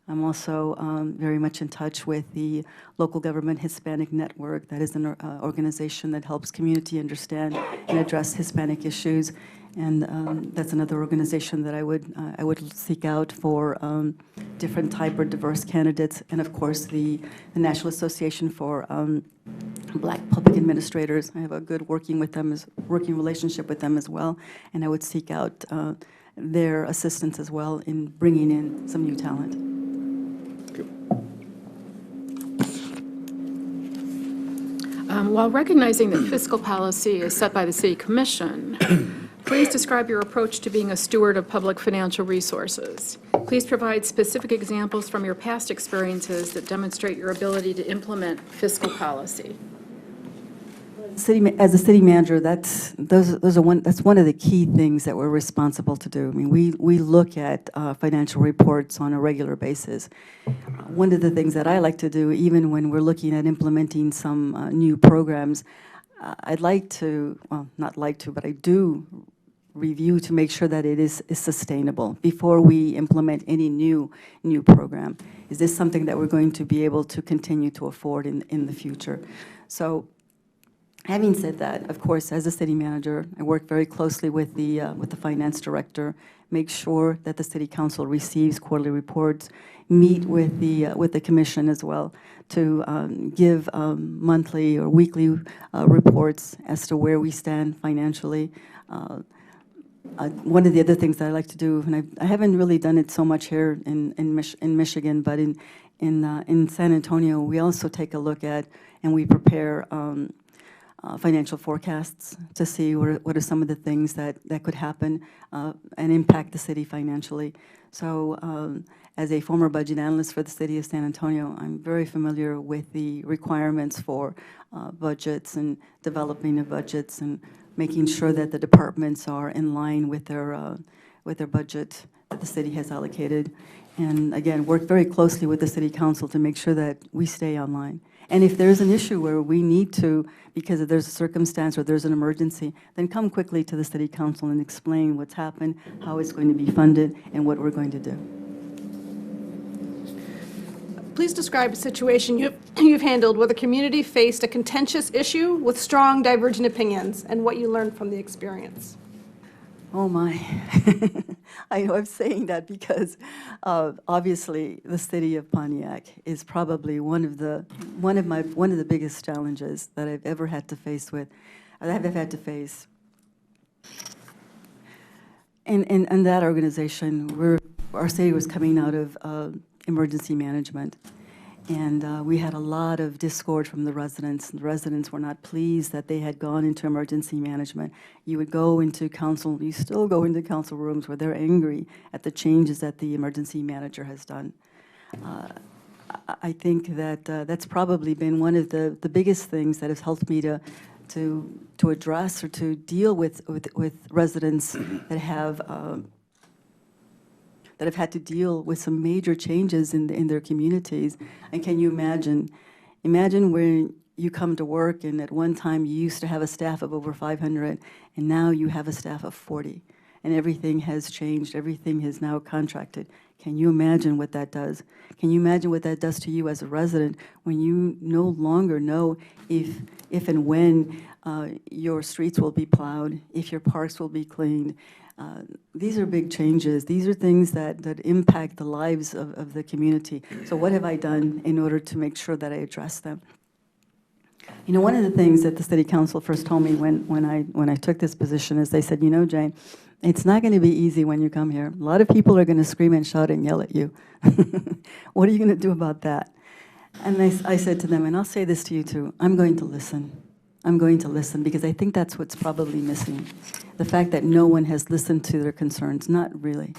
I'm also very much in touch with the Local Government Hispanic Network. That is an organization that helps community understand and address Hispanic issues. And that's another organization that I would seek out for different type or diverse candidates. And of course, the National Association for Black Public Administrators. I have a good working relationship with them as well. And I would seek out their assistance as well in bringing in some new talent. While recognizing that fiscal policy is set by the City Commission, please describe your approach to being a steward of public financial resources. Please provide specific examples from your past experiences that demonstrate your ability to implement fiscal policy. As a city manager, that's one of the key things that we're responsible to do. I mean, we look at financial reports on a regular basis. One of the things that I like to do, even when we're looking at implementing some new programs, I'd like to, well, not like to, but I do review to make sure that it is sustainable before we implement any new program. Is this something that we're going to be able to continue to afford in the future? So, having said that, of course, as a city manager, I work very closely with the finance director, make sure that the city council receives quarterly reports, meet with the commission as well to give monthly or weekly reports as to where we stand financially. One of the other things that I like to do, and I haven't really done it so much here in Michigan, but in San Antonio, we also take a look at and we prepare financial forecasts to see what are some of the things that could happen and impact the city financially. So as a former budget analyst for the city of San Antonio, I'm very familiar with the requirements for budgets and developing of budgets and making sure that the departments are in line with their budget that the city has allocated. And again, work very closely with the city council to make sure that we stay online. And if there's an issue where we need to, because there's a circumstance or there's an emergency, then come quickly to the city council and explain what's happened, how it's going to be funded, and what we're going to do. Please describe a situation you've handled where the community faced a contentious issue with strong divergent opinions and what you learned from the experience. Oh my. I know I'm saying that because obviously the city of Pontiac is probably one of the biggest challenges that I've ever had to face with. I've had to face. In that organization, our city was coming out of emergency management. And we had a lot of discord from the residents. The residents were not pleased that they had gone into emergency management. You would go into council, you still go into council rooms where they're angry at the changes that the emergency manager has done. I think that that's probably been one of the biggest things that has helped me to address or to deal with residents that have had to deal with some major changes in their communities. And can you imagine when you come to work and at one time you used to have a staff of over 500 and now you have a staff of 40 and everything has changed, everything is now contracted. Can you imagine what that does? Can you imagine what that does to you as a resident when you no longer know if and when your streets will be plowed, if your parks will be cleaned? These are big changes. These are things that impact the lives of the community. So what have I done in order to make sure that I address them? You know, one of the things that the city council first told me when I took this position is they said, you know, Jane, it's not going to be easy when you come here. A lot of people are going to scream and shout and yell at you. What are you going to do about that? And I said to them, and I'll say this to you too, I'm going to listen. I'm going to listen because I think that's what's probably missing. The fact that no one has listened to their concerns, not really.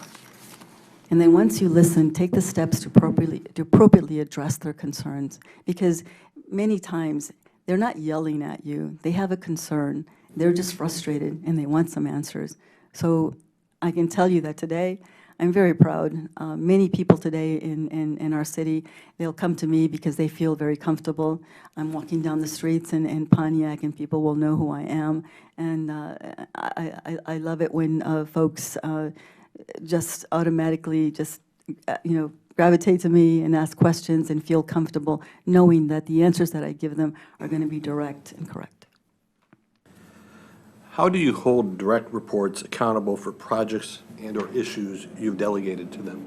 And then once you listen, take the steps to appropriately address their concerns because many times they're not yelling at you. They have a concern. They're just frustrated and they want some answers. So I can tell you that today I'm very proud. Many people today in our city, they'll come to me because they feel very comfortable. I'm walking down the streets in Pontiac and people will know who I am. And I love it when folks just automatically just, gravitate to me and ask questions and feel comfortable knowing that the answers that I give them are going to be direct and correct. How do you hold direct reports accountable for projects and/or issues you've delegated to them?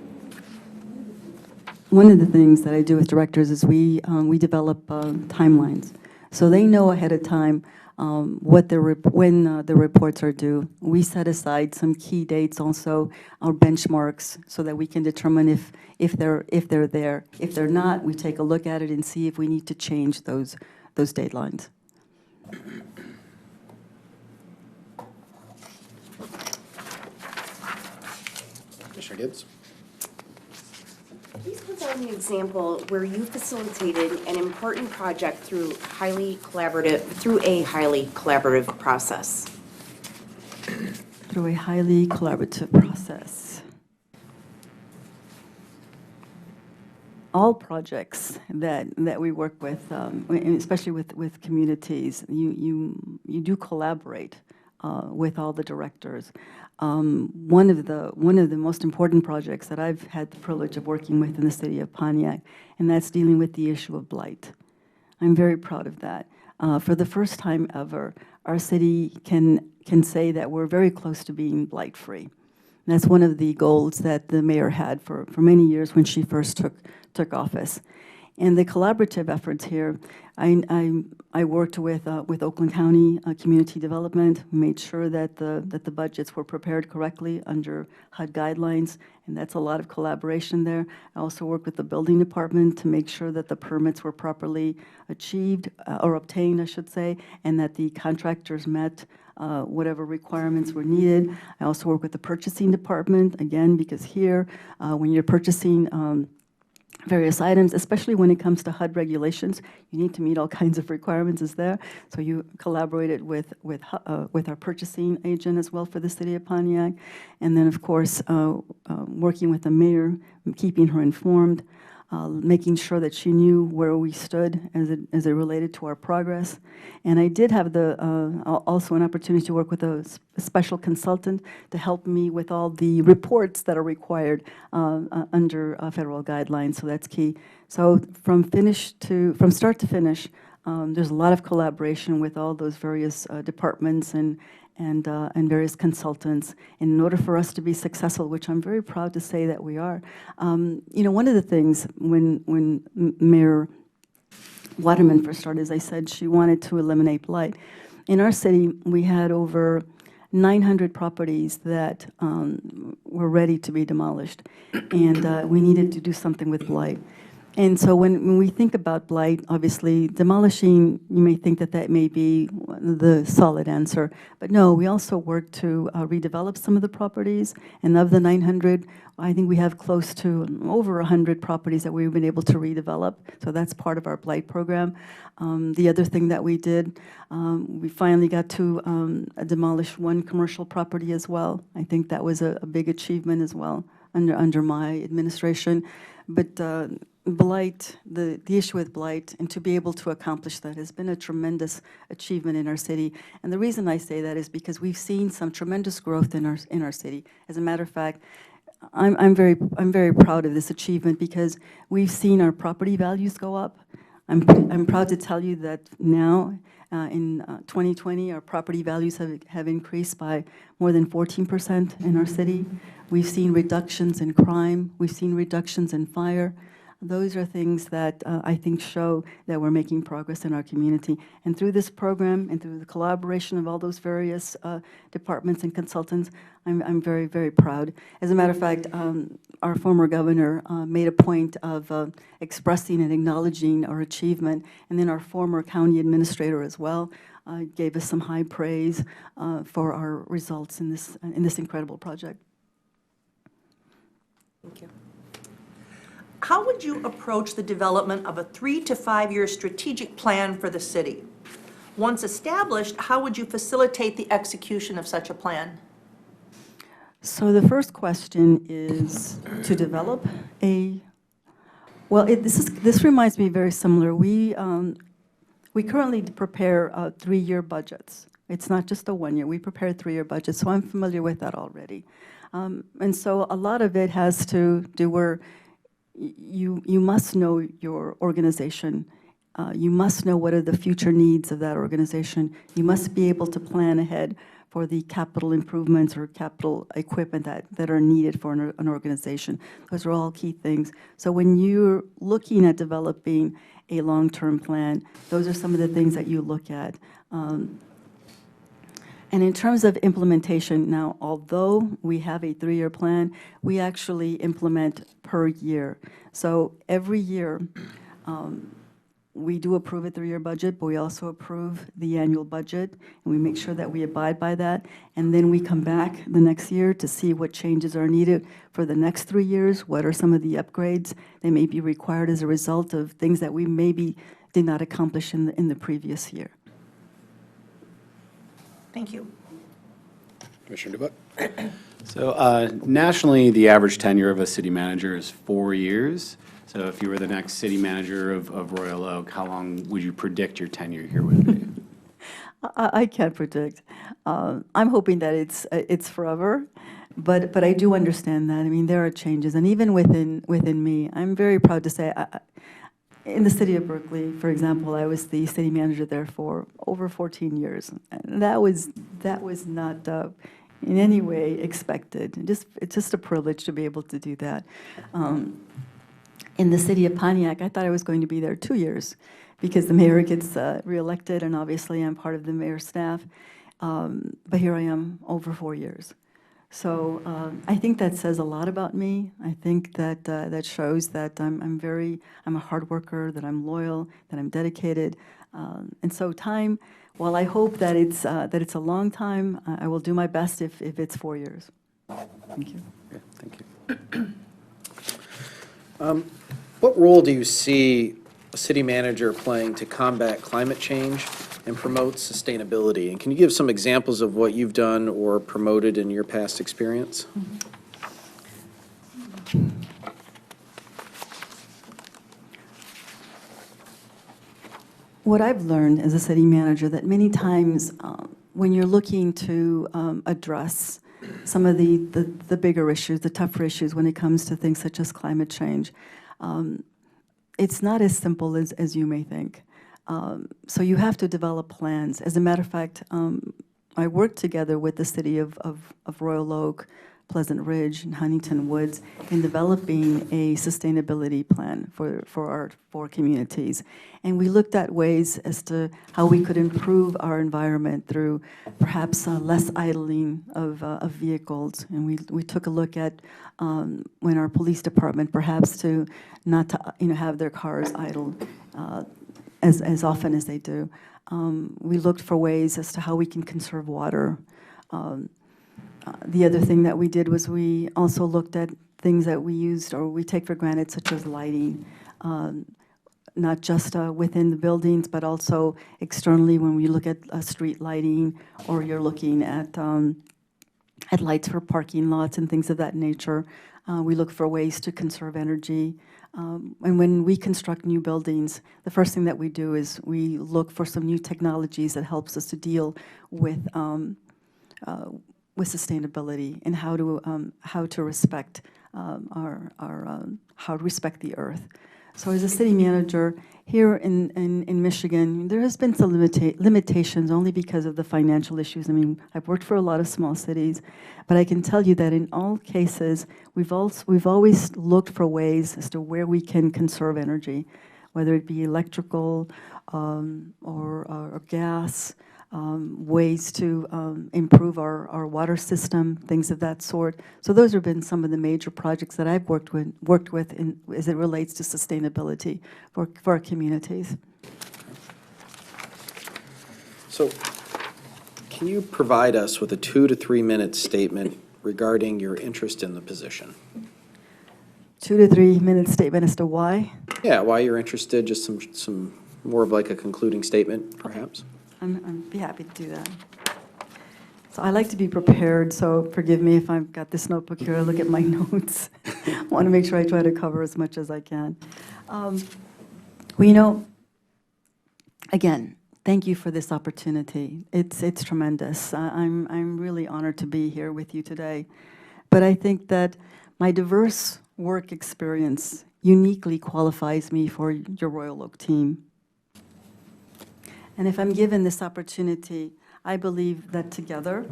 One of the things that I do with directors is we develop timelines. So they know ahead of time when the reports are due. We set aside some key dates also, our benchmarks, so that we can determine if they're there. If they're not, we take a look at it and see if we need to change those deadlines. Commissioner Gibbs? Please provide an example where you facilitated an important project through a highly collaborative process. Through a highly collaborative process. All projects that we work with, especially with communities, you do collaborate with all the directors. One of the most important projects that I've had the privilege of working with in the city of Pontiac, and that's dealing with the issue of blight. I'm very proud of that. For the first time ever, our city can say that we're very close to being blight-free. That's one of the goals that the mayor had for many years when she first took office. And the collaborative efforts here, I worked with Oakland County Community Development, made sure that the budgets were prepared correctly under HUD guidelines, and that's a lot of collaboration there. I also worked with the building department to make sure that the permits were properly achieved, or obtained, I should say, and that the contractors met whatever requirements were needed. I also work with the purchasing department, again, because here, when you're purchasing various items, especially when it comes to HUD regulations, you need to meet all kinds of requirements is there. So you collaborated with our purchasing agent as well for the city of Pontiac. And then, of course, working with the mayor, keeping her informed, making sure that she knew where we stood as it related to our progress. And I did have also an opportunity to work with a special consultant to help me with all the reports that are required under federal guidelines, so that's key. So from start to finish, there's a lot of collaboration with all those various departments and various consultants in order for us to be successful, which I'm very proud to say that we are. One of the things when Mayor Waterman first started, as I said, she wanted to eliminate blight. In our city, we had over 900 properties that were ready to be demolished, and we needed to do something with blight. And so when we think about blight, obviously demolishing, you may think that may be the solid answer. But no, we also work to redevelop some of the properties. And of the 900, I think we have close to over 100 properties that we've been able to redevelop. So that's part of our blight program. The other thing that we did, we finally got to demolish one commercial property as well. I think that was a big achievement as well under my administration. But blight, the issue with blight, and to be able to accomplish that has been a tremendous achievement in our city. And the reason I say that is because we've seen some tremendous growth in our city. As a matter of fact, I'm very proud of this achievement because we've seen our property values go up. I'm proud to tell you that now in 2020, our property values have increased by more than 14% in our city. We've seen reductions in crime. We've seen reductions in fire. Those are things that I think show that we're making progress in our community. And through this program and through the collaboration of all those various departments and consultants, I'm very, very proud. As a matter of fact, our former governor made a point of expressing and acknowledging our achievement, and then our former county administrator as well gave us some high praise for our results in this incredible project. Thank you. How would you approach the development of a 3 to 5 year strategic plan for the city? Once established, how would you facilitate the execution of such a plan? So the first question is to develop a, well, this reminds me very similar. We currently prepare 3-year budgets. It's not just a 1 year. We prepare 3-year budgets, so I'm familiar with that already. And so a lot of it has to do where you must know your organization. You must know what are the future needs of that organization. You must be able to plan ahead for the capital improvements or capital equipment that are needed for an organization. Those are all key things. So when you're looking at developing a long-term plan, those are some of the things that you look at. And in terms of implementation, now, although we have a 3-year plan, we actually implement per year. So every year, we do approve a 3-year budget, but we also approve the annual budget, and we make sure that we abide by that. And then we come back the next year to see what changes are needed for the next 3 years, what are some of the upgrades that may be required as a result of things that we maybe did not accomplish in the previous year. Thank you. Commissioner DeBuck. So nationally, the average tenure of a city manager is 4 years. So if you were the next city manager of Royal Oak, how long would you predict your tenure here would be? I can't predict. I'm hoping that it's forever, but I do understand that. I mean, there are changes, and even within me, I'm very proud to say, in the city of Berkeley, for example, I was the city manager there for over 14 years, and that was not in any way expected. It's just a privilege to be able to do that. In the city of Pontiac, I thought I was going to be there 2 years because the mayor gets reelected, and obviously I'm part of the mayor's staff. But here I am over 4 years. So I think that says a lot about me. I think that that shows that I'm a hard worker, that I'm loyal, that I'm dedicated. And so time, while I hope that it's a long time, I will do my best if it's 4 years. Thank you. Okay, thank you. What role do you see a city manager playing to combat climate change and promote sustainability? And can you give some examples of what you've done or promoted in your past experience? What I've learned as a city manager, that many times when you're looking to address some of the bigger issues, the tougher issues when it comes to things such as climate change, it's not as simple as you may think. So you have to develop plans. As a matter of fact, I worked together with the city of Royal Oak, Pleasant Ridge, and Huntington Woods in developing a sustainability plan for our 4 communities. And we looked at ways as to how we could improve our environment through perhaps less idling of vehicles. And we took a look at when our police department perhaps to not to have their cars idled as often as they do. We looked for ways as to how we can conserve water. The other thing that we did was we also looked at things that we used or we take for granted, such as lighting, not just within the buildings, but also externally when we look at street lighting, or you're looking at lights for parking lots and things of that nature. We look for ways to conserve energy. And when we construct new buildings, the first thing that we do is we look for some new technologies that helps us to deal with sustainability and how to respect how to respect the earth. So as a city manager here in Michigan, there has been some limitations only because of the financial issues. I mean, I've worked for a lot of small cities, but I can tell you that in all cases, we've always looked for ways as to where we can conserve energy, whether it be electrical or gas. Ways to improve our water system, things of that sort. So those have been some of the major projects that I've worked with as it relates to sustainability for our communities. So can you provide us with a 2 to 3 minute statement regarding your interest in the position? 2 to 3 minute statement as to why? Yeah, why you're interested, just some more of like a concluding statement, perhaps? I'd be happy to do that. So I like to be prepared, so forgive me if I've got this notebook here, I look at my notes. I want to make sure I try to cover as much as I can. Well, you know, again, thank you for this opportunity. It's tremendous. I'm really honored to be here with you today. But I think that my diverse work experience uniquely qualifies me for your Royal Oak team. And if I'm given this opportunity, I believe that together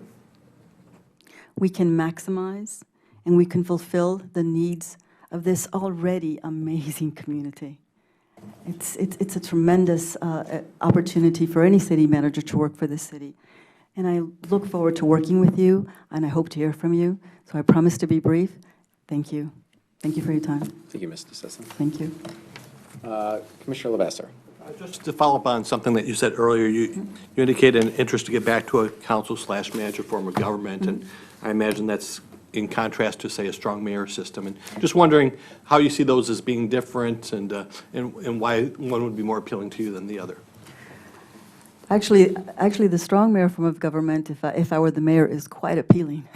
we can maximize and we can fulfill the needs of this already amazing community. It's a tremendous opportunity for any city manager to work for the city. And I look forward to working with you, and I hope to hear from you. So I promise to be brief. Thank you. Thank you for your time. Thank you, Ms. DeSisson. Thank you. Commissioner Lavasser. Just to follow up on something that you said earlier, you indicated an interest to get back to a council/manager form of government, and I imagine that's in contrast to, say, a strong mayor system. And just wondering how you see those as being different, and why one would be more appealing to you than the other. Actually, the strong mayor form of government, if I were the mayor, is quite appealing.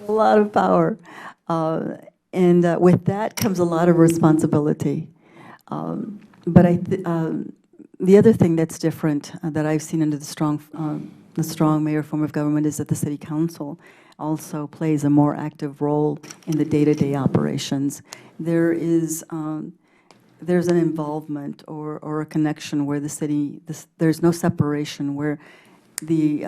A lot of power. And with that comes a lot of responsibility. But the other thing that's different that I've seen under the strong mayor form of government is that the city council also plays a more active role in the day-to-day operations. There's an involvement or a connection where the city, there's no separation, where the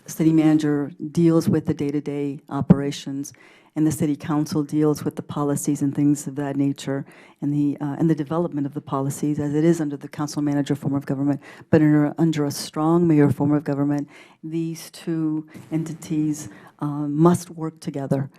city manager deals with the day-to-day operations, and the city council deals with the policies and things of that nature, and the development of the policies, as it is under the council manager form of government. But under a strong mayor form of government, these two entities must work together.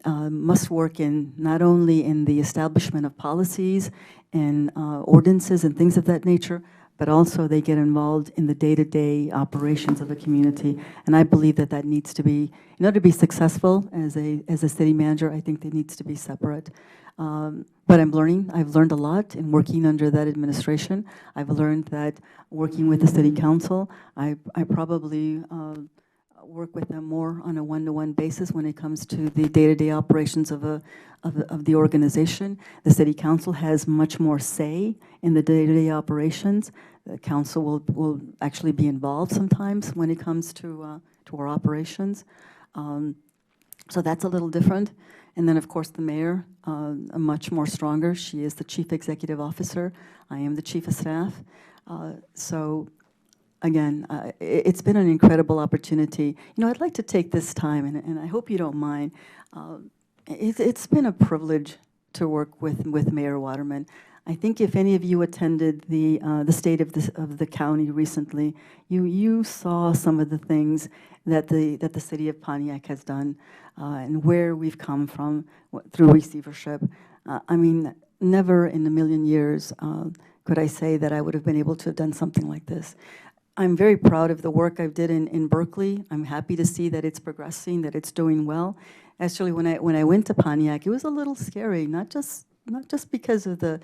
Must work in not only in the establishment of policies and ordinances and things of that nature, but also they get involved in the day-to-day operations of a community. And I believe that that needs to be, in order to be successful as a city manager, I think they needs to be separate. But I've learned a lot in working under that administration. I've learned that working with the city council, I probably work with them more on a one-to-one basis when it comes to the day-to-day operations of the organization. The city council has much more say in the day-to-day operations. The council will actually be involved sometimes when it comes to our operations. So that's a little different. And then, of course, the mayor, much more stronger. She is the chief executive officer. I am the chief of staff. So again, it's been an incredible opportunity. You know, I'd like to take this time, and I hope you don't mind. It's been a privilege to work with Mayor Waterman. I think if any of you attended the state of the county recently, you saw some of the things that the city of Pontiac has done, and where we've come from through receivership. I mean, never in a million years could I say that I would have been able to have done something like this. I'm very proud of the work I did in Berkeley. I'm happy to see that it's progressing, that it's doing well. Actually, when I went to Pontiac, it was a little scary, not just because of the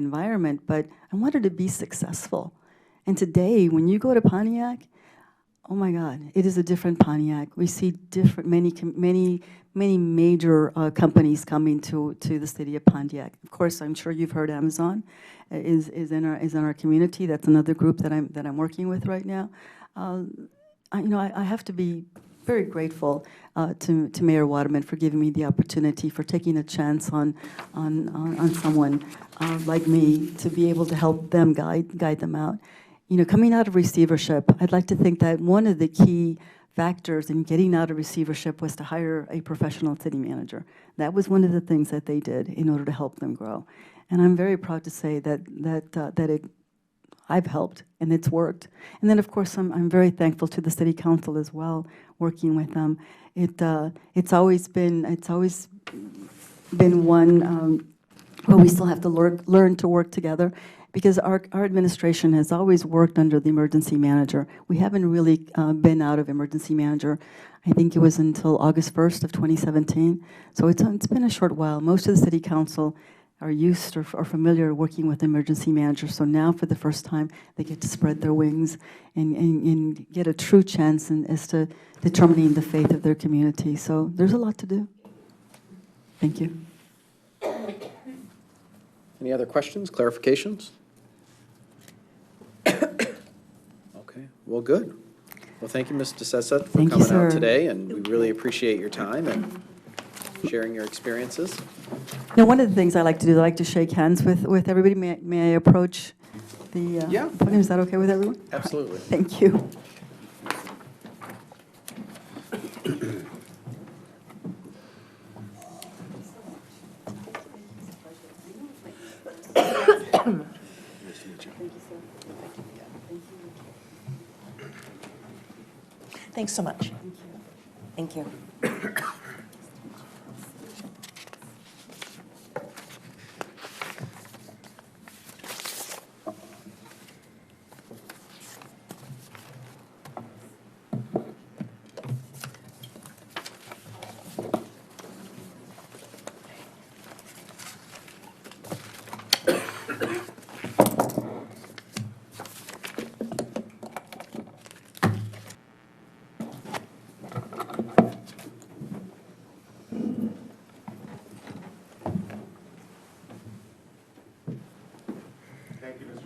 environment, but I wanted to be successful. And today, when you go to Pontiac, oh my God, it is a different Pontiac. We see many major companies coming to the city of Pontiac. Of course, I'm sure you've heard Amazon is in our community. That's another group that I'm working with right now. I have to be very grateful to Mayor Waterman for giving me the opportunity, for taking a chance on someone like me to be able to help them guide them out. You know, coming out of receivership, I'd like to think that one of the key factors in getting out of receivership was to hire a professional city manager. That was one of the things that they did in order to help them grow. And I'm very proud to say that I've helped, and it's worked. And then, of course, I'm very thankful to the city council as well, working with them. It's always been one where we still have to learn to work together, because our administration has always worked under the emergency manager. We haven't really been out of emergency manager. I think it was until August 1st of 2017. So it's been a short while. Most of the city council are used or familiar working with emergency managers. So now, for the first time, they get to spread their wings and get a true chance as to determining the faith of their community. So there's a lot to do. Thank you. Any other questions, clarifications? Okay, well, good. Well, thank you, Ms. DeSessa, for Thank you, coming out sir. today, and we really appreciate your time and sharing your experiences. Now, one of the things I like to do, I like to shake hands with everybody. May I approach the Yeah. podium? Is that okay with everyone? Absolutely. Thank you. Thanks so much. Thank you.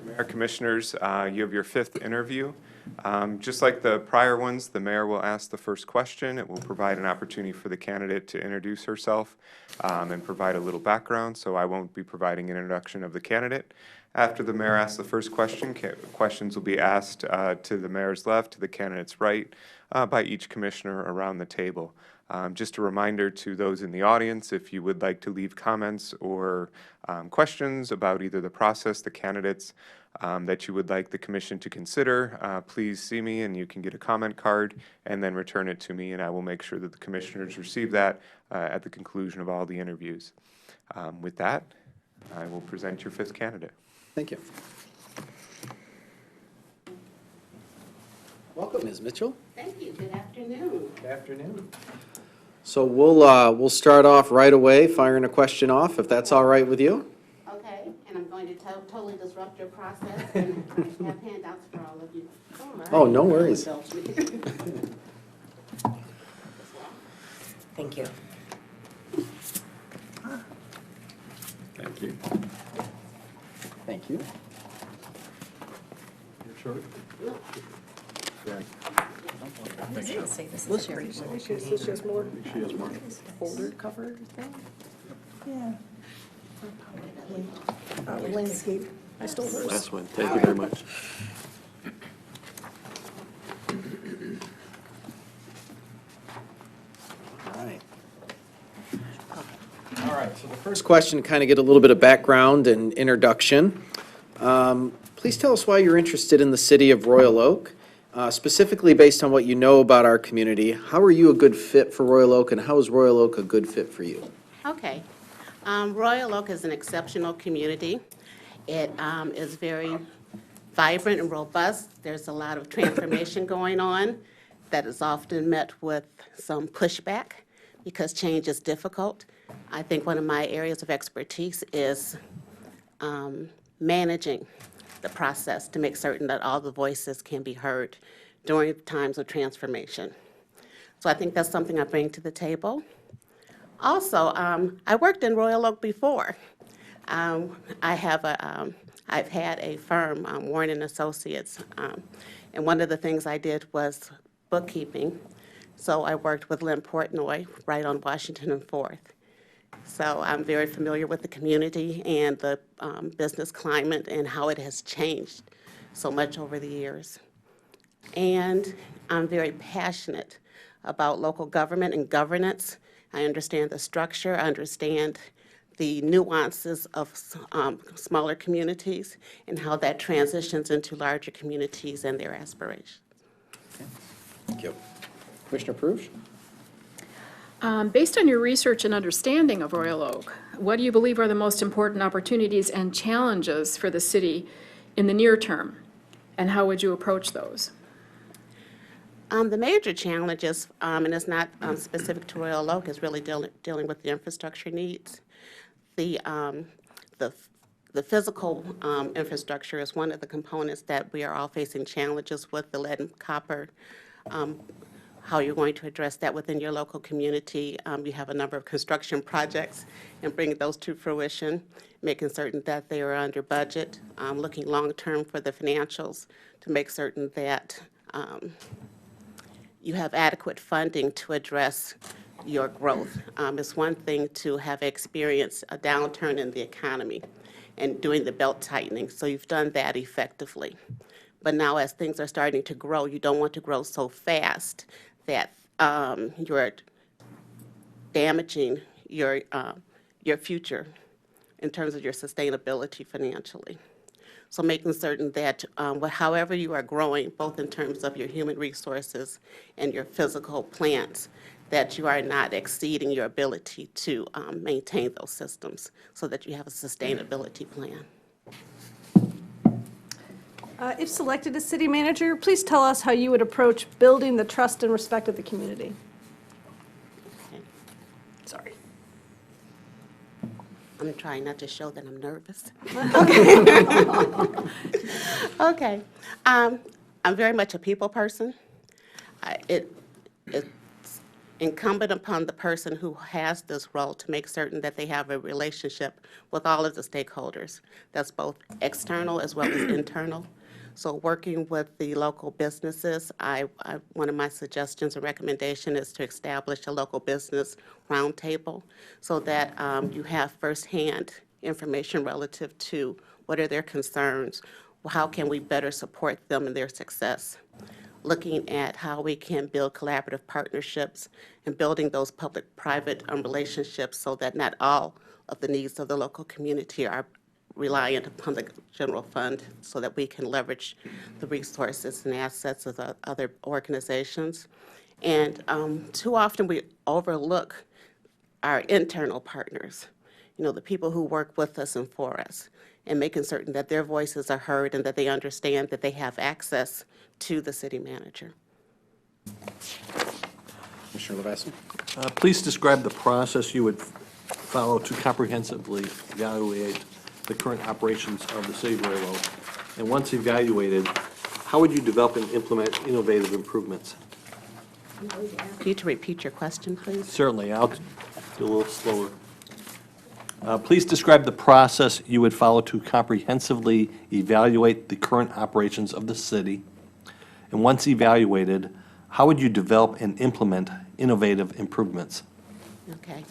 Mayor, Commissioners, you have your fifth interview. Just like the prior ones, the mayor will ask the first question. It will provide an opportunity for the candidate to introduce herself and provide a little background, so I won't be providing an introduction of the candidate. After the mayor asks the first question, questions will be asked to the mayor's left, to the candidate's right, by each commissioner around the table. Just a reminder to those in the audience, if you would like to leave comments or questions about either the process, the candidates that you would like the commission to consider, please see me and you can get a comment card and then return it to me, and I will make sure that the commissioners receive that at the conclusion of all the interviews. With that, I will present your fifth candidate. Thank you. Welcome, Ms. Mitchell. Thank you. Good afternoon. Good afternoon. So we'll start off right away, firing a question off, if that's all right with you. Okay, and I'm going to totally disrupt your process, and I have handouts for all of you. Oh, no worries. Indulge me. Thank you. Thank you. Thank you. You're short? We'll share. She has more. She has more. Folder cover thing. Yeah. Landscape. I stole hers. Last one. Thank you very much. All right. All right, so the first question, to kind of get a little bit of background and introduction. Please tell us why you're interested in the city of Royal Oak. Specifically based on what you know about our community, how are you a good fit for Royal Oak, and how is Royal Oak a good fit for you? Okay. Royal Oak is an exceptional community. It is very vibrant and robust. There's a lot of transformation going on that is often met with some pushback because change is difficult. I think one of my areas of expertise is managing the process to make certain that all the voices can be heard during times of transformation. So I think that's something I bring to the table. Also, I worked in Royal Oak before. I've had a firm, Warren & Associates, and one of the things I did was bookkeeping. So I worked with Lynn Portnoy right on Washington and 4th. So I'm very familiar with the community and the business climate and how it has changed so much over the years. And I'm very passionate about local government and governance. I understand the structure, I understand the nuances of smaller communities and how that transitions into larger communities and their aspirations. Thank you. Commissioner Perush? Based on your research and understanding of Royal Oak, what do you believe are the most important opportunities and challenges for the city in the near term, and how would you approach those? The major challenges, and it's not specific to Royal Oak, is really dealing with the infrastructure needs. The the physical infrastructure is one of the components that we are all facing challenges with, the lead and copper, how you're going to address that within your local community. You have a number of construction projects and bringing those to fruition, making certain that they are under budget, looking long-term for the financials to make certain that you have adequate funding to address your growth. It's one thing to have experienced a downturn in the economy and doing the belt tightening, so you've done that effectively. But now as things are starting to grow, you don't want to grow so fast that you're damaging your future in terms of your sustainability financially. So making certain that however you are growing, both in terms of your human resources and your physical plants, that you are not exceeding your ability to maintain those systems so that you have a sustainability plan. If selected as city manager, please tell us how you would approach building the trust and respect of the community. Okay. Sorry. I'm trying not to show that I'm nervous. Okay. Okay. I'm very much a people person. It's incumbent upon the person who has this role to make certain that they have a relationship with all of the stakeholders. That's both external as well as internal. So working with the local businesses, one of my suggestions and recommendation is to establish a local business roundtable so that you have firsthand information relative to what are their concerns, how can we better support them in their success, looking at how we can build collaborative partnerships and building those public-private relationships so that not all of the needs of the local community are reliant upon the general fund so that we can leverage the resources and assets of the other organizations. And too often we overlook our internal partners, the people who work with us and for us, and making certain that their voices are heard and that they understand that they have access to the city manager. Commissioner Lavassie? Please describe the process you would follow to comprehensively evaluate the current operations of the city of Royal. And once evaluated, how would you develop and implement innovative improvements? Could you to repeat your question, please? Certainly, I'll do a little slower. Please describe the process you would follow to comprehensively evaluate the current operations of the city. And once evaluated, how would you develop and implement innovative improvements? Okay.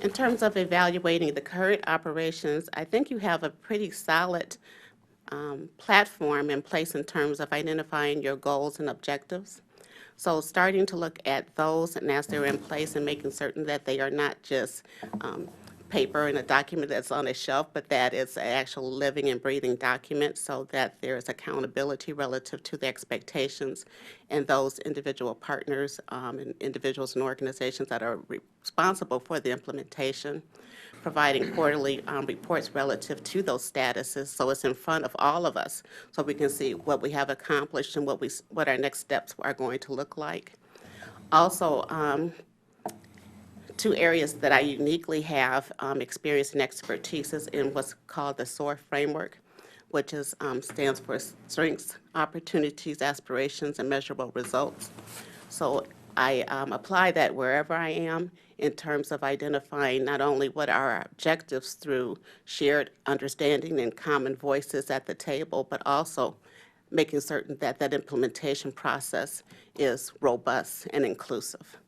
In terms of evaluating the current operations, I think you have a pretty solid platform in place in terms of identifying your goals and objectives. So starting to look at those and as they're in place and making certain that they are not just paper and a document that's on a shelf, but that is an actual living and breathing document so that there is accountability relative to the expectations and those individual partners and individuals and organizations that are responsible for the implementation, providing quarterly reports relative to those statuses so it's in front of all of us so we can see what we have accomplished and what our next steps are going to look like. Also, two areas that I uniquely have experience and expertise is in what's called the SOAR framework, which stands for Strengths, Opportunities, Aspirations, and Measurable Results. So I apply that wherever I am in terms of identifying not only what are our objectives through shared understanding and common voices at the table, but also making certain that that implementation process is robust and inclusive.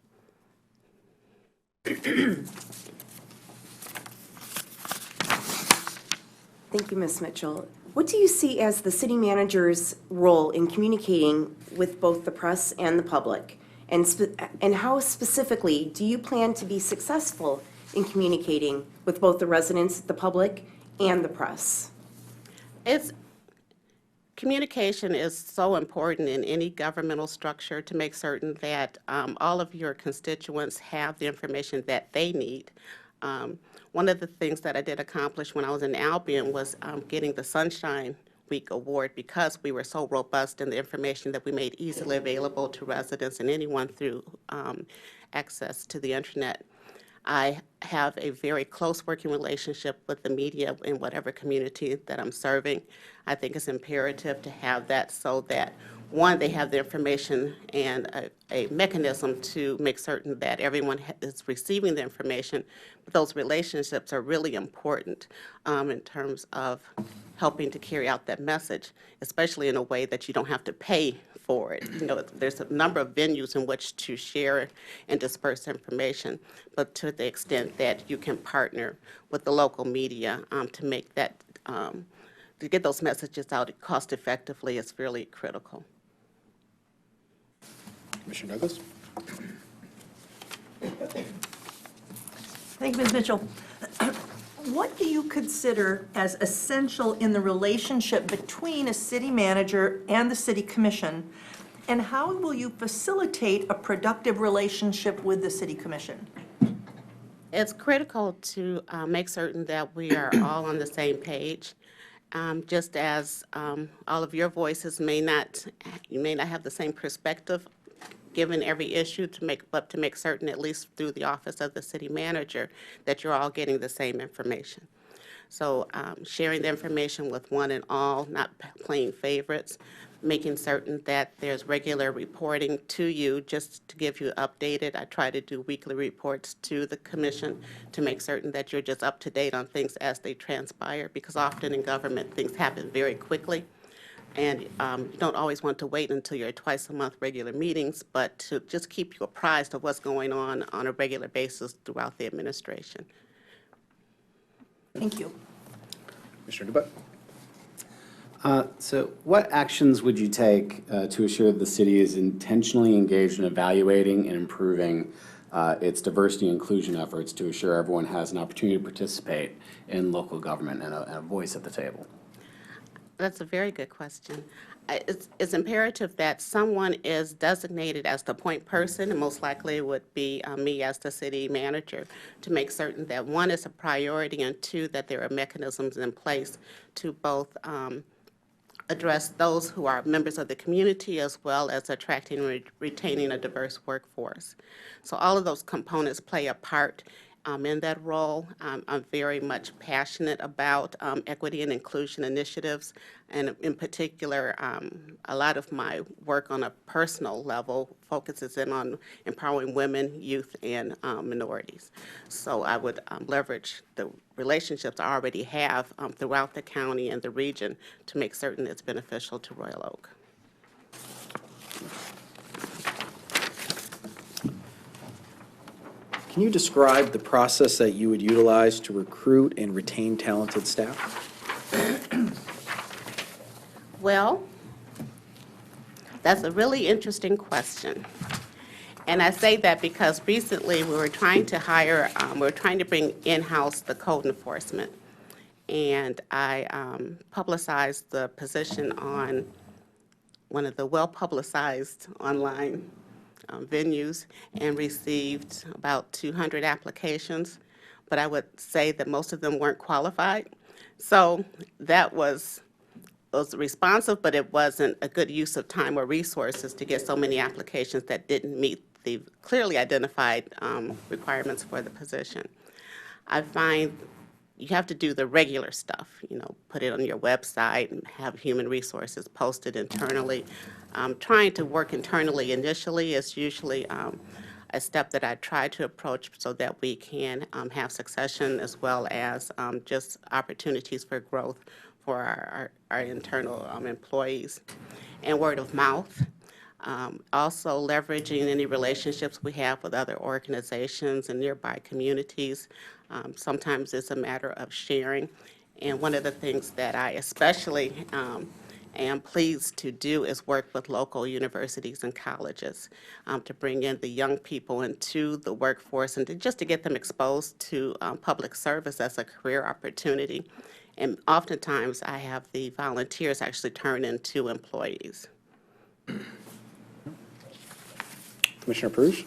Thank you, Ms. Mitchell. What do you see as the city manager's role in communicating with both the press and the public? And how specifically do you plan to be successful in communicating with both the residents, the public, and the press? Communication is so important in any governmental structure to make certain that all of your constituents have the information that they need. One of the things that I did accomplish when I was in Albion was getting the Sunshine Week Award because we were so robust in the information that we made easily available to residents and anyone through access to the internet. I have a very close working relationship with the media in whatever community that I'm serving. I think it's imperative to have that so that, one, they have the information and a mechanism to make certain that everyone is receiving the information. But those relationships are really important in terms of helping to carry out that message, especially in a way that you don't have to pay for it. You know, there's a number of venues in which to share and disperse information, but to the extent that you can partner with the local media to make that, to get those messages out cost effectively is fairly critical. Commissioner Douglas? Thank you, Ms. Mitchell. What do you consider as essential in the relationship between a city manager and the city commission? And how will you facilitate a productive relationship with the city commission? It's critical to make certain that we are all on the same page. Just as all of your voices you may not have the same perspective given every issue, but to make certain, at least through the office of the city manager, that you're all getting the same information. So sharing the information with one and all, not playing favorites, making certain that there's regular reporting to you just to give you updated. I try to do weekly reports to the commission to make certain that you're just up to date on things as they transpire, because often in government things happen very quickly. And you don't always want to wait until your twice-a-month regular meetings, but to just keep you apprised of what's going on a regular basis throughout the administration. Thank you. Commissioner DeBuck? So what actions would you take to assure the city is intentionally engaged in evaluating and improving its diversity and inclusion efforts to assure everyone has an opportunity to participate in local government and a voice at the table? That's a very good question. It's imperative that someone is designated as the point person, and most likely would be me as the city manager, to make certain that, one, is a priority, and two, that there are mechanisms in place to both address those who are members of the community as well as attracting and retaining a diverse workforce. So all of those components play a part in that role. I'm very much passionate about equity and inclusion initiatives, and in particular, a lot of my work on a personal level focuses in on empowering women, youth, and minorities. So I would leverage the relationships I already have throughout the county and the region to make certain it's beneficial to Royal Oak. Can you describe the process that you would utilize to recruit and retain talented staff? Well, that's a really interesting question. And I say that because recently we were trying to hire, we were trying to bring in-house the code enforcement. And I publicized the position on one of the well-publicized online venues and received about 200 applications, but I would say that most of them weren't qualified. So that was responsive, but it wasn't a good use of time or resources to get so many applications that didn't meet the clearly identified requirements for the position. I find you have to do the regular stuff, you know, put it on your website and have human resources posted internally. Trying to work internally initially is usually a step that I try to approach so that we can have succession as well as just opportunities for growth for our internal employees. And word of mouth. Also leveraging any relationships we have with other organizations and nearby communities. Sometimes it's a matter of sharing. And one of the things that I especially am pleased to do is work with local universities and colleges to bring in the young people into the workforce and just to get them exposed to public service as a career opportunity. And oftentimes I have the volunteers actually turn into employees. Commissioner Perush?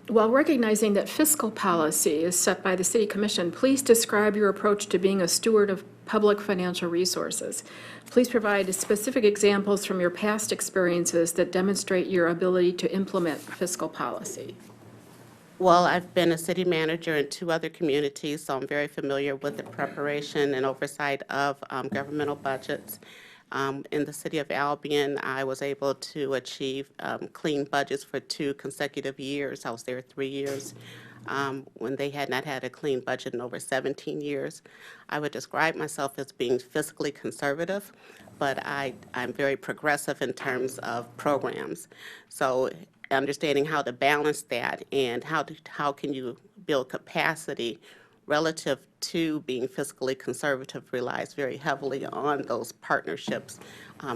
While recognizing that fiscal policy is set by the City Commission, please describe your approach to being a steward of public financial resources. Please provide specific examples from your past experiences that demonstrate your ability to implement fiscal policy. Well, I've been a city manager in 2 other communities, so I'm very familiar with the preparation and oversight of governmental budgets. In the city of Albion, I was able to achieve clean budgets for 2 consecutive years. I was there 3 years when they had not had a clean budget in over 17 years. I would describe myself as being fiscally conservative, but I'm very progressive in terms of programs. So understanding how to balance that and how can you build capacity relative to being fiscally conservative relies very heavily on those partnerships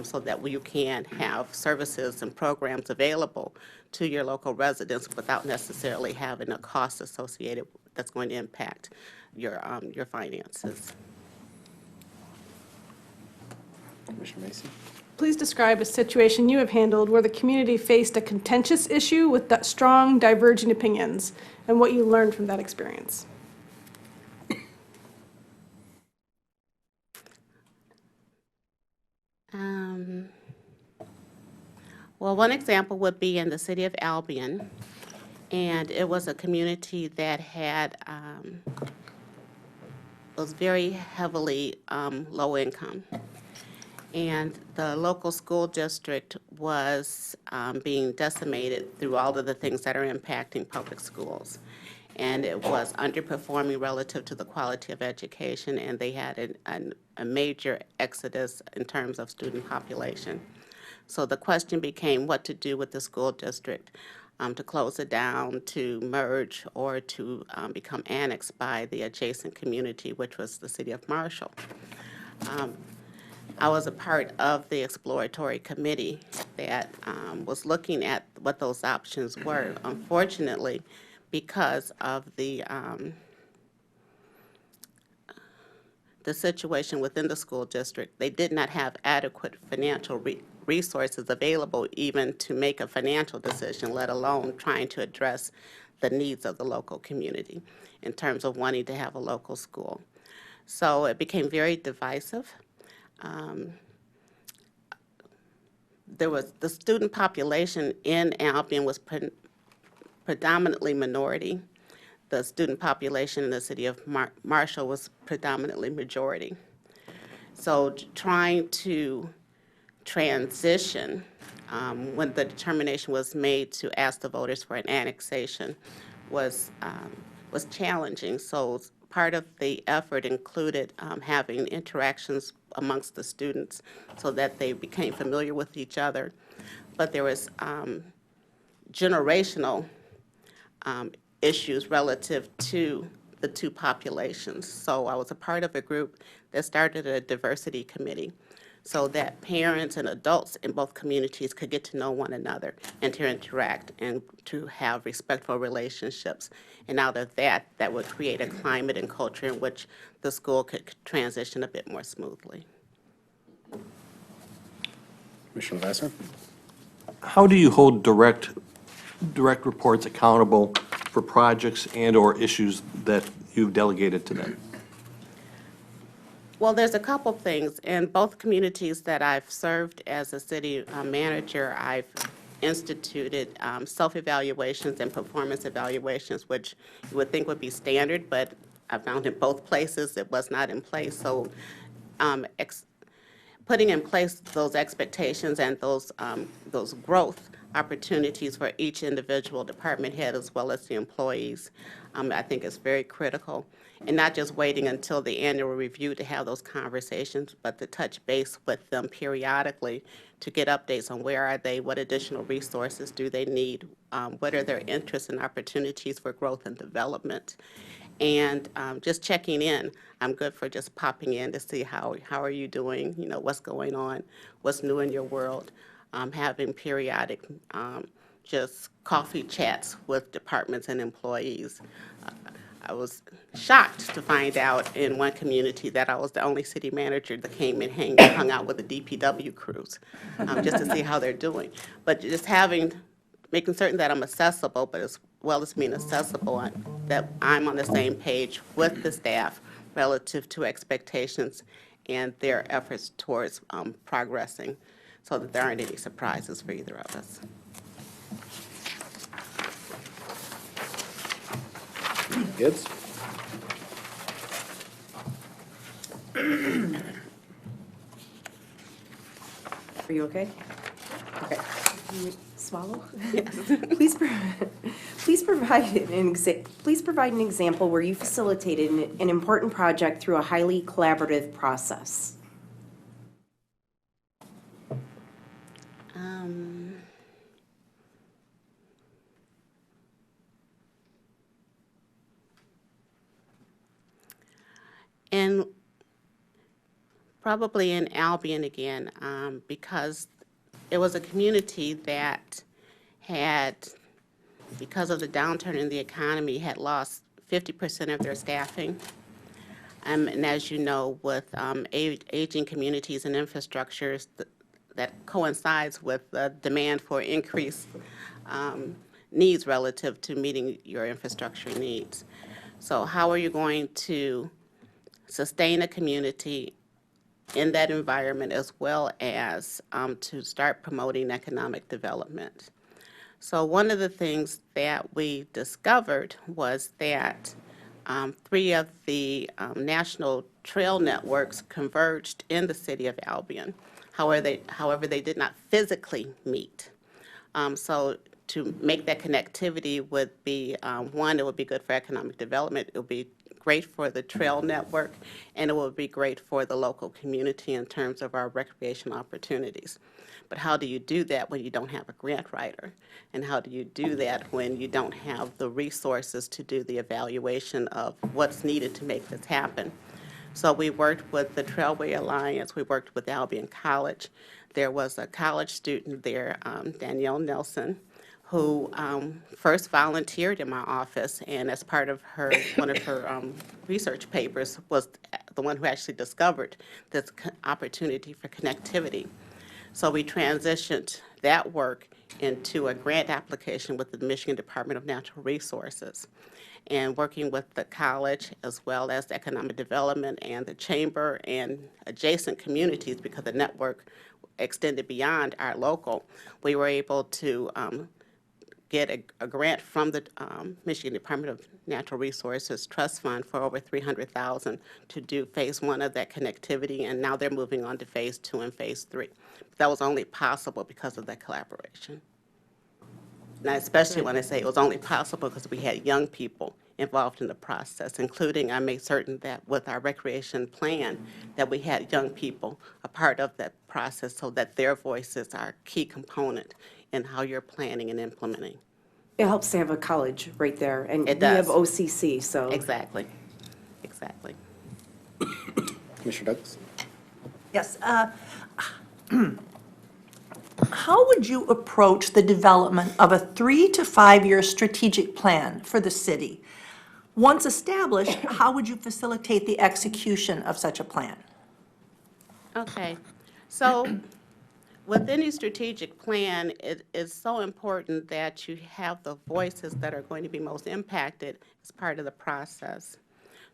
so that you can have services and programs available to your local residents without necessarily having a cost associated that's going to impact your finances. Commissioner Macy? Please describe a situation you have handled where the community faced a contentious issue with strong diverging opinions and what you learned from that experience. Well, one example would be in the city of Albion, and it was a community that had was very heavily low income. And the local school district was being decimated through all of the things that are impacting public schools. And it was underperforming relative to the quality of education, and they had a major exodus in terms of student population. So the question became what to do with the school district, to close it down, to merge, or to become annexed by the adjacent community, which was the city of Marshall. I was a part of the exploratory committee that was looking at what those options were. Unfortunately, because of the situation within the school district, they did not have adequate financial resources available even to make a financial decision, let alone trying to address the needs of the local community in terms of wanting to have a local school. So it became very divisive. There was the student population in Albion was predominantly minority. The student population in the city of Marshall was predominantly majority. So trying to transition when the determination was made to ask the voters for an annexation was challenging. So part of the effort included having interactions amongst the students so that they became familiar with each other. But there was generational issues relative to the 2 populations. So I was a part of a group that started a diversity committee so that parents and adults in both communities could get to know one another and to interact and to have respectful relationships. And out of that, that would create a climate and culture in which the school could transition a bit more smoothly. Commissioner Vassar? How do you hold direct reports accountable for projects and/or issues that you've delegated to them? Well, there's a couple things. In both communities that I've served as a city manager, I've instituted self-evaluations and performance evaluations, which you would think would be standard, but I found in both places it was not in place. So putting in place those expectations and those growth opportunities for each individual department head as well as the employees, I think is very critical. And not just waiting until the annual review to have those conversations, but to touch base with them periodically to get updates on where are they, what additional resources do they need, what are their interests and opportunities for growth and development. And just checking in. I'm good for just popping in to see how are you doing, you know, what's going on, what's new in your world. Having periodic just coffee chats with departments and employees. I was shocked to find out in one community that I was the only city manager that came and hung out with the DPW crews just to see how they're doing. But just making certain that I'm accessible, but as well as being accessible, that I'm on the same page with the staff relative to expectations and their efforts towards progressing, so that there aren't any surprises for either of us. Gibbs? Are you okay? Okay. Swallow? Yes. Please provide an example where you facilitated an important project through a highly collaborative process. And probably in Albion again, because it was a community that had, because of the downturn in the economy, had lost 50% of their staffing. And as you know, with aging communities and infrastructures, that coincides with the demand for increased needs relative to meeting your infrastructure needs. So how are you going to sustain a community in that environment, as well as to start promoting economic development? So one of the things that we discovered was that 3 of the national trail networks converged in the city of Albion. However, they did not physically meet. So to make that connectivity would be, one, it would be good for economic development. It would be great for the trail network, and it would be great for the local community in terms of our recreation opportunities. But how do you do that when you don't have a grant writer? And how do you do that when you don't have the resources to do the evaluation of what's needed to make this happen? So we worked with the Trailway Alliance. We worked with Albion College. There was a college student there, Danielle Nelson, who first volunteered in my office, and as part of one of her research papers was the one who actually discovered this opportunity for connectivity. So we transitioned that work into a grant application with the Michigan Department of Natural Resources, and working with the college as well as the economic development and the chamber and adjacent communities, because the network extended beyond our local. We were able to get a grant from the Michigan Department of Natural Resources Trust Fund for over $300,000 to do phase 1 of that connectivity, and now they're moving on to phase 2 and phase 3. That was only possible because of that collaboration. Now, especially when I say it was only possible because we had young people involved in the process, including, I made certain that with our recreation plan, that we had young people a part of that process so that their voices are a key component in how you're planning and implementing. It helps to have a college right there, and It we have does. OCC, so. Exactly, exactly. Commissioner Douglas? Yes. How would you approach the development of a 3 to 5 year strategic plan for the city? Once established, how would you facilitate the execution of such a plan? Okay, so with any strategic plan, it is so important that you have the voices that are going to be most impacted as part of the process.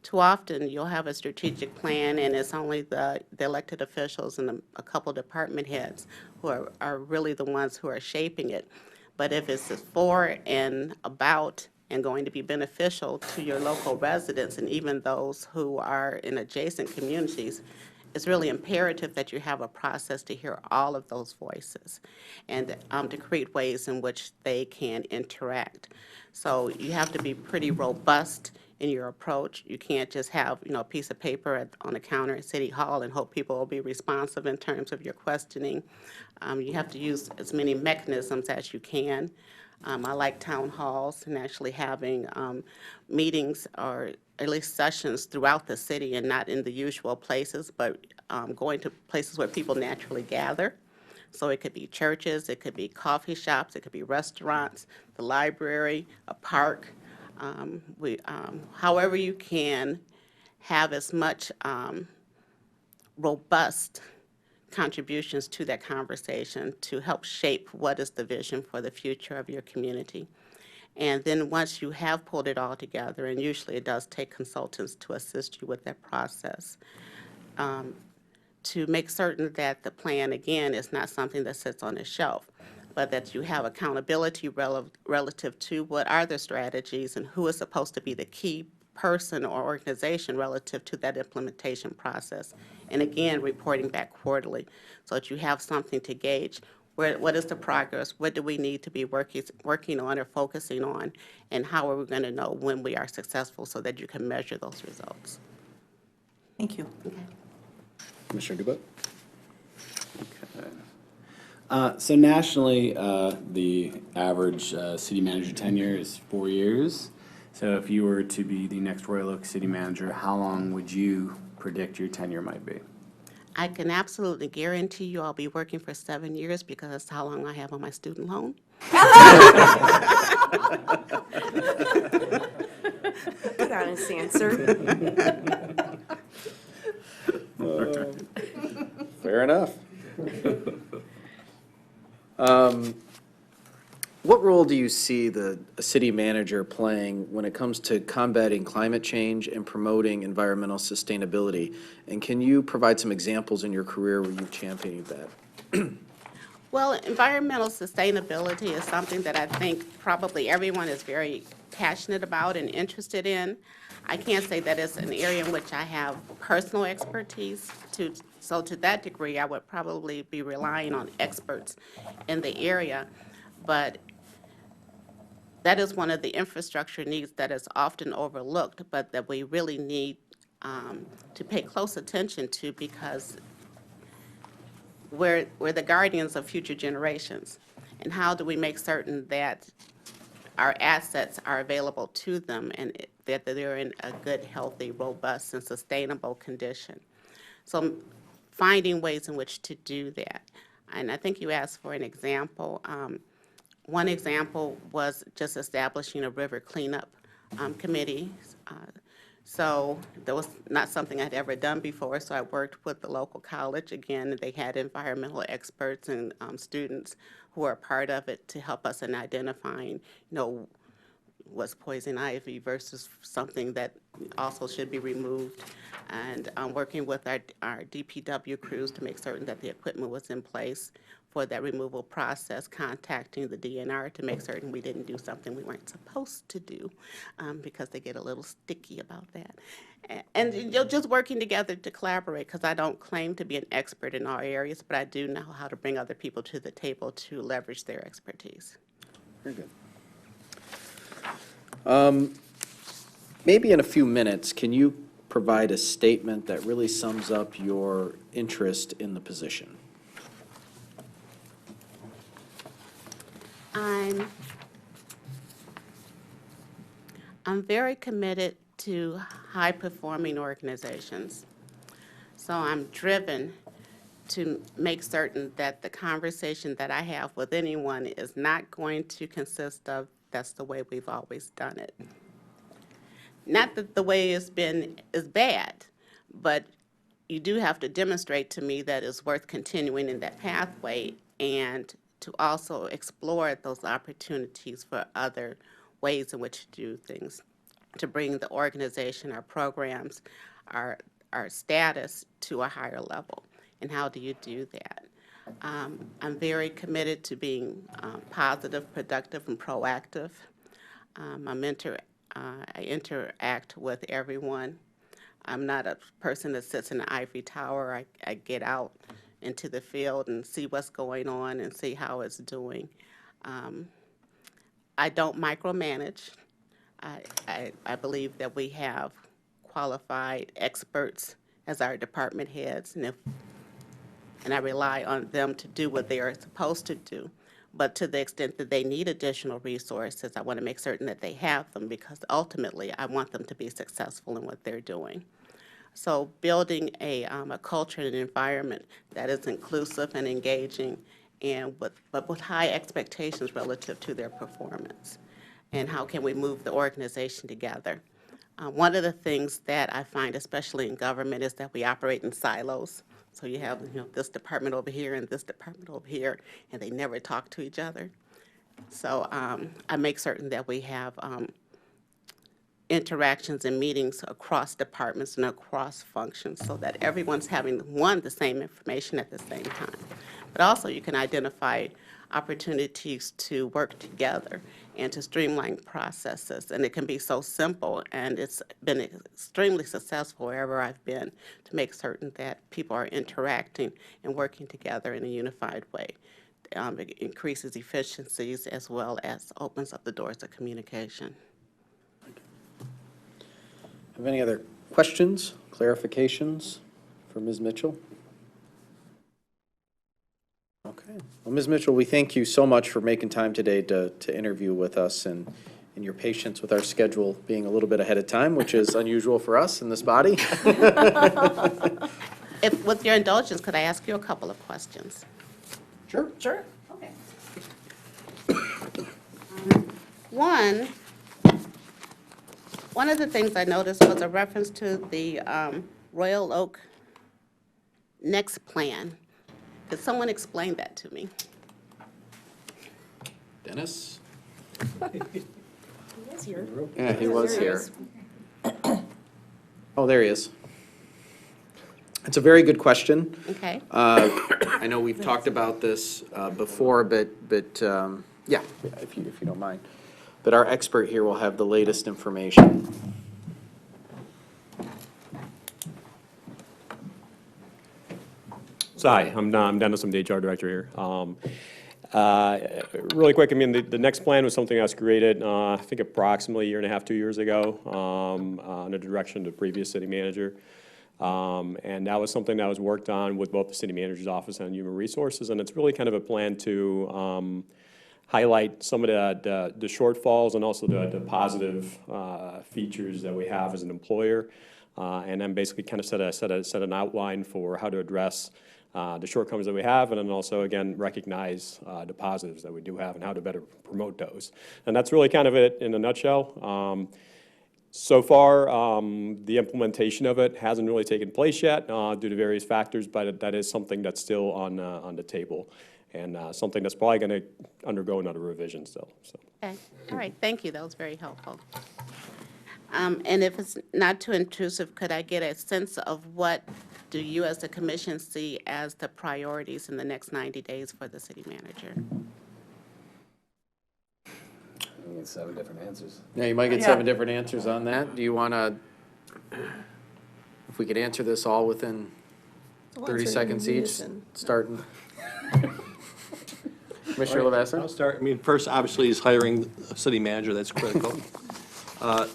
Too often, you'll have a strategic plan, and it's only the elected officials and a couple department heads who are really the ones who are shaping it. But if it's for and about and going to be beneficial to your local residents and even those who are in adjacent communities, it's really imperative that you have a process to hear all of those voices and to create ways in which they can interact. So you have to be pretty robust in your approach. You can't just have, a piece of paper on a counter at City Hall and hope people will be responsive in terms of your questioning. You have to use as many mechanisms as you can. I like town halls and actually having meetings or at least sessions throughout the city and not in the usual places, but going to places where people naturally gather. So it could be churches, it could be coffee shops, it could be restaurants, the library, a park. However you can have as much robust contributions to that conversation to help shape what is the vision for the future of your community. And then once you have pulled it all together, and usually it does take consultants to assist you with that process, to make certain that the plan, again, is not something that sits on a shelf, but that you have accountability relative to what are the strategies and who is supposed to be the key person or organization relative to that implementation process. And again, reporting back quarterly so that you have something to gauge. What is the progress? What do we need to be working on or focusing on? And how are we going to know when we are successful so that you can measure those results? Thank you. Commissioner Dubak? Okay. So nationally, the average city manager tenure is 4 years. So if you were to be the next Royal Oak city manager, how long would you predict your tenure might be? I can absolutely guarantee you I'll be working for 7 years because that's how long I have on my student loan. Good honest answer. Fair enough. What role do you see the city manager playing when it comes to combating climate change and promoting environmental sustainability? And can you provide some examples in your career where you've championed that? Well, environmental sustainability is something that I think probably everyone is very passionate about and interested in. I can't say that it's an area in which I have personal expertise. So to that degree, I would probably be relying on experts in the area. But that is one of the infrastructure needs that is often overlooked, but that we really need to pay close attention to because we're the guardians of future generations. And how do we make certain that our assets are available to them and that they're in a good, healthy, robust, and sustainable condition? So finding ways in which to do that. And I think you asked for an example. One example was just establishing a river cleanup committee. So that was not something I'd ever done before, so I worked with the local college. Again, they had environmental experts and students who are part of it to help us in identifying, was poison ivy versus something that also should be removed, and working with our DPW crews to make certain that the equipment was in place for that removal process, contacting the DNR to make certain we didn't do something we weren't supposed to do, because they get a little sticky about that. And just working together to collaborate, because I don't claim to be an expert in all areas, but I do know how to bring other people to the table to leverage their expertise. Very good. Maybe in a few minutes, can you provide a statement that really sums up your interest in the position? I'm very committed to high-performing organizations. So I'm driven to make certain that the conversation that I have with anyone is not going to consist of, that's the way we've always done it. Not that the way it's been is bad, but you do have to demonstrate to me that it's worth continuing in that pathway and to also explore those opportunities for other ways in which to do things, to bring the organization, our programs, our status to a higher level. And how do you do that? I'm very committed to being positive, productive, and proactive. I interact with everyone. I'm not a person that sits in the ivory tower. I get out into the field and see what's going on and see how it's doing. I don't micromanage. I believe that we have qualified experts as our department heads, and I rely on them to do what they are supposed to do. But to the extent that they need additional resources, I want to make certain that they have them because ultimately I want them to be successful in what they're doing. So building a culture and an environment that is inclusive and engaging, but with high expectations relative to their performance. And how can we move the organization together? One of the things that I find, especially in government, is that we operate in silos. So you have this department over here and this department over here, and they never talk to each other. So I make certain that we have interactions and meetings across departments and across functions so that everyone's having, one, the same information at the same time. But also you can identify opportunities to work together and to streamline processes. And it can be so simple, and it's been extremely successful wherever I've been to make certain that people are interacting and working together in a unified way. It increases efficiencies as well as opens up the doors of communication. Have any other questions, clarifications for Ms. Mitchell? Okay. Well, Ms. Mitchell, we thank you so much for making time today to interview with us and your patience with our schedule being a little bit ahead of time, which is unusual for us in this body. If, with your indulgence, could I ask you a couple of questions? Sure. Sure. Okay. One of the things I noticed was a reference to the Royal Oak Next Plan. Could someone explain that to me? Dennis? He was here. Yeah, he was here. Oh, there he is. It's a very good question. Okay. I know we've talked about this before, but yeah, if you don't mind. But our expert here will have the latest information. So hi, I'm Dennis, I'm the HR director here. Really quick, I mean, the next plan was something that was created, I think approximately a year and a half, 2 years ago, under the direction of the previous city manager. And that was something that was worked on with both the city manager's office and human resources, and it's really kind of a plan to highlight some of the shortfalls and also the positive features that we have as an employer, and then basically kind of set an outline for how to address the shortcomings that we have, and then also, again, recognize the positives that we do have and how to better promote those. And that's really kind of it in a nutshell. So far, the implementation of it hasn't really taken place yet due to various factors, but that is something that's still on the table, and something that's probably going to undergo another revision still. So. Okay. All right. Thank you. That was very helpful. And if it's not too intrusive, could I get a sense of what do you as the commission see as the priorities in the next 90 days for the city manager? You get 7 different answers. Yeah, you might get 7 different answers on that. Do you want to, if we could answer this all within 30 seconds each, starting? Commissioner Lavasser? I'll start. I mean, first, obviously, is hiring a city manager. That's critical.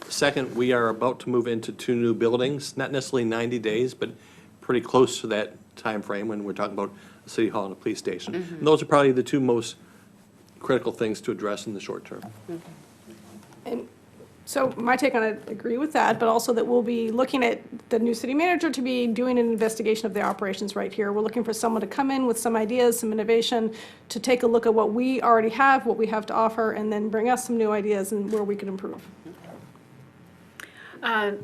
Second, we are about to move into 2 new buildings, not necessarily 90 days, but pretty close to that time frame when we're talking about a city hall and a police station. Mm-hmm. And those are probably the 2 most critical things to address in the short term. And so my take on it, agree with that, but also that we'll be looking at the new city manager to be doing an investigation of the operations right here. We're looking for someone to come in with some ideas, some innovation, to take a look at what we already have, what we have to offer, and then bring us some new ideas and where we can improve.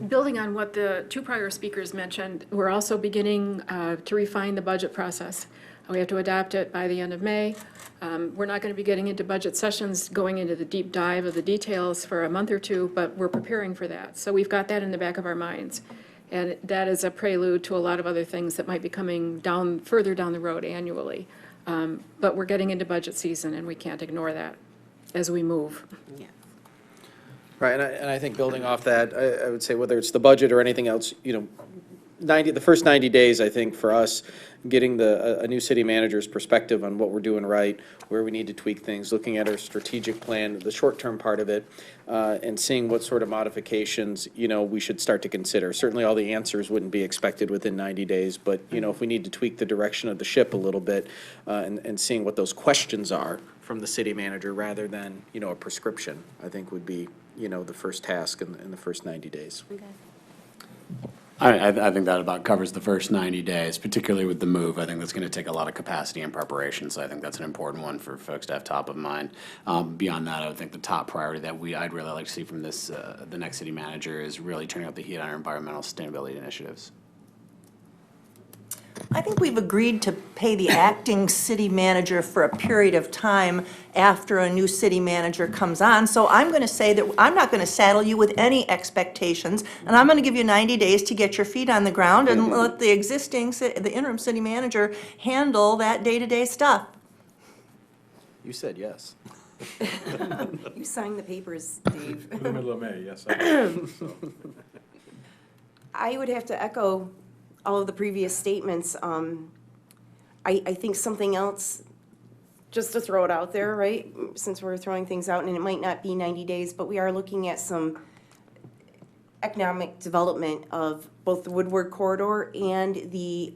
Building on what the 2 prior speakers mentioned, we're also beginning to refine the budget process. We have to adopt it by the end of May. We're not going to be getting into budget sessions, going into the deep dive of the details for a month or 2, but we're preparing for that. So we've got that in the back of our minds. And that is a prelude to a lot of other things that might be coming down, further down the road annually. But we're getting into budget season, and we can't ignore that as we move. Yeah. Right, and I think building off that, I would say whether it's the budget or anything else, you know, the first 90 days, I think, for us, getting a new city manager's perspective on what we're doing right, where we need to tweak things, looking at our strategic plan, the short-term part of it, and seeing what sort of modifications, you know, we should start to consider. Certainly all the answers wouldn't be expected within 90 days, but, you know, if we need to tweak the direction of the ship a little bit, and seeing what those questions are from the city manager rather than, you know, a prescription, I think would be, you know, the first task in the first 90 days. Okay. I think that about covers the first 90 days, particularly with the move. I think that's going to take a lot of capacity and preparation, so I think that's an important one for folks to have top of mind. Beyond that, I would think the top priority that I'd really like to see from this, the next city manager, is really turning up the heat on our environmental sustainability initiatives. I think we've agreed to pay the acting city manager for a period of time after a new city manager comes on. So I'm going to say that I'm not going to saddle you with any expectations, and I'm going to give you 90 days to get your feet on the ground and let the the interim city manager handle that day-to-day stuff. You said yes. You signed the papers, Dave. In the middle of May, yes. I I would have to echo all of the previous statements. I think something else, just to throw it out there, right, since we're throwing things out, and it might not be 90 days, but we are looking at some economic development of both the Woodward corridor and the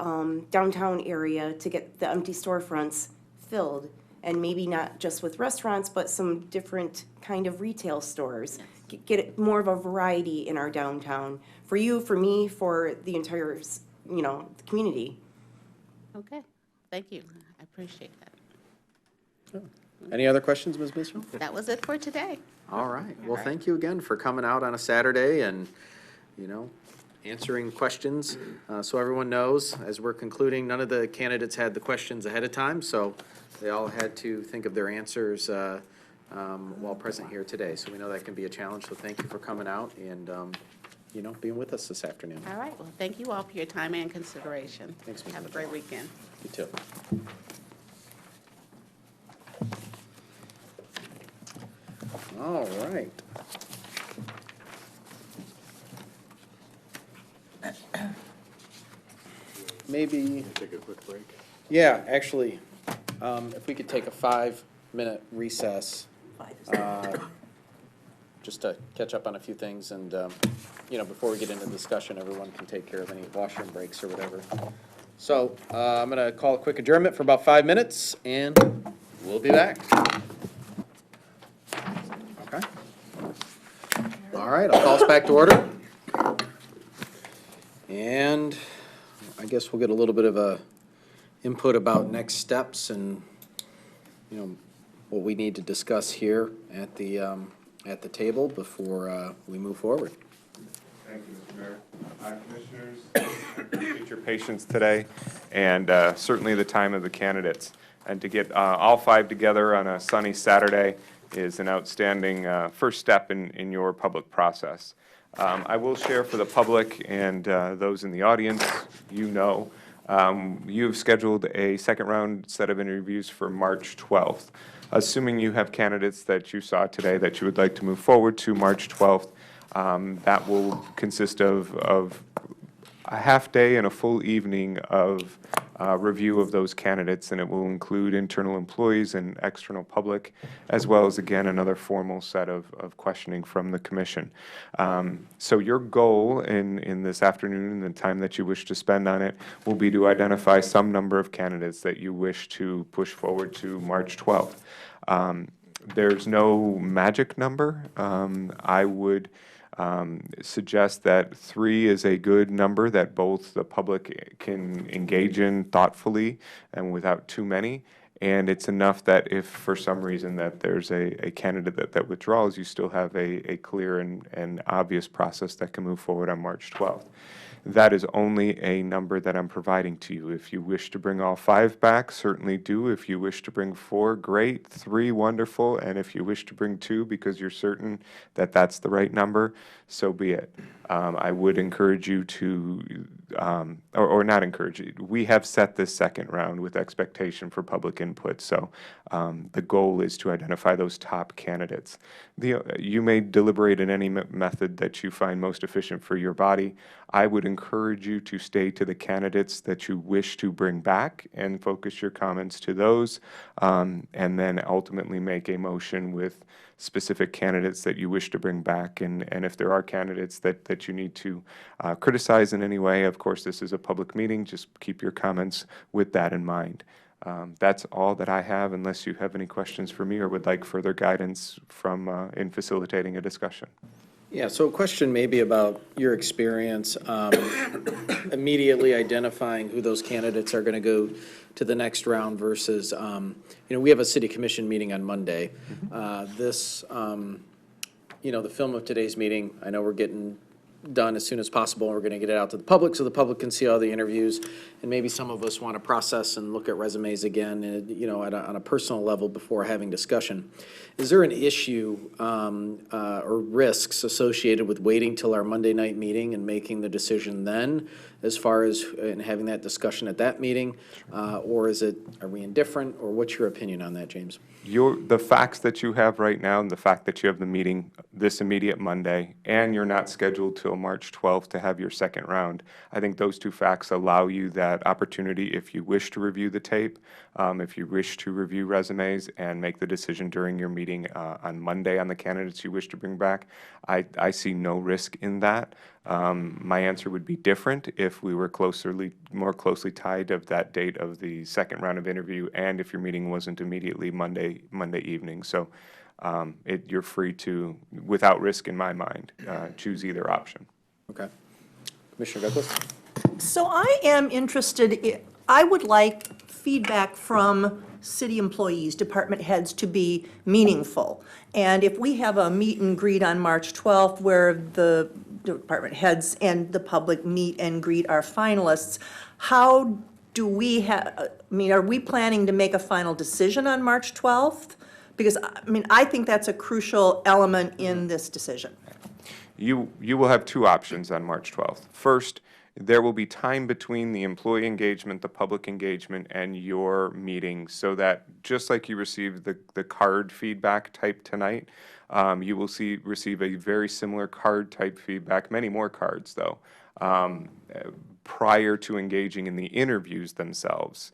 downtown area to get the empty storefronts filled. And maybe not just with restaurants, but some different kind of retail stores. Get it more of a variety in our downtown, for you, for me, for the entire, the community. Okay, thank you. I appreciate that. Any other questions, Ms. Mitchell? That was it for today. All right. Well, thank you again for coming out on a Saturday and, answering questions. So everyone knows, as we're concluding, none of the candidates had the questions ahead of time, so they all had to think of their answers while present here today. So we know that can be a challenge, so thank you for coming out and, being with us this afternoon. All right, well, thank you all for your time and consideration. Thanks, Ms. Have a great weekend. You too. All right. Maybe. Take a quick break. Yeah, actually, if we could take a 5-minute recess, just to catch up on a few things, and, before we get into discussion, everyone can take care of any washroom breaks or whatever. So, I'm gonna call a quick adjournment for about 5 minutes, and we'll be back. Okay? All right, I'll call us back to order. And I guess we'll get a little bit of a input about next steps and, what we need to discuss here at the table before we move forward. Thank you, Mr. Mayor. Commissioners, appreciate your patience today, and certainly the time of the candidates. And to get all 5 together on a sunny Saturday is an outstanding first step in your public process. I will share for the public and those in the audience, you've scheduled a second round set of interviews for March 12th. Assuming you have candidates that you saw today that you would like to move forward to March 12th, that will consist of a half day and a full evening of review of those candidates, and it will include internal employees and external public, as well as, again, another formal set of questioning from the commission. So your goal in this afternoon and the time that you wish to spend on it will be to identify some number of candidates that you wish to push forward to March 12th. There's no magic number. I would suggest that 3 is a good number that both the public can engage in thoughtfully and without too many. And it's enough that if for some reason that there's a candidate that withdraws, you still have a clear and obvious process that can move forward on March 12th. That is only a number that I'm providing to you. If you wish to bring all 5 back, certainly do. If you wish to bring 4, great. 3, wonderful. And if you wish to bring 2 because you're certain that that's the right number, so be it. I would encourage you to, or not encourage you, we have set this second round with expectation for public input. So the goal is to identify those top candidates. You may deliberate in any method that you find most efficient for your body. I would encourage you to stay to the candidates that you wish to bring back and focus your comments to those, and then ultimately make a motion with specific candidates that you wish to bring back. And if there are candidates that you need to criticize in any way, of course, this is a public meeting. Just keep your comments with that in mind. That's all that I have, unless you have any questions for me or would like further guidance from in facilitating a discussion. Yeah, so a question maybe about your experience immediately identifying who those candidates are going to go to the next round versus, we have a city commission meeting on Monday. The film of today's meeting, I know we're getting done as soon as possible. We're gonna get it out to the public so the public can see all the interviews. And maybe some of us want to process and look at resumes again, on a personal level before having discussion. Is there an issue or risks associated with waiting till our Monday night meeting and making the decision then, as far as and having that discussion at that meeting? Or are we indifferent, or what's your opinion on that, James? The facts that you have right now, and the fact that you have the meeting this immediate Monday, and you're not scheduled till March 12th to have your second round, I think those two facts allow you that opportunity if you wish to review the tape, if you wish to review resumes and make the decision during your meeting on Monday on the candidates you wish to bring back. I see no risk in that. My answer would be different if we were more closely tied of that date of the second round of interview, and if your meeting wasn't immediately Monday evening. So you're free to, without risk in my mind, choose either option. Okay. Commissioner Douglas? So I am interested, I would like feedback from city employees, department heads, to be meaningful. And if we have a meet and greet on March 12th where the department heads and the public meet and greet our finalists, how do we are we planning to make a final decision on March 12th? Because, I think that's a crucial element in this decision. You will have two options on March 12th. First, there will be time between the employee engagement, the public engagement, and your meeting, so that just like you received the card feedback type tonight, you will receive a very similar card type feedback, many more cards though, prior to engaging in the interviews themselves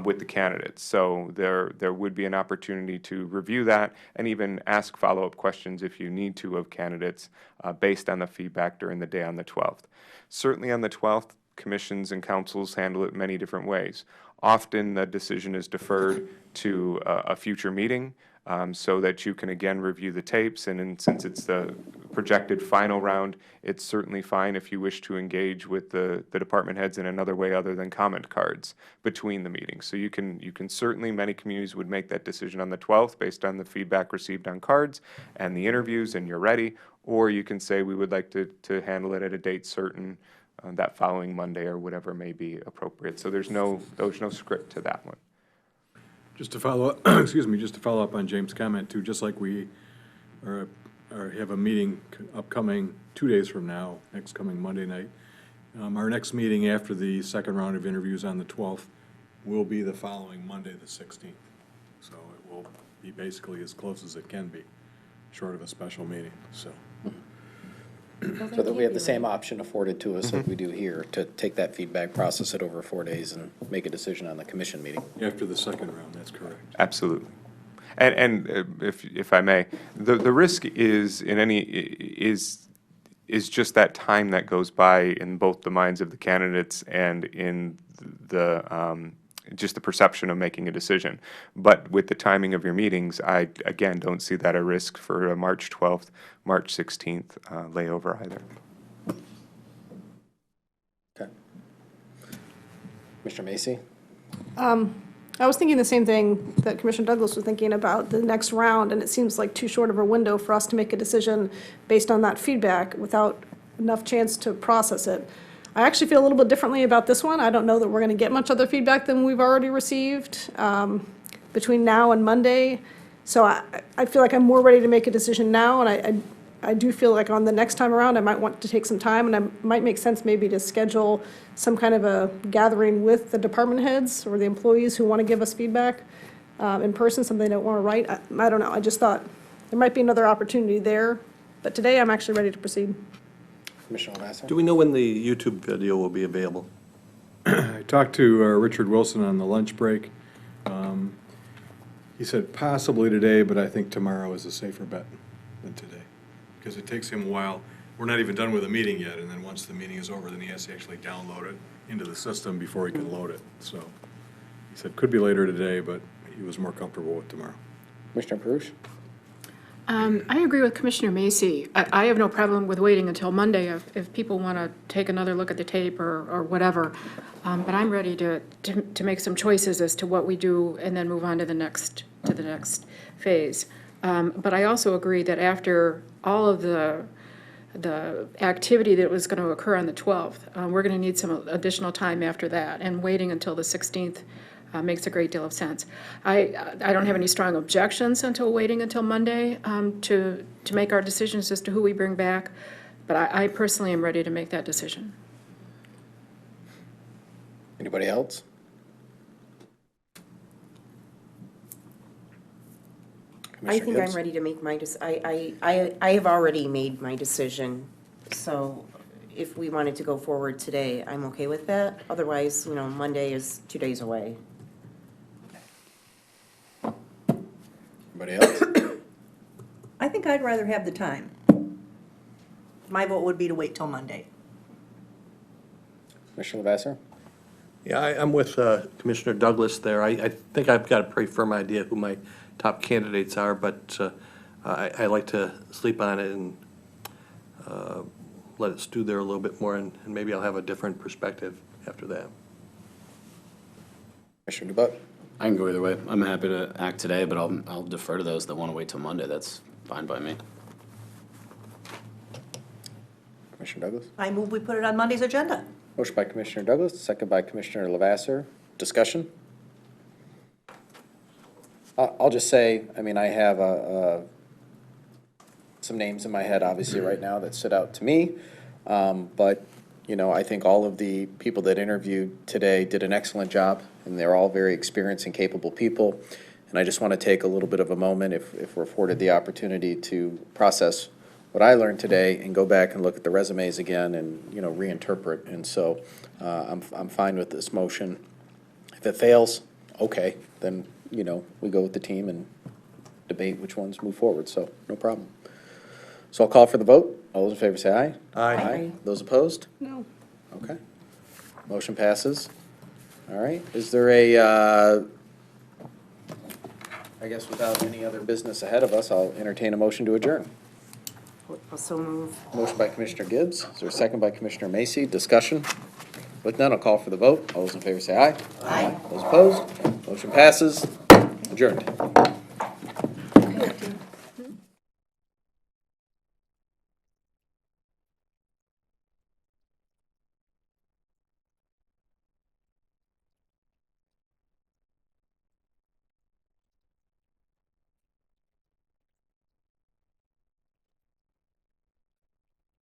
with the candidates. So there would be an opportunity to review that and even ask follow-up questions if you need to of candidates based on the feedback during the day on the 12th. Certainly on the 12th, commissions and councils handle it many different ways. Often the decision is deferred to a future meeting so that you can again review the tapes, and since it's the projected final round, it's certainly fine if you wish to engage with the department heads in another way other than comment cards between the meetings. So you can certainly, many communities would make that decision on the 12th based on the feedback received on cards and the interviews, and you're ready. Or you can say we would like to handle it at a date certain that following Monday or whatever may be appropriate. So there's no script to that one. Just to follow up, just to follow up on James' comment too, just like we have a meeting upcoming 2 days from now, next coming Monday night. Our next meeting after the second round of interviews on the 12th will be the following Monday, the 16th. So it will be basically as close as it can be, short of a special meeting, so. So that we have the same option afforded to us like we do here, to take that feedback, process it over 4 days, and make a decision on the commission meeting. After the second round, that's correct. Absolutely. And if I may, the risk is just that time that goes by in both the minds of the candidates and in the just the perception of making a decision. But with the timing of your meetings, I again don't see that a risk for a March 12th, March 16th layover either. Okay. Mr. Macy? I was thinking the same thing that Commissioner Douglas was thinking about the next round, and it seems like too short of a window for us to make a decision based on that feedback without enough chance to process it. I actually feel a little bit differently about this one. I don't know that we're going to get much other feedback than we've already received between now and Monday. So I feel like I'm more ready to make a decision now, and I do feel like on the next time around, I might want to take some time, and it might make sense maybe to schedule some kind of a gathering with the department heads or the employees who want to give us feedback in person, something they don't want to write. I don't know. I just thought there might be another opportunity there. But today, I'm actually ready to proceed. Commissioner Lasser? Do we know when the YouTube video will be available? I talked to Richard Wilson on the lunch break. He said possibly today, but I think tomorrow is a safer bet than today, because it takes him a while. We're not even done with the meeting yet, and then once the meeting is over, then he has to actually download it into the system before he can load it. So he said could be later today, but he was more comfortable with tomorrow. Commissioner Perush? I agree with Commissioner Macy. I have no problem with waiting until Monday if people want to take another look at the tape or whatever. But I'm ready to make some choices as to what we do and then move on to the next phase. But I also agree that after all of the activity that was going to occur on the 12th. We're going to need some additional time after that, and waiting until the 16th makes a great deal of sense. I don't have any strong objections until waiting until Monday to make our decisions as to who we bring back, but I personally am ready to make that decision. Anybody else? I Commissioner think I'm Gibbs? ready to make my, I have already made my decision, so if we wanted to go forward today, I'm okay with that. Otherwise, Monday is 2 days away. Anybody else? I think I'd rather have the time. My vote would be to wait till Monday. Commissioner Lavasser? Yeah, I'm with Commissioner Douglas there. I think I've got a pretty firm idea who my top candidates are, but I like to sleep on it and let it stew there a little bit more, and maybe I'll have a different perspective after that. Commissioner DeBuck? I can go either way. I'm happy to act today, but I'll defer to those that want to wait till Monday. That's fine by me. Commissioner Douglas? I move we put it on Monday's agenda. Motion by Commissioner Douglas, second by Commissioner Lavasser. Discussion? I'll just say, I mean, I have some names in my head, obviously, right now that stood out to me. But, I think all of the people that interviewed today did an excellent job, and they're all very experienced and capable people. And I just want to take a little bit of a moment, if we're afforded the opportunity, to process what I learned today and go back and look at the resumes again and, reinterpret. And so I'm fine with this motion. If it fails, okay, then, we go with the team and debate which ones move forward, so no problem. So I'll call for the vote. All those in favor say aye. Aye. Those opposed? No. Okay. Motion passes. All right. Is there a, I guess without any other business ahead of us, I'll entertain a motion to adjourn. So move. Motion by Commissioner Gibbs. Is there a second by Commissioner Macy? Discussion? With none, I'll call for the vote. All those in favor say aye. Aye. Those opposed? Motion passes. Adjourned.